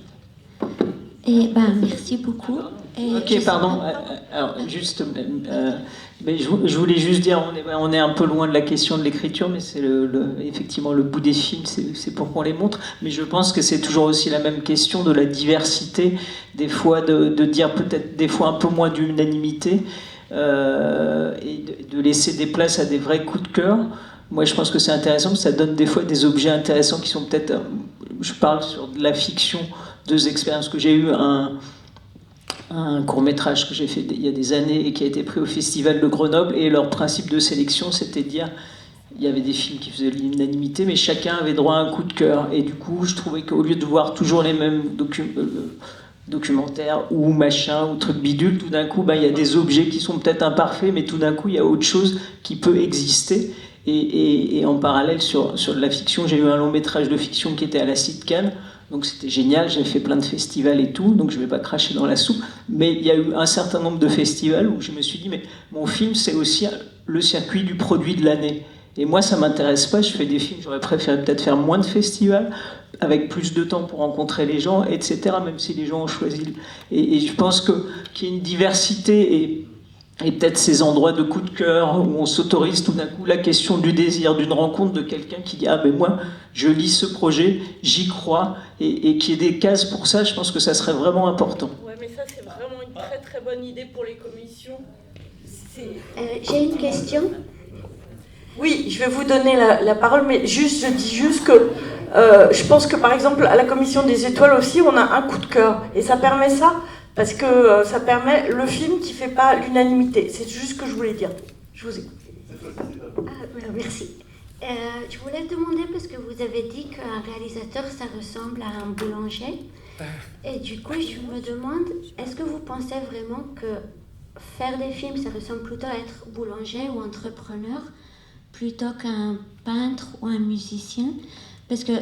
Merci beaucoup. Ok, pardon. Alors, juste, mais je voulais juste dire, on est un peu loin de la question de l'écriture, mais c'est effectivement le bout des films, c'est pour qu'on les montre. Mais je pense que c'est toujours aussi la même question de la diversité, des fois de dire peut-être des fois un peu moins d'unanimité, et de laisser des places à des vrais coups de cœur. Moi, je pense que c'est intéressant, parce que ça donne des fois des objets intéressants qui sont peut-être... Je parle sur de la fiction, 2 expériences que j'ai eues, un court-métrage que j'ai fait il y a des années et qui a été pris au Festival de Grenoble, et leur principe de sélection, c'était de dire, il y avait des films qui faisaient l'unanimité, mais chacun avait droit à un coup de cœur. Et du coup, je trouvais qu'au lieu de voir toujours les mêmes documentaires ou machin ou trucs bidules, tout d'un coup, il y a des objets qui sont peut-être imparfaits, mais tout d'un coup, il y a autre chose qui peut exister. Et en parallèle, sur de la fiction, j'ai eu un long métrage de fiction qui était à la Cité de Cannes. Donc c'était génial, j'ai fait plein de festivals et tout, donc je ne vais pas cracher dans la soupe. Mais il y a eu un certain nombre de festivals où je me suis dit, mais mon film, c'est aussi le circuit du produit de l'année. Et moi, ça ne m'intéresse pas, je fais des films, j'aurais préféré peut-être faire moins de festivals, avec plus de temps pour rencontrer les gens, etc., même si les gens ont choisi. Et je pense qu'il y a une diversité et peut-être ces endroits de coup de cœur où on s'autorise tout d'un coup la question du désir, d'une rencontre de quelqu'un qui dit « Ah ben moi, je lis ce projet, j'y crois », et qu'il y ait des cases pour ça, je pense que ça serait vraiment important. Ouais, mais ça c'est vraiment une très très bonne idée pour les commissions. J'ai une question. Oui, je vais vous donner la parole, mais je dis juste que je pense que par exemple à la commission des étoiles aussi, on a un coup de cœur, et ça permet ça. Parce que ça permet le film qui ne fait pas l'unanimité. C'est juste ce que je voulais dire. Je vous écoute. Merci. Je voulais demander, parce que vous avez dit qu'un réalisateur, ça ressemble à un boulanger. Et du coup, je me demande, est-ce que vous pensez vraiment que faire des films, ça ressemble plutôt à être boulanger ou entrepreneur, plutôt qu'un peintre ou un musicien? Parce que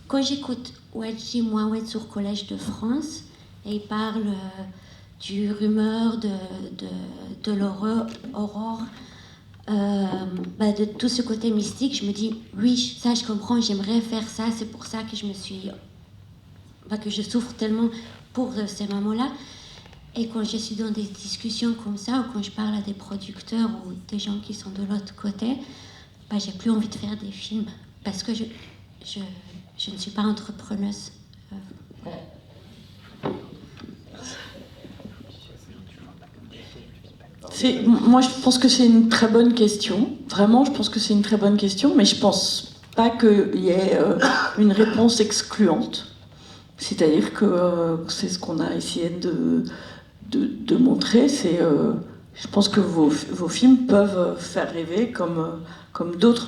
quand j'écoute Wadji Mouawed sur Collège de France, et il parle du rumeur, de l'aurore, de tout ce côté mystique, je me dis, oui, ça je comprends, j'aimerais faire ça, c'est pour ça que que je souffre tellement pour ces moments-là. Et quand je suis dans des discussions comme ça, ou quand je parle à des producteurs ou des gens qui sont de l'autre côté, j'ai plus envie de faire des films, parce que je ne suis pas entrepreneuse. Moi, je pense que c'est une très bonne question. Vraiment, je pense que c'est une très bonne question, mais je pense pas qu'il y ait une réponse excluante. C'est-à-dire que c'est ce qu'on a essayé de montrer. Je pense que vos films peuvent faire rêver comme d'autres.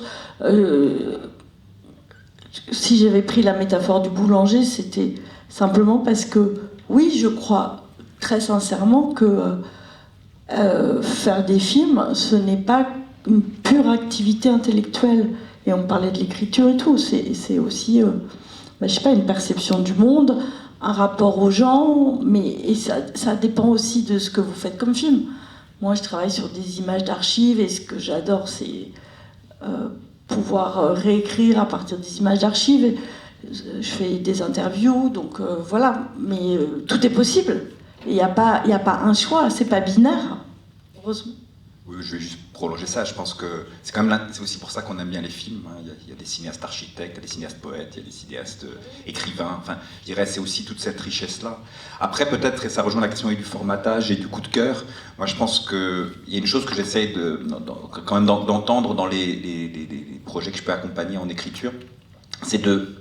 Si j'avais pris la métaphore du boulanger, c'était simplement parce que, oui, je crois très sincèrement que faire des films, ce n'est pas une pure activité intellectuelle. Et on parlait de l'écriture et tout. C'est aussi, je sais pas, une perception du monde, un rapport aux gens, et ça dépend aussi de ce que vous faites comme film. Moi, je travaille sur des images d'archives, et ce que j'adore, c'est pouvoir réécrire à partir des images d'archives. Je fais des interviews, donc voilà. Mais tout est possible. Il n'y a pas un choix, c'est pas binaire, heureusement. Oui, je vais juste prolonger ça. Je pense que c'est quand même c'est aussi pour ça qu'on aime bien les films. Hein. Il y a des cinéastes architectes, il y a des cinéastes poètes, il y a des cinéastes écrivains. Enfin, je dirais c'est aussi toute cette richesse-là. Après, peut-être, et ça rejoint la question du formatage et du coup de cœur. Moi, je pense qu'il y a une chose que j'essaye quand même d'entendre dans les projets que je peux accompagner en écriture, c'est de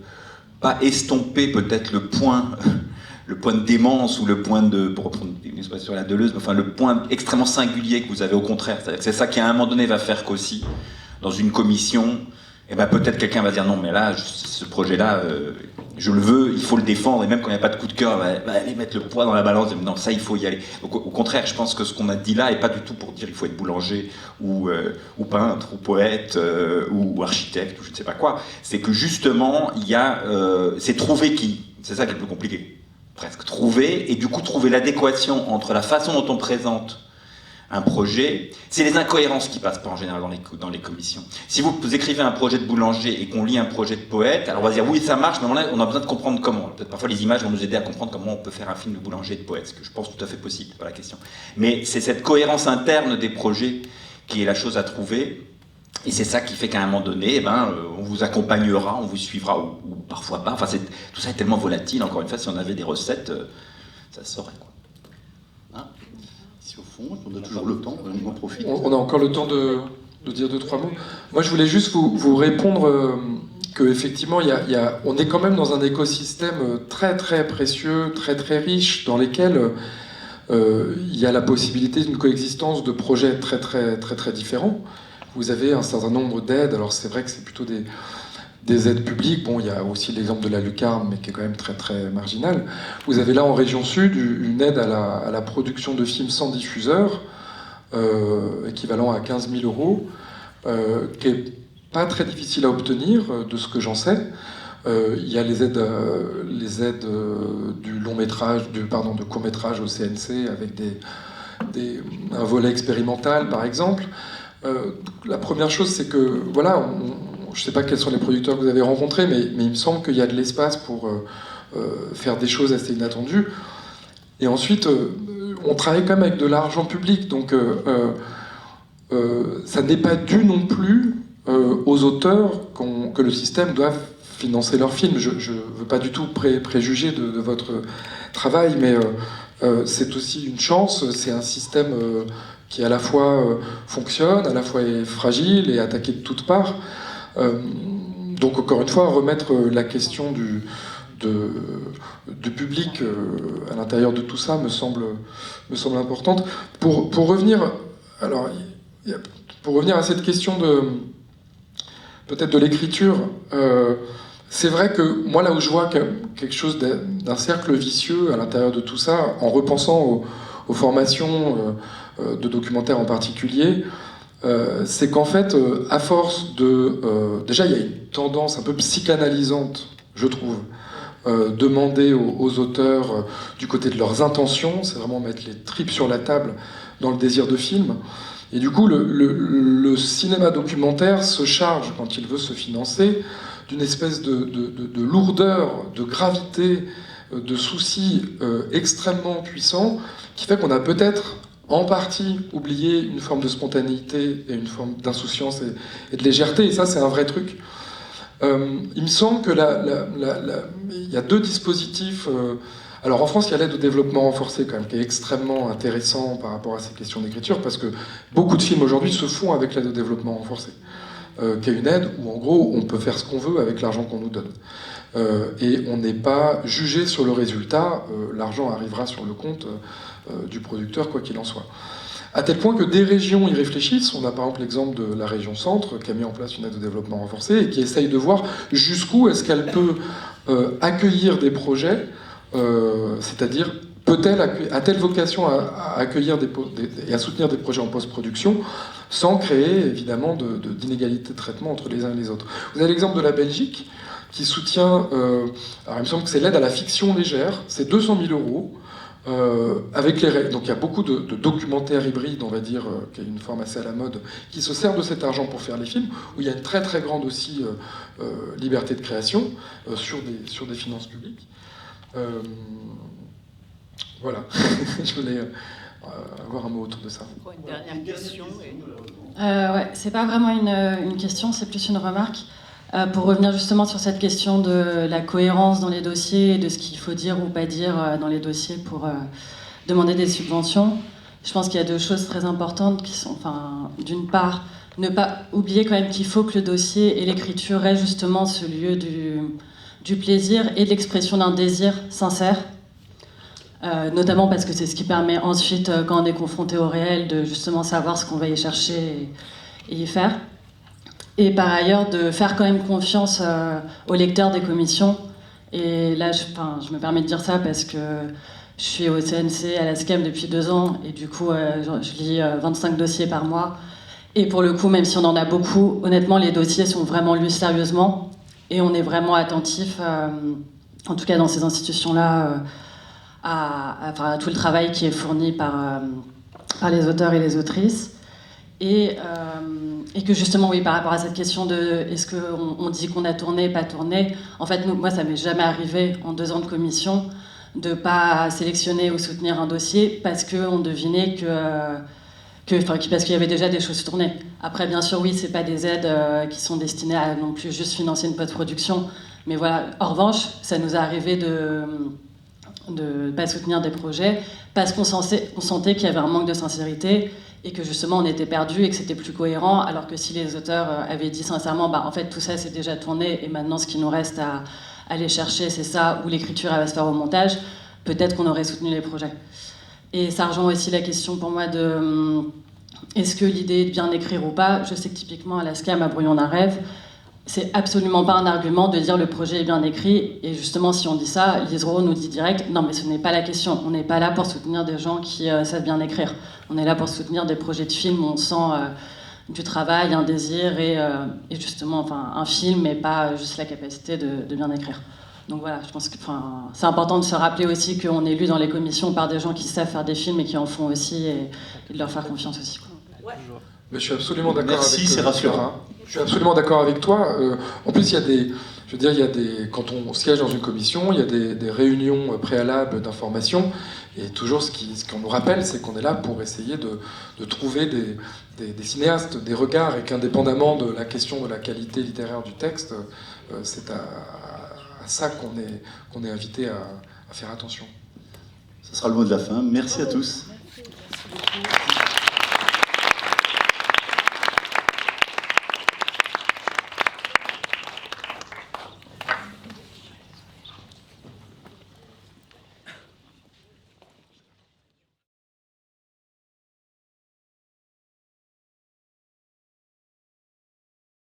pas estomper peut-être le point de démence ou le point de, pour reprendre une expression à la Deleuze, enfin le point extrêmement singulier que vous avez au contraire. C'est ça qui à un moment donné va faire qu'aussi, dans une commission, peut-être quelqu'un va dire non mais là, ce projet-là, je le veux, il faut le défendre, et même quand il n'y a pas de coup de cœur, va aller mettre le poids dans la balance, non ça il faut y aller. Donc, au contraire, je pense que ce qu'on a dit là n'est pas du tout pour dire il faut être boulanger ou peintre ou poète ou architecte ou je ne sais pas quoi. C'est que justement, il y a, c'est trouver qui, c'est ça qui est le plus compliqué. Presque trouver, et du coup trouver l'adéquation entre la façon dont on présente un projet, c'est les incohérences qui passent pas en général dans les commissions. Si vous écrivez un projet de boulanger et qu'on lit un projet de poète, alors on va dire oui ça marche, mais on a besoin de comprendre comment. Peut-être parfois les images vont nous aider à comprendre comment on peut faire un film de boulanger et de poète, ce que je pense tout à fait possible, c'est pas la question. Mais c'est cette cohérence interne des projets qui est la chose à trouver, et c'est ça qui fait qu'à un moment donné, on vous accompagnera, on vous suivra, ou parfois pas. Enfin, tout ça est tellement volatile, encore une fois, si on avait des recettes, ça se saurait, quoi. Au fond, on a toujours le temps, on en profite. On a encore le temps de dire 2-3 mots. Moi, je voulais juste vous répondre qu'effectivement, on est quand même dans un écosystème très très précieux, très très riche, dans lesquels il y a la possibilité d'une coexistence de projets très très très très différents. Vous avez un certain nombre d'aides. Alors c'est vrai que c'est plutôt des aides publiques. Bon, il y a aussi l'exemple de la lucarne, mais qui est quand même très très marginal. Vous avez là en région sud une aide à la production de films sans diffuseur, équivalent à 15 000 €, qui est pas très difficile à obtenir, de ce que j'en sais. Il y a les aides du long métrage, de court métrage au CNC avec un volet expérimental, par exemple. La première chose, c'est que voilà. Je ne sais pas quels sont les producteurs que vous avez rencontrés, mais il me semble qu'il y a de l'espace pour faire des choses assez inattendues. Et ensuite, on travaille quand même avec de l'argent public, donc ça n'est pas dû non plus aux auteurs que le système doive financer leurs films. Je ne veux pas du tout préjuger de votre travail, mais c'est aussi une chance, c'est un système qui à la fois fonctionne, à la fois est fragile et attaqué de toutes parts. Donc encore une fois, remettre la question du public à l'intérieur de tout ça me semble importante. Pour revenir à cette question peut-être de l'écriture, c'est vrai que moi là où je vois quelque chose d'un cercle vicieux à l'intérieur de tout ça, en repensant aux formations de documentaires en particulier, c'est qu'en fait, à force déjà, il y a une tendance un peu psychanalysante, je trouve, demander aux auteurs du côté de leurs intentions, c'est vraiment mettre les tripes sur la table dans le désir de film. Et du coup, le cinéma documentaire se charge, quand il veut se financer, d'une espèce de lourdeur, de gravité, de soucis extrêmement puissants, qui fait qu'on a peut-être en partie oublier une forme de spontanéité et une forme d'insouciance et de légèreté, et ça c'est un vrai truc. Il me semble que il y a 2 dispositifs. Alors en France, il y a l'aide au développement renforcé quand même, qui est extrêmement intéressant par rapport à ces questions d'écriture, parce que beaucoup de films aujourd'hui se font avec l'aide au développement renforcé, qui est une aide où en gros on peut faire ce qu'on veut avec l'argent qu'on nous donne. Et on n'est pas jugé sur le résultat, l'argent arrivera sur le compte du producteur, quoi qu'il en soit. À tel point que des régions y réfléchissent. On a par exemple l'exemple de la région Centre, qui a mis en place une aide au développement renforcé et qui essaye de voir jusqu'où est-ce qu'elle peut accueillir des projets, c'est-à-dire a-t-elle vocation à accueillir et à soutenir des projets en post-production sans créer évidemment d'inégalités de traitement entre les uns et les autres. Vous avez l'exemple de la Belgique qui soutient, alors il me semble que c'est l'aide à la fiction légère, c'est 200 000 €, avec les règles. Donc il y a beaucoup de documentaires hybrides, on va dire, qui est une forme assez à la mode, qui se servent de cet argent pour faire les films, où il y a une très très grande aussi liberté de création sur des finances publiques. Voilà, je voulais avoir un mot autour de ça. Une dernière question. Ouais, c'est pas vraiment une question, c'est plus une remarque. Pour revenir justement sur cette question de la cohérence dans les dossiers et de ce qu'il faut dire ou pas dire dans les dossiers pour demander des subventions, je pense qu'il y a 2 choses très importantes qui sont, d'une part, ne pas oublier quand même qu'il faut que le dossier et l'écriture aient justement ce lieu du plaisir et de l'expression d'un désir sincère, notamment parce que c'est ce qui permet ensuite, quand on est confronté au réel, de justement savoir ce qu'on va y chercher et y faire. Et par ailleurs, de faire quand même confiance aux lecteurs des commissions. Et là, je me permets de dire ça parce que je suis au CNC, à la SCAM depuis 2 ans, et du coup, je lis 25 dossiers par mois. Et pour le coup, même si on en a beaucoup, honnêtement, les dossiers sont vraiment lus sérieusement, et on est vraiment attentif, en tout cas dans ces institutions-là, à tout le travail qui est fourni par par les auteurs et les autrices. Et que justement, oui, par rapport à cette question de est-ce qu'on dit qu'on a tourné, pas tourné, en fait, moi, ça m'est jamais arrivé en 2 ans de commission de ne pas sélectionner ou soutenir un dossier parce qu'on devinait parce qu'il y avait déjà des choses tournées. Après, bien sûr, oui, c'est pas des aides qui sont destinées à non plus juste financer une post-production, mais voilà. En revanche, ça nous est arrivé de pas soutenir des projets parce qu'on sentait qu'il y avait un manque de sincérité et que justement on était perdu et que c'était plus cohérent, alors que si les auteurs avaient dit sincèrement en fait tout ça c'est déjà tourné et maintenant ce qui nous reste à aller chercher c'est ça, ou l'écriture elle va se faire au montage, peut-être qu'on aurait soutenu les projets. Et ça rejoint aussi la question pour moi de est-ce que l'idée est de bien écrire ou pas. Je sais que typiquement à la SCAM, à Brouillon d'un rêve, c'est absolument pas un argument de dire le projet est bien écrit, et justement si on dit ça, Lise Rowe nous dit direct non mais ce n'est pas la question, on n'est pas là pour soutenir des gens qui savent bien écrire, on est là pour soutenir des projets de films où on sent du travail, un désir et justement un film mais pas juste la capacité de bien écrire. Donc voilà, je pense que c'est important de se rappeler aussi qu'on est élu dans les commissions par des gens qui savent faire des films et qui en font aussi, et de leur faire confiance aussi, quoi. Mais je suis absolument d'accord avec toi. Merci, c'est rassurant. Je suis absolument d'accord avec toi. En plus, il y a quand on siège dans une commission, il y a des réunions préalables d'information. Et toujours, ce qu'on nous rappelle, c'est qu'on est là pour essayer de trouver des cinéastes, des regards, et qu'indépendamment de la question de la qualité littéraire du texte, c'est à ça qu'on est invité à faire attention. Ce sera le mot de la fin. Merci à tous.